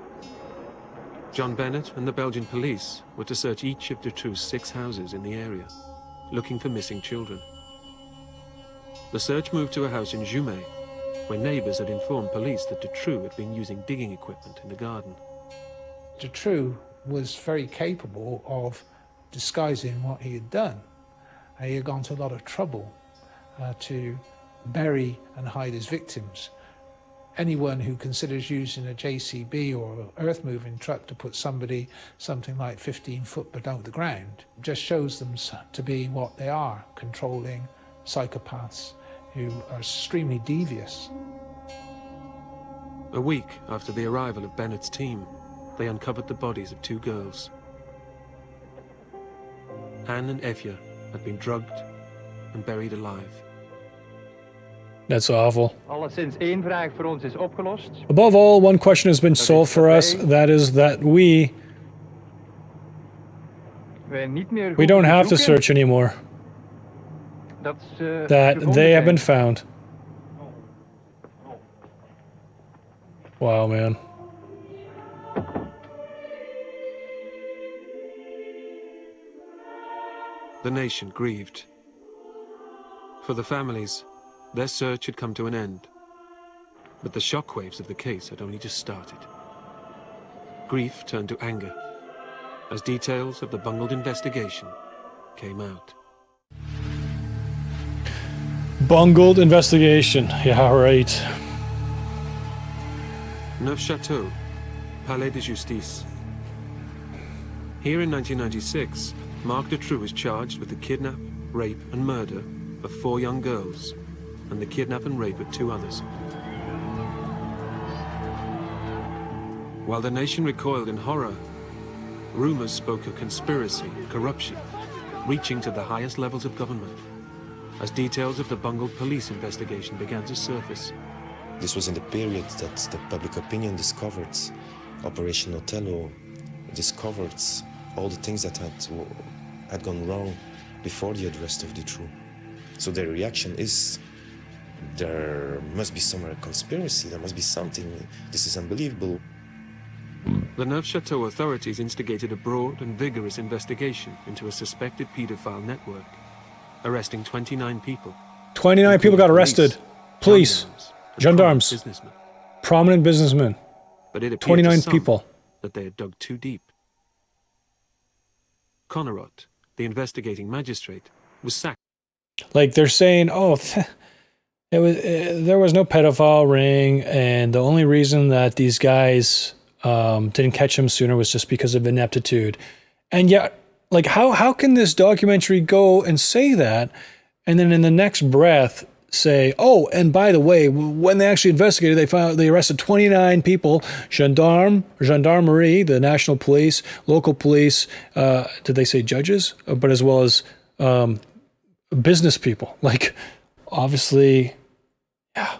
John Bennett and the Belgian police were to search each of Dutroux's 6 houses in the area, looking for missing children. The search moved to a house in Jumet, where neighbors had informed police that Dutroux had been using digging equipment in the garden. Dutroux was very capable of disguising what he had done. He had gone to a lot of trouble to bury and hide his victims. Anyone who considers using a JCB or an earth-moving truck to put somebody something like 15 foot below the ground just shows them to be what they are, controlling psychopaths who are extremely devious. A week after the arrival of Bennett's team, they uncovered the bodies of 2 girls. Anne and Evja had been drugged and buried alive. That's awful. Alleszins één vraag voor ons is opgelost. Above all, one question has been solved for us. That is that we don't have to search anymore. That they have been found. Wow, man. The nation grieved. For the families, their search had come to an end. But the shockwaves of the case had only just started. Grief turned to anger as details of the bungled investigation came out. Bungled investigation. Yeah, right. Neufchâteau, Palais de Justice. Here in 1996, Marc Dutroux was charged with the kidnap, rape and murder of 4 young girls and the kidnap and rape of 2 others. While the nation recoiled in horror, rumors spoke of conspiracy and corruption reaching to the highest levels of government as details of the bungled police investigation began to surface. This was in the period that the public opinion discovered Operation Othello, discovered all the things that had gone wrong before the arrest of Dutroux. So their reaction is, there must be somewhere a conspiracy, there must be something, this is unbelievable. The Neufchâteau authorities instigated a broad and vigorous investigation into a suspected paedophile network, arresting 29 people. 29 people got arrested. Police, gendarmes, prominent businessmen. But it appeared 29 to some people. that they had dug too deep. Connerot, the investigating magistrate, was sacked. Like they're saying, oh, there was no pedophile ring, and the only reason that these guys didn't catch him sooner was just because of ineptitude. And yet, like, how can this documentary go and say that, and then in the next breath say, oh, and by the way, when they actually investigated, they arrested 29 people, gendarmerie, the national police, local police, did they say judges? But as well as business people. Like, obviously, yeah.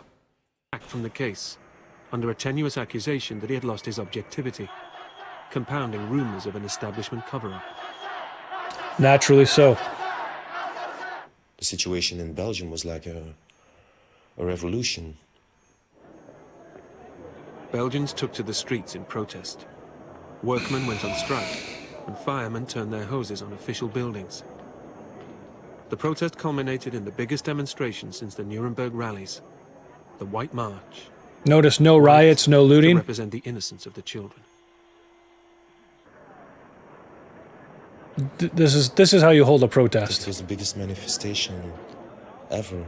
From the case, under a tenuous accusation that he had lost his objectivity, compounding rumors of an establishment cover-up. Naturally so. The situation in Belgium was like a revolution. Belgians took to the streets in protest. Workmen went on strike, and firemen turned their hoses on official buildings. The protest culminated in the biggest demonstration since the Nuremberg rallies, the White March. Notice no riots, no looting. To represent the innocence of the children. This is how you hold a protest. It was the biggest manifestation ever.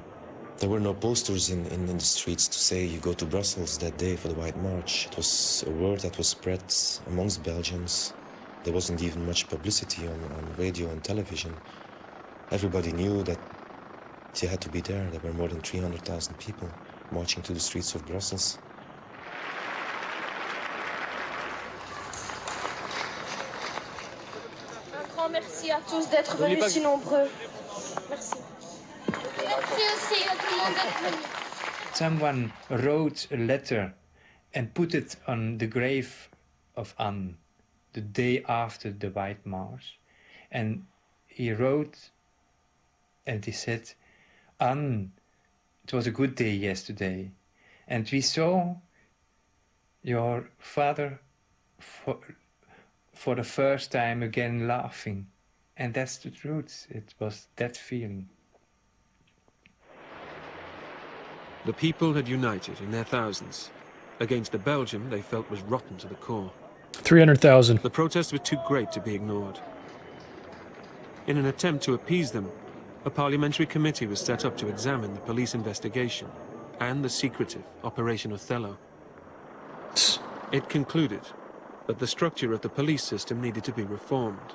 There were no posters in the streets to say you go to Brussels that day for the White March. It was a word that was spread amongst Belgians. There wasn't even much publicity on radio and television. Everybody knew that you had to be there. There were more than 300,000 people marching to the streets of Brussels. Un grand merci à tous d'être venus si nombreux. Merci. Merci aussi à tout le monde d'être venu. Someone wrote a letter and put it on the grave of Anne the day after the White March. And he wrote and he said, Anne, it was a good day yesterday. And we saw your father for the first time again laughing. And that's the truth. It was that feeling. The people had united in their thousands against a Belgium they felt was rotten to the core. 300,000. The protests were too great to be ignored. In an attempt to appease them, a parliamentary committee was set up to examine the police investigation and the secretive Operation Othello. It concluded that the structure of the police system needed to be reformed.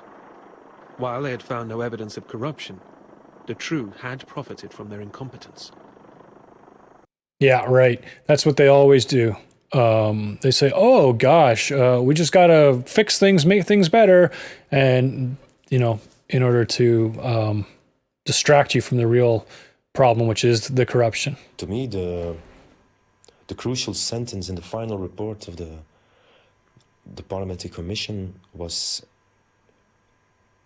While they had found no evidence of corruption, Dutroux had profited from their incompetence. Yeah, right. That's what they always do. they say, "Oh gosh, we just gotta fix things, make things better," and in order to distract you from the real problem, which is the corruption. To me, the crucial sentence in the final report of the Parliamentary Commission was,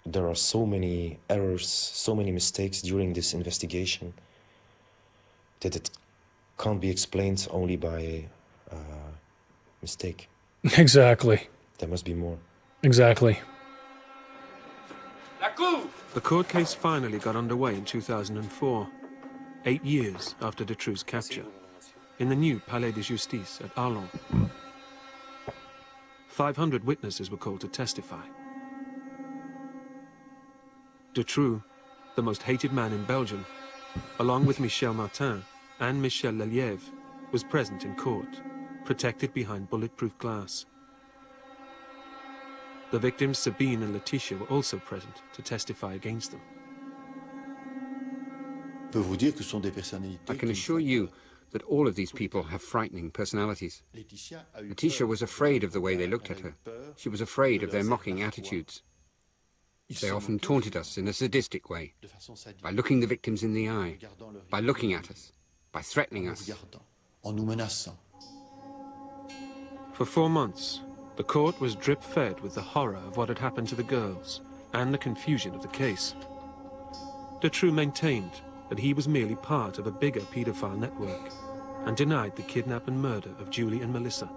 there are so many errors, so many mistakes during this investigation that it can't be explained only by mistake. Exactly. There must be more. Exactly. The court case finally got underway in 2004, 8 years after Dutroux' capture, in the new Palais de Justice at Arlon. 500 witnesses were called to testify. Dutroux, the most hated man in Belgium, along with Michel Martin and Michel Lelièvre, was present in court, protected behind bulletproof glass. The victims Sabine and Laetitia were also present to testify against them. I can assure you that all of these people have frightening personalities. Laetitia was afraid of the way they looked at her. She was afraid of their mocking attitudes. They often taunted us in a sadistic way, by looking the victims in the eye, by looking at us, by threatening us. For 4 months, the court was drip-fed with the horror of what had happened to the girls and the confusion of the case. Dutroux maintained that he was merely part of a bigger paedophile network and denied the kidnap and murder of Julie and Melissa.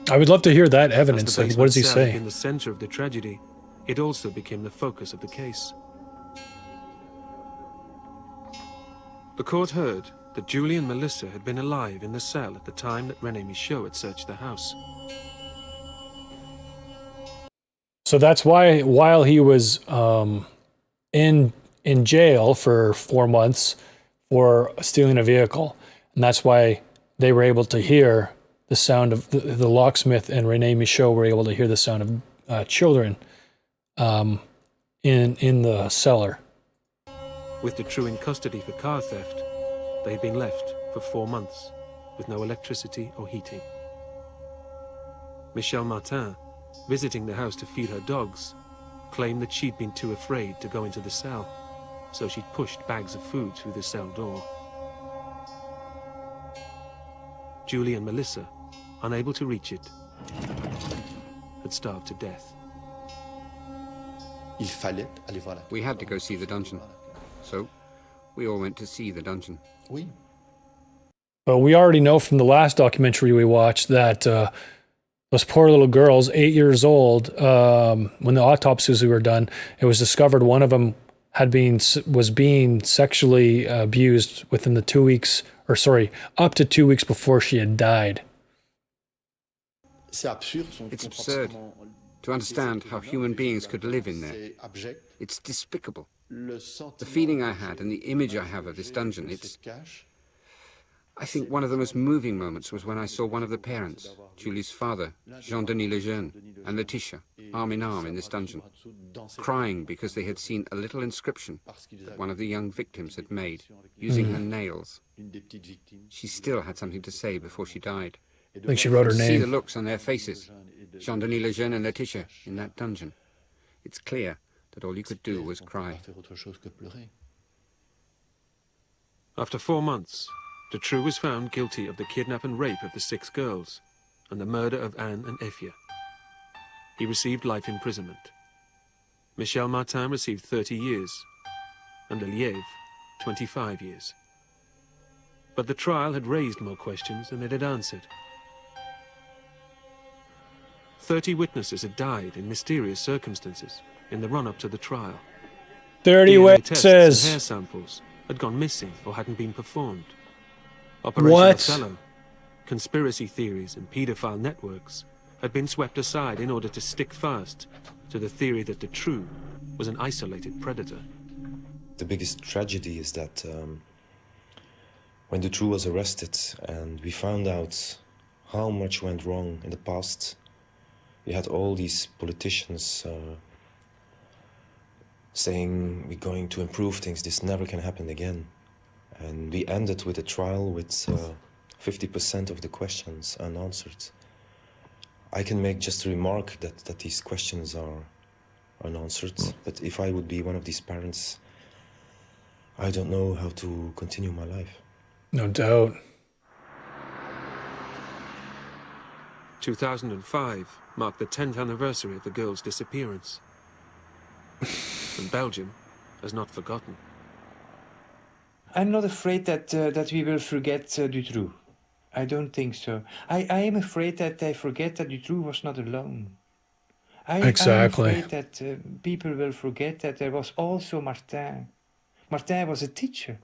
I would love to hear that evidence. As the Like, what does he basement cell say? became the center of the tragedy, it also became the focus of the case. The court heard that Julie and Melissa had been alive in the cell at the time that René Michaud had searched the house. So that's why, while he was in jail for 4 months for stealing a vehicle, and that's why they were able to hear the sound of the locksmith and René Michaud were able to hear the sound of children in the cellar. With Dutroux in custody for car theft, they had been left for 4 months with no electricity or heating. Michel Martin, visiting the house to feed her dogs, claimed that she'd been too afraid to go into the cell, so she'd pushed bags of food through the cell door. Julie and Melissa, unable to reach it, had starved to death. We had to go see the dungeon, so we all went to see the dungeon. But we already know from the last documentary we watched that those poor little girls, 8 years old, when the autopsies were done, it was discovered one of them was being sexually abused within the 2 weeks, or sorry, up to 2 weeks before she had died. It's absurd to understand how human beings could live in there. It's despicable. The feeling I had and the image I have of this dungeon, I think one of the most moving moments was when I saw one of the parents, Julie's father, Jean-Denis Lejeune, and Laetitia, arm in arm in this dungeon, crying because they had seen a little inscription that one of the young victims had made, using her nails. She still had something to say before she died. I think she wrote her See name. the looks on their faces, Jean-Denis Lejeune and Laetitia, in that dungeon. It's clear that all you could do was cry. After 4 months, Dutroux was found guilty of the kidnap and rape of the 6 girls and the murder of Anne and Effia. He received life imprisonment. Michel Martin received 30 years, and Lelièvre 25 years. But the trial had raised more questions than it had answered. 30 witnesses had died in mysterious circumstances in the run-up to the trial. 30 DNA tests and witnesses. hair samples had gone missing or hadn't been performed. Operation What? Othello, conspiracy theories and paedophile networks had been swept aside in order to stick fast to the theory that Dutroux was an isolated predator. The biggest tragedy is that when Dutroux was arrested and we found out how much went wrong in the past, we had all these politicians saying we're going to improve things, this never can happen again. And we ended with a trial with 50% of the questions unanswered. I can make just a remark that these questions are unanswered. But if I would be one of these parents, I don't know how to continue my life. No doubt. 2005 marked the 10th anniversary of the girl's disappearance. And Belgium has not forgotten. I'm not afraid that we will forget Dutroux. I don't think so. I am afraid that they forget that Dutroux was not alone. Exactly. I am afraid that people will forget that there was also Martin. Martin was a teacher.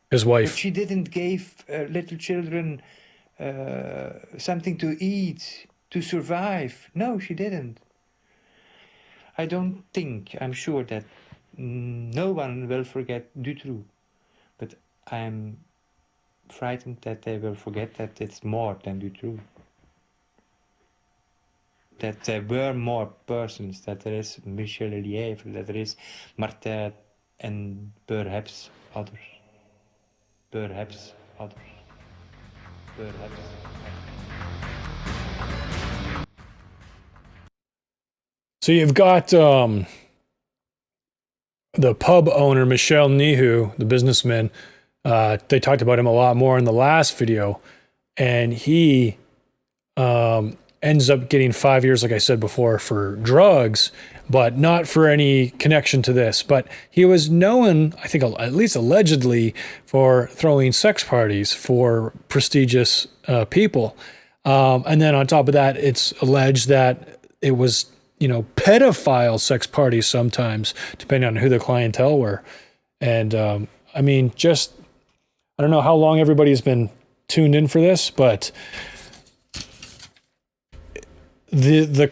His wife. But she didn't give little children something to eat, to survive. No, she didn't. I don't think, I'm sure that no one will forget Dutroux. But I'm frightened that they will forget that it's more than Dutroux. That there were more persons, that there is Michel Lièvre, that there is Martin, and perhaps others. Perhaps others. Perhaps. So you've got the pub owner, Michel Nihu, the businessman. They talked about him a lot more in the last video. And he ends up getting 5 years, like I said before, for drugs, but not for any connection to this. But he was known, I think at least allegedly, for throwing sex parties for prestigious people. And then on top of that, it's alleged that it was, pedophile sex parties sometimes, depending on who the clientele were. And I mean, I don't know how long everybody's been tuned in for this, but the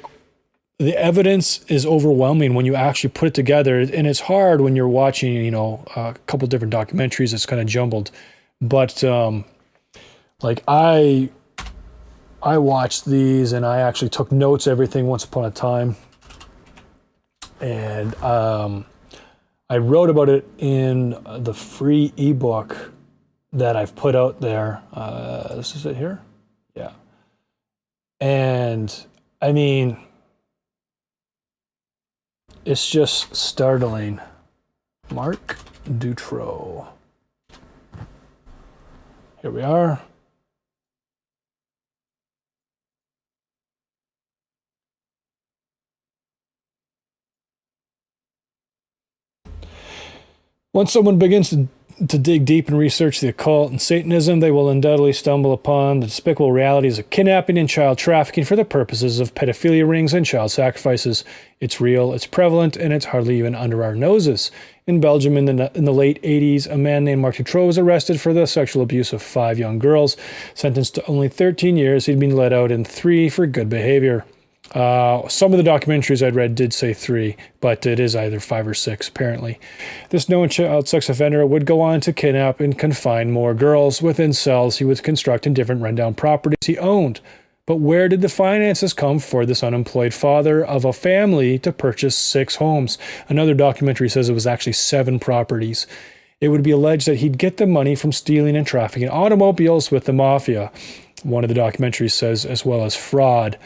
evidence is overwhelming when you actually put it together, and it's hard when you're watching, a couple different documentaries. It's kind of jumbled, but like I watched these and I actually took notes, everything once upon a time, and I wrote about it in the free ebook that I've put out there. This is it here, yeah, and I mean, it's just startling. Marc Dutroux. Here we are. Once someone begins to dig deep and research the occult and Satanism, they will undoubtedly stumble upon the despicable realities of kidnapping and child trafficking for the purposes of pedophilia rings and child sacrifices. It's real, it's prevalent, and it's hardly even under our noses. In Belgium in the late 80s, a man named Marc Dutroux was arrested for the sexual abuse of 5 young girls. Sentenced to only 13 years, he'd been let out in 3 for good behavior. Some of the documentaries I'd read did say 3, but it is either 5 or 6, apparently. This known child sex offender would go on to kidnap and confine more girls within cells he would construct in different rundown properties he owned. But where did the finances come for this unemployed father of a family to purchase 6 homes? Another documentary says it was actually 7 properties. It would be alleged that he'd get the money from stealing and trafficking automobiles with the mafia. One of the documentaries says, as well as fraud.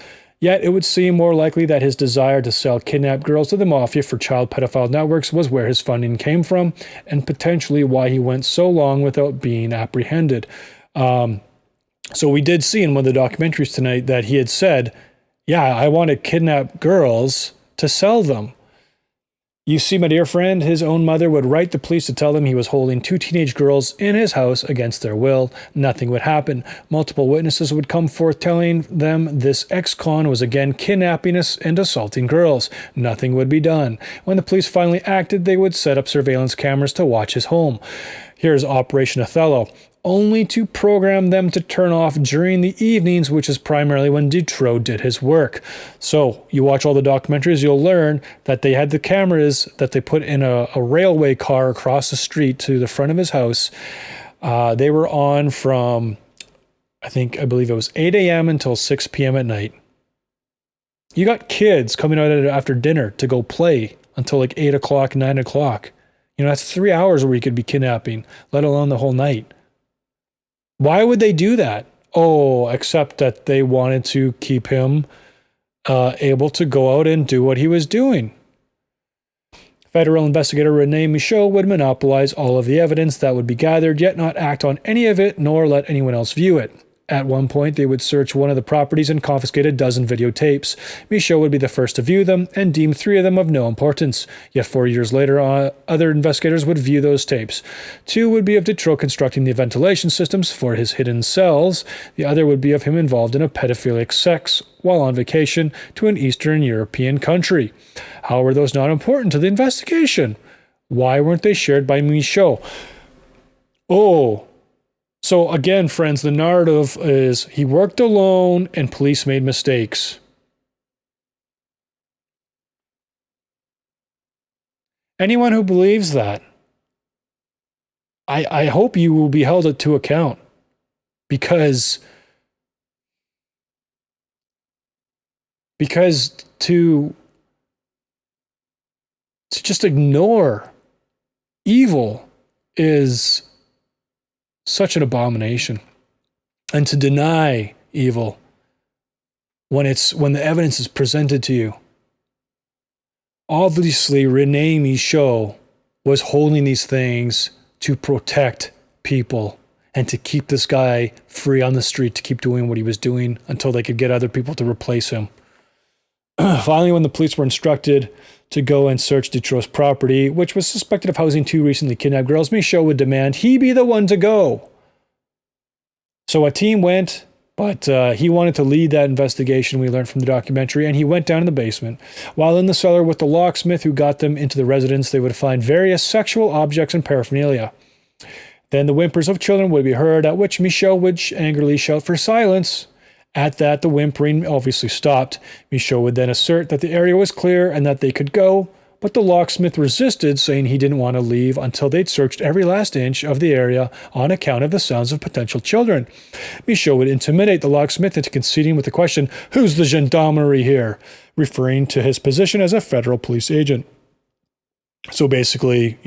Yet it would seem more likely that his desire to sell kidnapped girls to the mafia for child pedophile networks was where his funding came from, and potentially why he went so long without being apprehended. So we did see in one of the documentaries tonight that he had said, yeah, I want to kidnap girls to sell them. You see, my dear friend, his own mother would write the police to tell them he was holding 2 teenage girls in his house against their will. Nothing would happen. Multiple witnesses would come forth telling them this ex-con was again kidnapping and assaulting girls. Nothing would be done. When the police finally acted, they would set up surveillance cameras to watch his home. Here's Operation Othello, only to program them to turn off during the evenings, which is primarily when Dutroux did his work. So you watch all the documentaries, you'll learn that they had the cameras that they put in a railway car across the street to the front of his house. They were on from, I believe it was 8 a.m. until 6 p.m. at night. You got kids coming out after dinner to go play until like 8 o'clock, 9 o'clock. That's 3 hours where you could be kidnapping, let alone the whole night. Why would they do that? except that they wanted to keep him able to go out and do what he was doing. Federal investigator Rene Michaud would monopolize all of the evidence that would be gathered, yet not act on any of it, nor let anyone else view it. At one point, they would search one of the properties and confiscate a dozen videotapes. Michaud would be the first to view them and deem 3 of them of no importance. Yet 4 years later, other investigators would view those tapes. 2 would be of Dutroux constructing the ventilation systems for his hidden cells. The other would be of him involved in a pedophilic sex while on vacation to an Eastern European country. How were those not important to the investigation? Why weren't they shared by Michaud? So again, friends, the narrative is he worked alone and police made mistakes. Anyone who believes that, I hope you will be held to account, because to just ignore evil is such an abomination, and to deny evil when the evidence is presented to you. Obviously, Rene Michaud was holding these things to protect people and to keep this guy free on the street to keep doing what he was doing until they could get other people to replace him. Finally, when the police were instructed to go and search Dutroux's property, which was suspected of housing 2 recently kidnapped girls, Michaud would demand he be the one to go. So a team went, but he wanted to lead that investigation, we learned from the documentary, and he went down in the basement. While in the cellar with the locksmith who got them into the residence, they would find various sexual objects and paraphernalia. Then the whimpers of children would be heard, at which Michaud would angrily shout for silence. At that, the whimpering obviously stopped. Michaud would then assert that the area was clear and that they could go, but the locksmith resisted, saying he didn't want to leave until they'd searched every last inch of the area on account of the sounds of potential children. Michaud would intimidate the locksmith into conceding with the question, "Who's the gendarmerie here?" referring to his position as a federal police agent. So basically,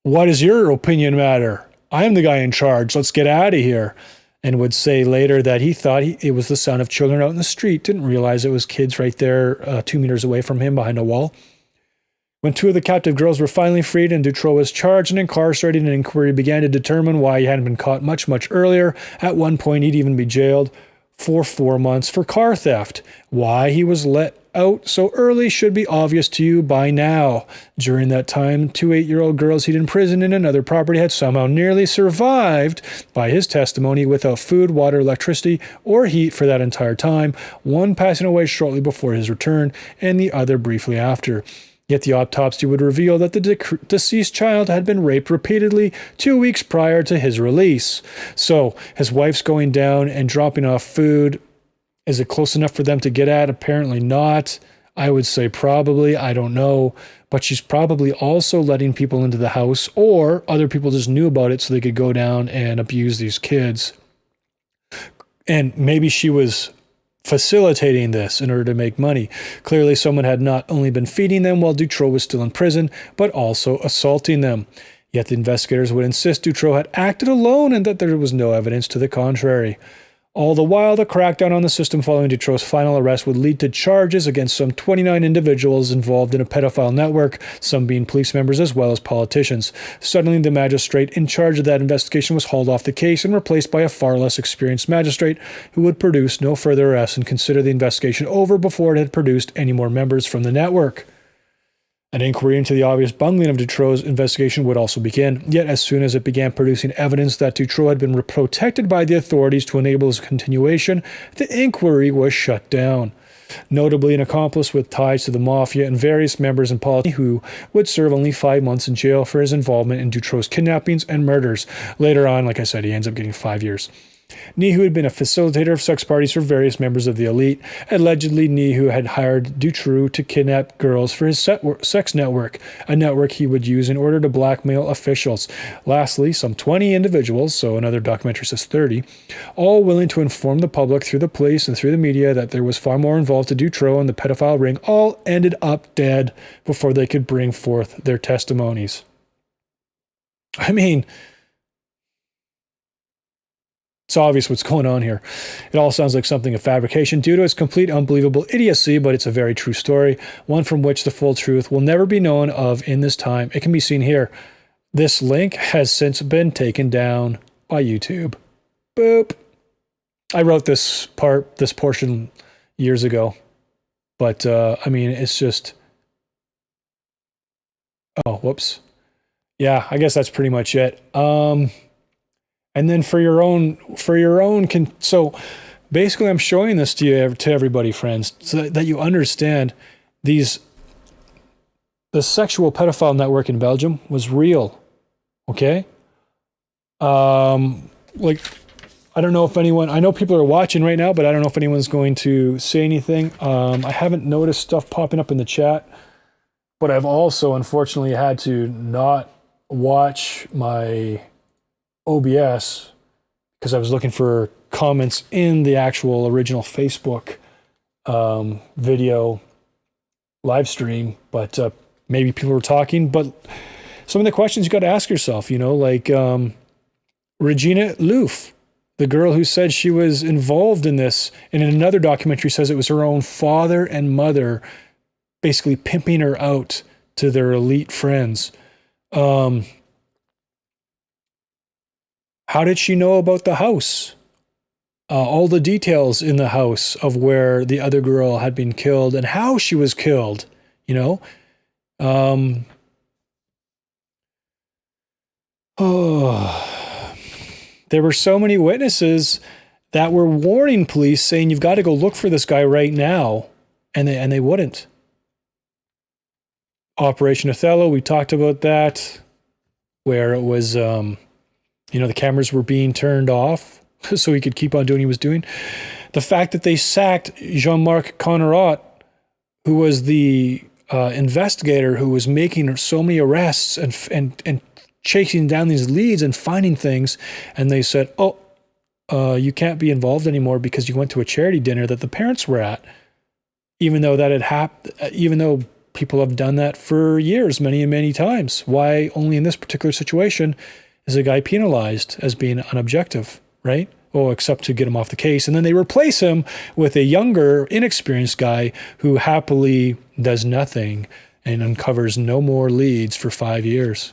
what does your opinion matter? I'm the guy in charge. Let's get out of here. And would say later that he thought it was the sound of children out in the street, didn't realize it was kids right there 2 meters away from him behind a wall. When 2 of the captive girls were finally freed and Dutroux was charged and incarcerated, an inquiry began to determine why he hadn't been caught much earlier. At one point, he'd even be jailed for 4 months for car theft. Why he was let out so early should be obvious to you by now. During that time, 2 8-year-old girls he'd imprisoned in another property had somehow nearly survived by his testimony without food, water, electricity, or heat for that entire time, one passing away shortly before his return and the other briefly after. Yet the autopsy would reveal that the deceased child had been raped repeatedly 2 weeks prior to his release. So his wife's going down and dropping off food. Is it close enough for them to get at? Apparently not. I would say probably. I don't know. But she's probably also letting people into the house, or other people just knew about it so they could go down and abuse these kids. And maybe she was facilitating this in order to make money. Clearly, someone had not only been feeding them while Dutroux was still in prison, but also assaulting them. Yet the investigators would insist Dutroux had acted alone and that there was no evidence to the contrary. All the while, the crackdown on the system following Dutroux's final arrest would lead to charges against some 29 individuals involved in a pedophile network, some being police members as well as politicians. Suddenly, the magistrate in charge of that investigation was hauled off the case and replaced by a far less experienced magistrate who would produce no further arrests and consider the investigation over before it had produced any more members from the network. An inquiry into the obvious bungling of Dutroux's investigation would also begin, yet as soon as it began producing evidence that Dutroux had been protected by the authorities to enable his continuation, the inquiry was shut down. Notably, an accomplice with ties to the mafia and various members in politics who would serve only 5 months in jail for his involvement in Dutroux's kidnappings and murders. Later on, like I said, he ends up getting 5 years. Nihu had been a facilitator of sex parties for various members of the elite. Allegedly, Nihu had hired Dutroux to kidnap girls for his sex network, a network he would use in order to blackmail officials. Lastly, some 20 individuals, so another documentary says 30, all willing to inform the public through the police and through the media that there was far more involved to Dutroux and the pedophile ring, all ended up dead before they could bring forth their testimonies. I mean, It's obvious what's going on here. It all sounds like something of fabrication due to its complete unbelievable idiocy, but it's a very true story, one from which the full truth will never be known of in this time. It can be seen here. This link has since been taken down by YouTube. Boop. I wrote this portion years ago, but I mean, it's just, oh, whoops. Yeah, I guess that's pretty much it. And then for your own, so basically I'm showing this to you, to everybody, friends, so that you understand the sexual pedophile network in Belgium was real. Okay? Like, I don't know if anyone, I know people are watching right now, but I don't know if anyone's going to say anything. I haven't noticed stuff popping up in the chat, but I've also unfortunately had to not watch my OBS because I was looking for comments in the actual original Facebook video live stream, but maybe people were talking. But some of the questions you got to ask yourself, you know, like Regina Loof, the girl who said she was involved in this, and in another documentary says it was her own father and mother basically pimping her out to their elite friends. How did she know about the house? All the details in the house of where the other girl had been killed and how she was killed, you know? There were so many witnesses that were warning police saying, you've got to go look for this guy right now. And they wouldn't. Operation Othello, we talked about that, where it was, you know, the cameras were being turned off so he could keep on doing what he was doing. The fact that they sacked Jean-Marc Connerat, who was the investigator who was making so many arrests and chasing down these leads and finding things, and they said, oh, you can't be involved anymore because you went to a charity dinner that the parents were at, even though that had happened, even though people have done that for years, many and many times. Why only in this particular situation is a guy penalized as being unobjective, right? Oh, except to get him off the case. And then they replace him with a younger, inexperienced guy who happily does nothing and uncovers no more leads for 5 years.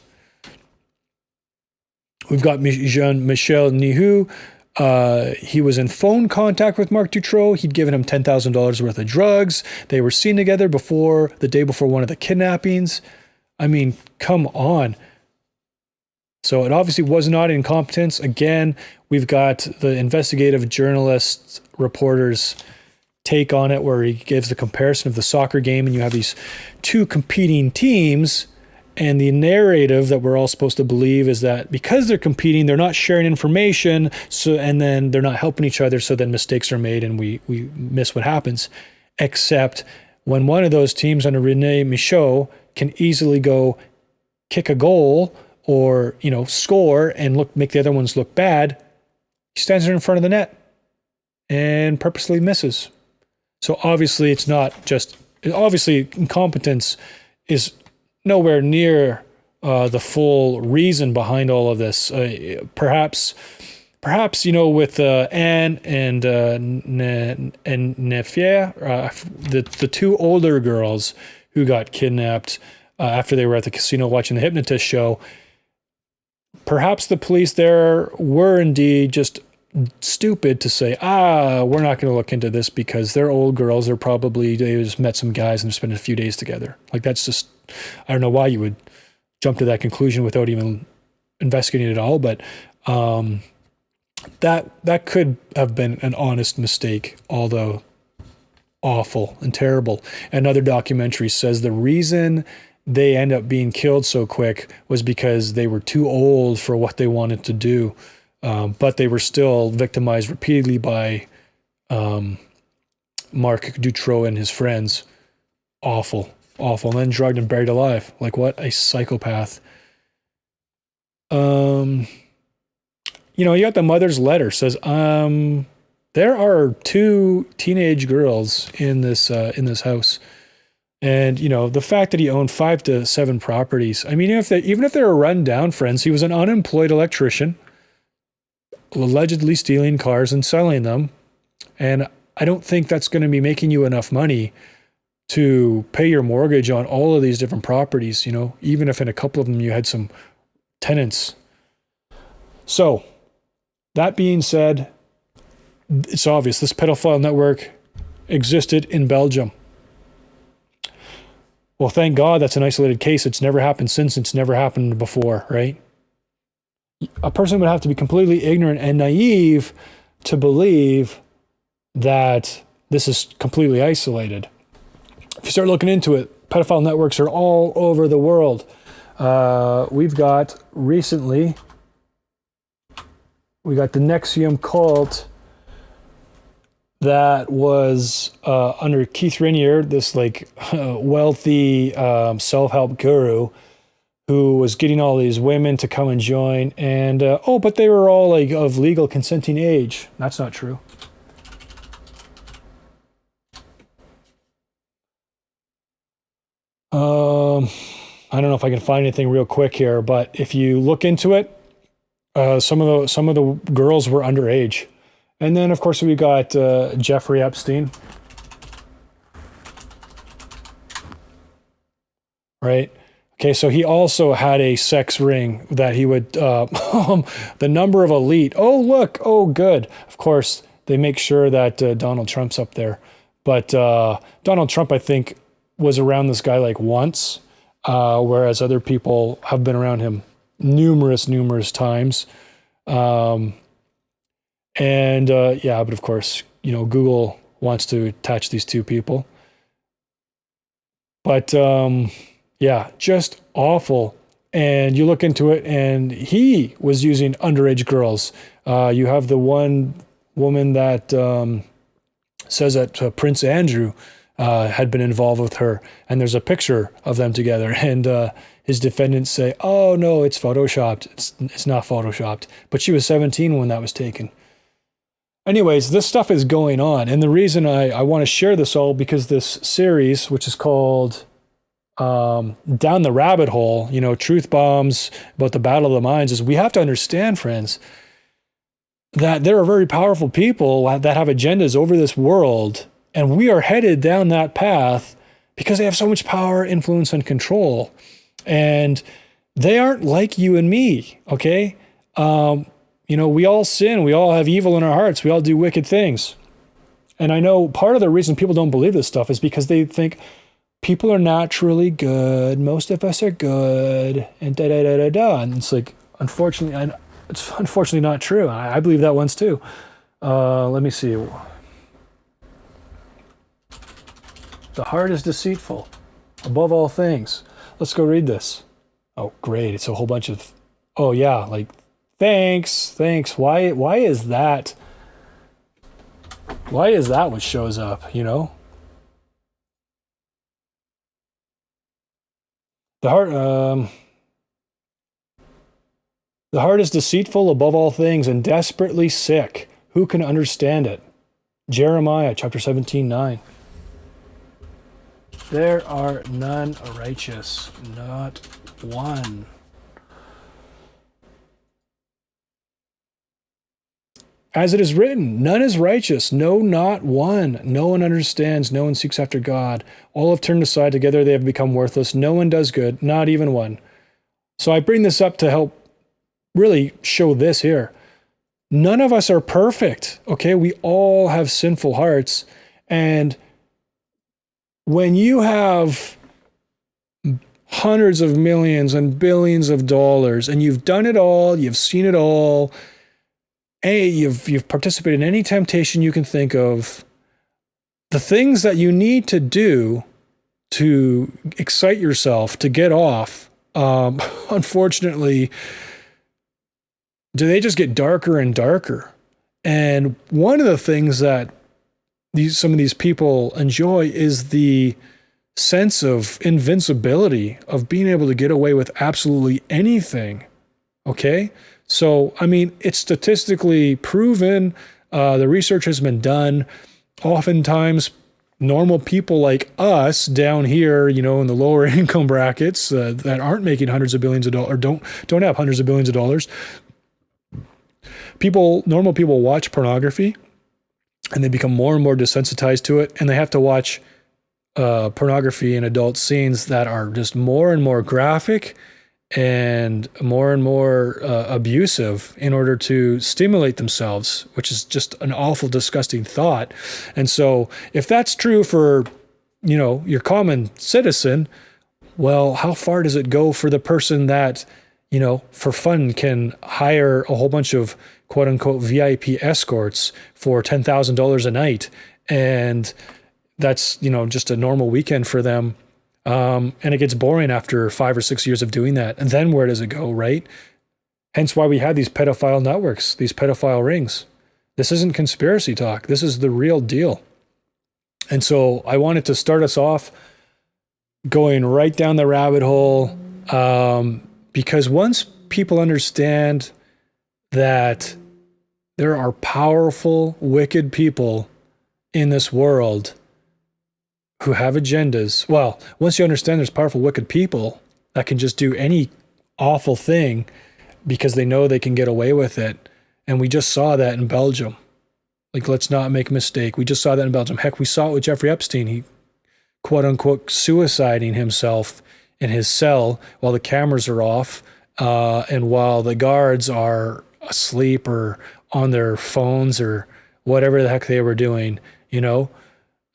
We've got Jean-Michel Nihoux. He was in phone contact with Marc Dutroux. He'd given him $10,000 worth of drugs. They were seen together the day before one of the kidnappings. I mean, come on. So it obviously was not incompetence. Again, we've got the investigative journalist reporter's take on it, where he gives the comparison of the soccer game, and you have these two competing teams, and the narrative that we're all supposed to believe is that because they're competing, they're not sharing information, and then they're not helping each other, so then mistakes are made and we miss what happens. Except when one of those teams under René Michaud can easily go kick a goal or, you know, score and make the other ones look bad, he stands there in front of the net and purposely misses. So obviously incompetence is nowhere near the full reason behind all of this. Perhaps, you know, with Anne and Nefarious, the two older girls who got kidnapped after they were at the casino watching the hypnotist show, perhaps the police there were indeed just stupid to say, we're not going to look into this because they're old girls. They just met some guys and spent a few days together. Like, that's just, I don't know why you would jump to that conclusion without even investigating it at all. But that could have been an honest mistake, although awful and terrible. Another documentary says the reason they end up being killed so quick was because they were too old for what they wanted to do. But they were still victimized repeatedly by Marc Dutroux and his friends. Awful. And then drugged and buried alive. Like, what a psychopath. You know, you got the mother's letter. Says, there are 2 teenage girls in this house. And, you know, the fact that he owned 5 to 7 properties. I mean, even if they were run down, friends, he was an unemployed electrician. allegedly stealing cars and selling them. And I don't think that's going to be making you enough money to pay your mortgage on all of these different properties, even if in a couple of them you had some tenants. So, that being said, it's obvious this pedophile network existed in Belgium. Well, thank God that's an isolated case. It's never happened since. It's never happened before, right? A person would have to be completely ignorant and naive to believe that this is completely isolated. If you start looking into it, pedophile networks are all over the world. We've got recently, we got the Nexium cult that was under Keith Rainier, this wealthy self-help guru who was getting all these women to come and join. And, but they were all of legal consenting age. That's not true. I don't know if I can find anything real quick here, but if you look into it, some of the girls were underage. And then, of course, we got Jeffrey Epstein, right? Okay, so he also had a sex ring that he would, the number of elite. Oh, look, oh, good. Of course, they make sure that Donald Trump's up there. But Donald Trump, I think, was around this guy wonce, whereas other people have been around him numerous times. But of course, Google wants to attach these two people. But just awful. And you look into it, and he was using underage girls. You have the one woman that says that Prince Andrew had been involved with her, and there's a picture of them together. And his defendants say, "Oh no, it's photoshopped. It's not photoshopped." But she was 17 when that was taken. Anyways, this stuff is going on, and the reason I want to share this all because this series, which is called Down the Rabbit Hole, Truth Bombs about the Battle of the Minds, is we have to understand, friends, that there are very powerful people that have agendas over this world, and we are headed down that path because they have so much power, influence, and control. And they aren't like you and me, okay? We all sin. We all have evil in our hearts. We all do wicked things. And I know part of the reason people don't believe this stuff is because they think people are naturally good. Most of us are good. And da-da-da-da-da. And it's unfortunately, it's unfortunately not true. I believe that once too. Let me see. The heart is deceitful above all things. Let's go read this. Oh, great. It's a whole bunch of, thanks. Why is that? Why is that what shows up, The heart is deceitful above all things and desperately sick. Who can understand it? Jeremiah chapter 17:9. There are none righteous, not one. As it is written, none is righteous, no, not one. No one understands, no one seeks after God. All have turned aside, together they have become worthless. No one does good, not even one. So I bring this up to help really show this here. None of us are perfect, okay? We all have sinful hearts. And when you have hundreds of millions and billions of dollars, and you've done it all, you've seen it all, you've participated in any temptation you can think of, the things that you need to do to excite yourself, to get off, unfortunately, they just get darker and darker. And one of the things that some of these people enjoy is the sense of invincibility, of being able to get away with absolutely anything. Okay? So, it's statistically proven. The research has been done. Oftentimes, normal people like us down here, in the lower income brackets that aren't making hundreds of billions of dollars, or don't have hundreds of billions of dollars, normal people watch pornography and they become more and more desensitized to it, and they have to watch pornography and adult scenes that are just more and more graphic and more abusive in order to stimulate themselves, which is just an awful, disgusting thought. And so if that's true for, your common citizen, well, how far does it go for the person that, for fun can hire a whole bunch of quote unquote VIP escorts for $10,000 a night? And that's, just a normal weekend for them. And it gets boring after 5 or 6 years of doing that. And then where does it go, right? Hence why we have these pedophile networks, these pedophile rings. This isn't conspiracy talk. This is the real deal. And so I wanted to start us off going right down the rabbit hole, because once people understand that there are powerful, wicked people in this world who have agendas. Well, once you understand there's powerful, wicked people that can just do any awful thing because they know they can get away with it. And we just saw that in Belgium. Like, let's not make a mistake. We just saw that in Belgium. Heck, we saw it with Jeffrey Epstein. He, quote unquote, suiciding himself in his cell while the cameras are off, and while the guards are asleep or on their phones or whatever the heck they were doing,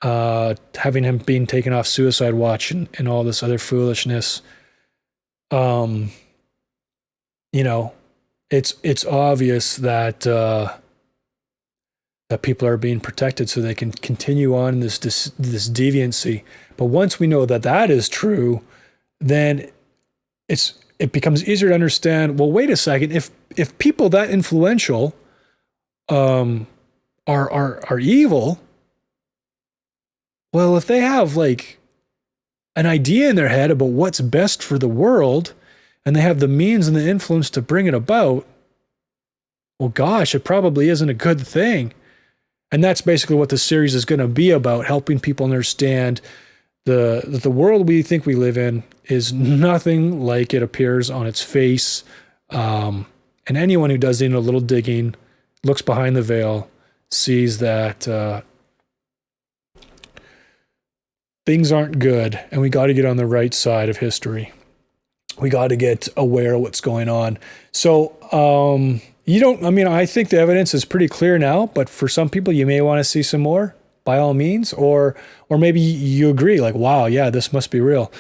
having him being taken off suicide watch and all this other foolishness. It's obvious that that people are being protected so they can continue on in this deviancy. But once we know that that is true, then it becomes easier to understand, well, wait a second, if people that influential are evil, well, if they have like an idea in their head about what's best for the world, and they have the means and the influence to bring it about, well, gosh, it probably isn't a good thing. And that's basically what the series is going to be about, helping people understand that the world we think we live in is nothing like it appears on its face. And anyone who does a little digging, looks behind the veil, sees that things aren't good, and we got to get on the right side of history. We got to get aware of what's going on. So, I think the evidence is pretty clear now, but for some people, you may want to see some more, by all means, or maybe you agree, like, wow, yeah, this must be real.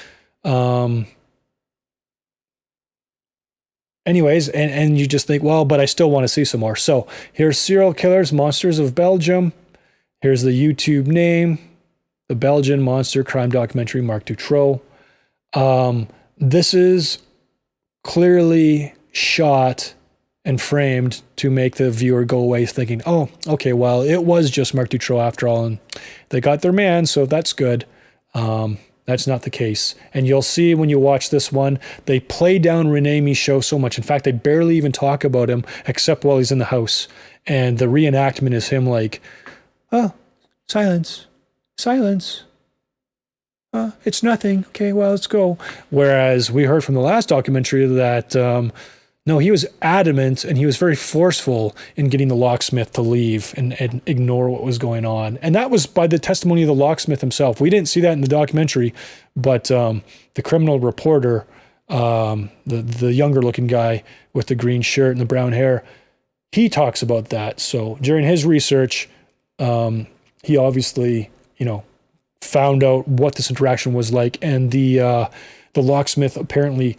Anyways, and you just think, well, but I still want to see some more. So here's Serial Killers, Monsters of Belgium. Here's the YouTube name, the Belgian Monster Crime Documentary, Marc Dutroux. This is clearly shot and framed to make the viewer go away thinking, oh, okay, well, it was just Marc Dutroux after all, and they got their man, so that's good. That's not the case. And you'll see when you watch this one, they play down Rene Michaud so much. In fact, they barely even talk about him except while he's in the house. And the reenactment is him like, oh, silence. It's nothing. Okay, well, let's go. Whereas we heard from the last documentary that, no, he was adamant and he was very forceful in getting the locksmith to leave and ignore what was going on. And that was by the testimony of the locksmith himself. We didn't see that in the documentary, but the criminal reporter, the younger looking guy with the green shirt and the brown hair, he talks about that. So during his research, he obviously, found out what this interaction was like. And the locksmith apparently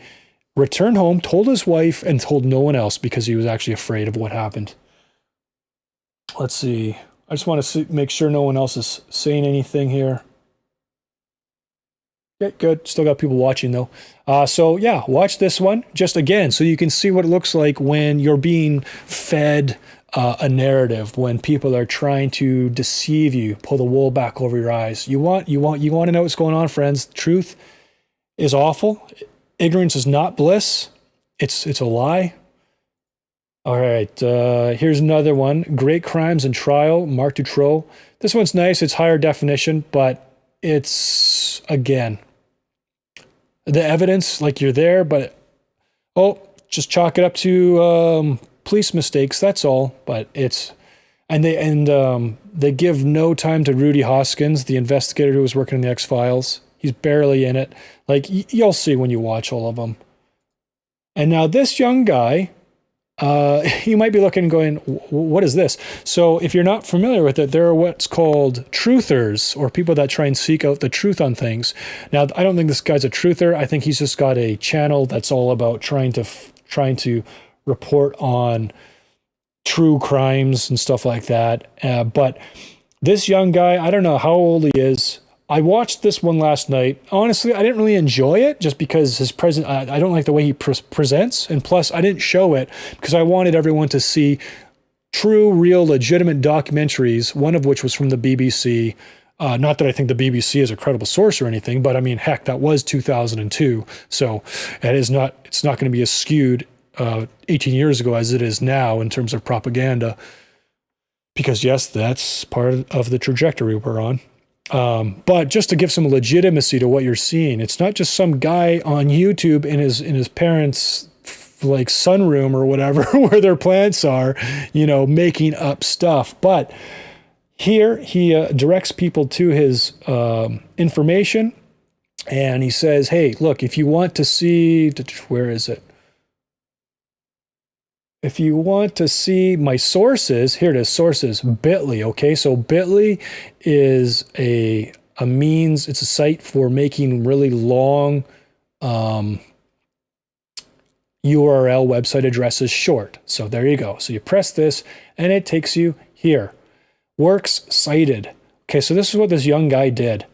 returned home, told his wife, and told no one else because he was actually afraid of what happened. Let's see. I just want to make sure no one else is saying anything here. Okay, good. Still got people watching though. So yeah, watch this one just again so you can see what it looks like when you're being fed a narrative, when people are trying to deceive you, pull the wool back over your eyes. You want to know what's going on, friends. Truth is awful. Ignorance is not bliss. It's a lie. All right, here's another one. Great Crimes and Trial, Marc Dutroux. This one's nice. It's higher definition, but it's, again, the evidence, like you're there, but, just chalk it up to police mistakes, that's all. But they give no time to Rudy Hoskins, the investigator who was working in the X-Files. He's barely in it. Like, you'll see when you watch all of them. And now this young guy, you might be looking and going, what is this? So if you're not familiar with it, there are what's called truthers, or people that try and seek out the truth on things. Now, I don't think this guy's a truther. I think he's just got a channel that's all about trying to report on true crimes and stuff like that. But this young guy, I don't know how old he is. I watched this one last night. Honestly, I didn't really enjoy it just because his I don't like the way he presents. And plus, I didn't show it because I wanted everyone to see true, real, legitimate documentaries, one of which was from the BBC. Not that I think the BBC is a credible source or anything, but I mean, heck, that was 2002. So it's not going to be as skewed 18 years ago as it is now in terms of propaganda. Because yes, that's part of the trajectory we're on. But just to give some legitimacy to what you're seeing, it's not just some guy on YouTube in his parents' like sunroom or whatever where their plants are, making up stuff. But here he directs people to his information, and he says, "Hey, look, if you want to see, where is it? If you want to see my sources, here it is, sources, Bitly, okay? So Bitly is a means, it's a site for making really long URL website addresses short. So there you go. So you press this, and it takes you here. Works cited. Okay, so this is what this young guy did.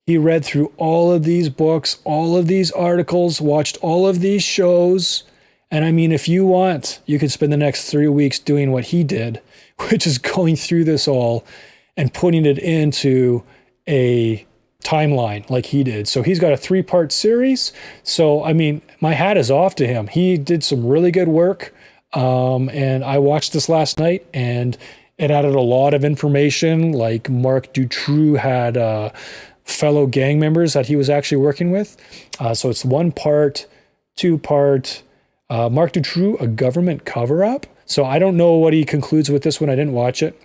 He read through all of these books, all of these articles, watched all of these shows. And I mean, if you want, you could spend the next 3 weeks doing what he did, which is going through this all and putting it into a timeline like he did. So he's got a 3-part series. So, I mean, my hat is off to him. He did some really good work. And I watched this last night, and it added a lot of information. Like Marc Dutroux had fellow gang members that he was actually working with. So it's 1-part, 2-part. Marc Dutroux, a government cover-up. So I don't know what he concludes with this one. I didn't watch it.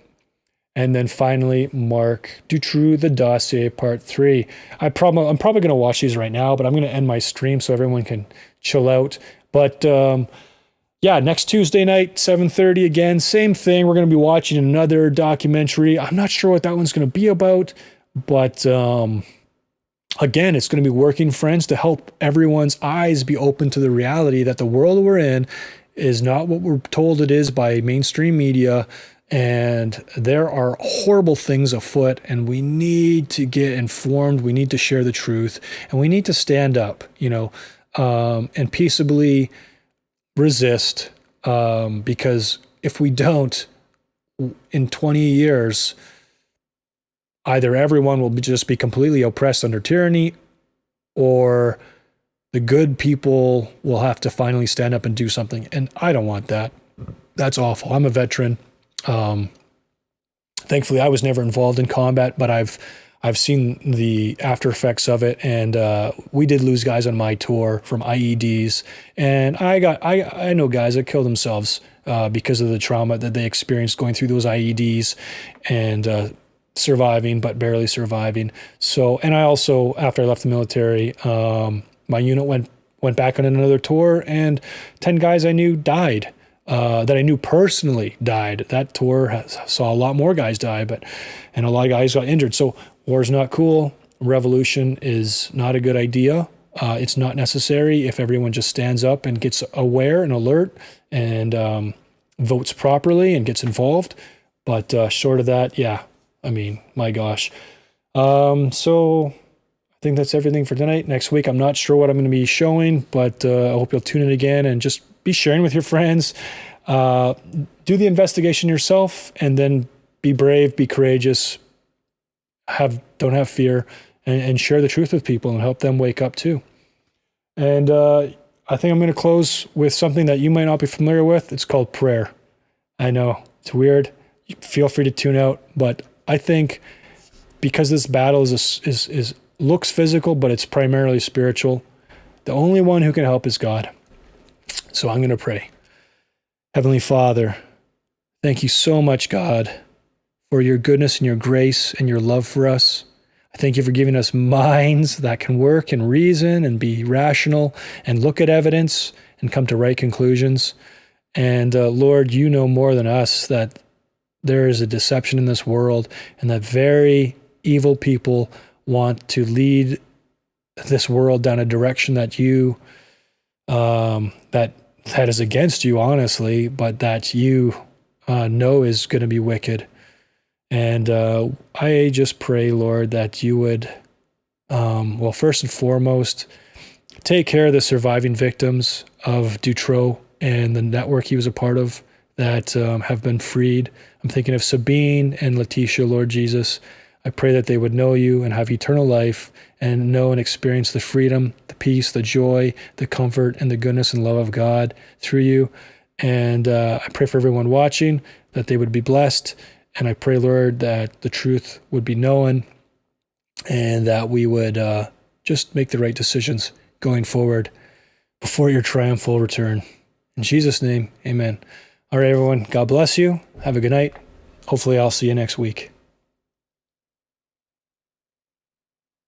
And then finally, Marc Dutroux, the dossier, part 3. I'm probably going to watch these right now, but I'm going to end my stream so everyone can chill out. But next Tuesday night, 7:30 again, same thing. We're going to be watching another documentary. I'm not sure what that one's going to be about, but again, it's going to be working friends to help everyone's eyes be open to the reality that the world we're in is not what we're told it is by mainstream media. And there are horrible things afoot, and we need to get informed. We need to share the truth, and we need to stand up, and peaceably resist. Because if we don't, in 20 years, either everyone will just be completely oppressed under tyranny, or the good people will have to finally stand up and do something. And I don't want that. That's awful. I'm a veteran. Thankfully, I was never involved in combat, but I've seen the after effects of it. And we did lose guys on my tour from IEDs. And I know guys that killed themselves because of the trauma that they experienced going through those IEDs and surviving, but barely surviving. So, and I also, after I left the military, my unit went back on another tour, and 10 guys I knew died, that I knew personally died. That tour saw a lot more guys die, and a lot of guys got injured. So war's not cool. Revolution is not a good idea. It's not necessary if everyone just stands up and gets aware and alert and votes properly and gets involved. But short of that, yeah, I mean, my gosh. So I think that's everything for tonight. Next week, I'm not sure what I'm going to be showing, but I hope you'll tune in again and just be sharing with your friends. Do the investigation yourself, and then be brave, be courageous, don't have fear, and share the truth with people and help them wake up too. And I think I'm going to close with something that you might not be familiar with. It's called prayer. I know it's weird. Feel free to tune out, but I think because this battle is looks physical, but it's primarily spiritual, the only one who can help is God. So I'm going to pray. Heavenly Father, thank you so much, God, for your goodness and your grace and your love for us. I thank you for giving us minds that can work and reason and be rational and look at evidence and come to right conclusions. And Lord, you know more than us that there is a deception in this world and that very evil people want to lead this world down a direction that you, that is against you, honestly, but that you know is going to be wicked. And I just pray, Lord, that you would, well, first and foremost, take care of the surviving victims of Dutroux and the network he was a part of that have been freed. I'm thinking of Sabine and Letitia, Lord Jesus. I pray that they would know you and have eternal life and know and experience the freedom, the peace, the joy, the comfort, and the goodness and love of God through you. And I pray for everyone watching that they would be blessed. And I pray, Lord, that the truth would be known and that we would just make the right decisions going forward before your triumphal return. In Jesus' name, amen. All right, everyone, God bless you. Have a good night. Hopefully I'll see you next week.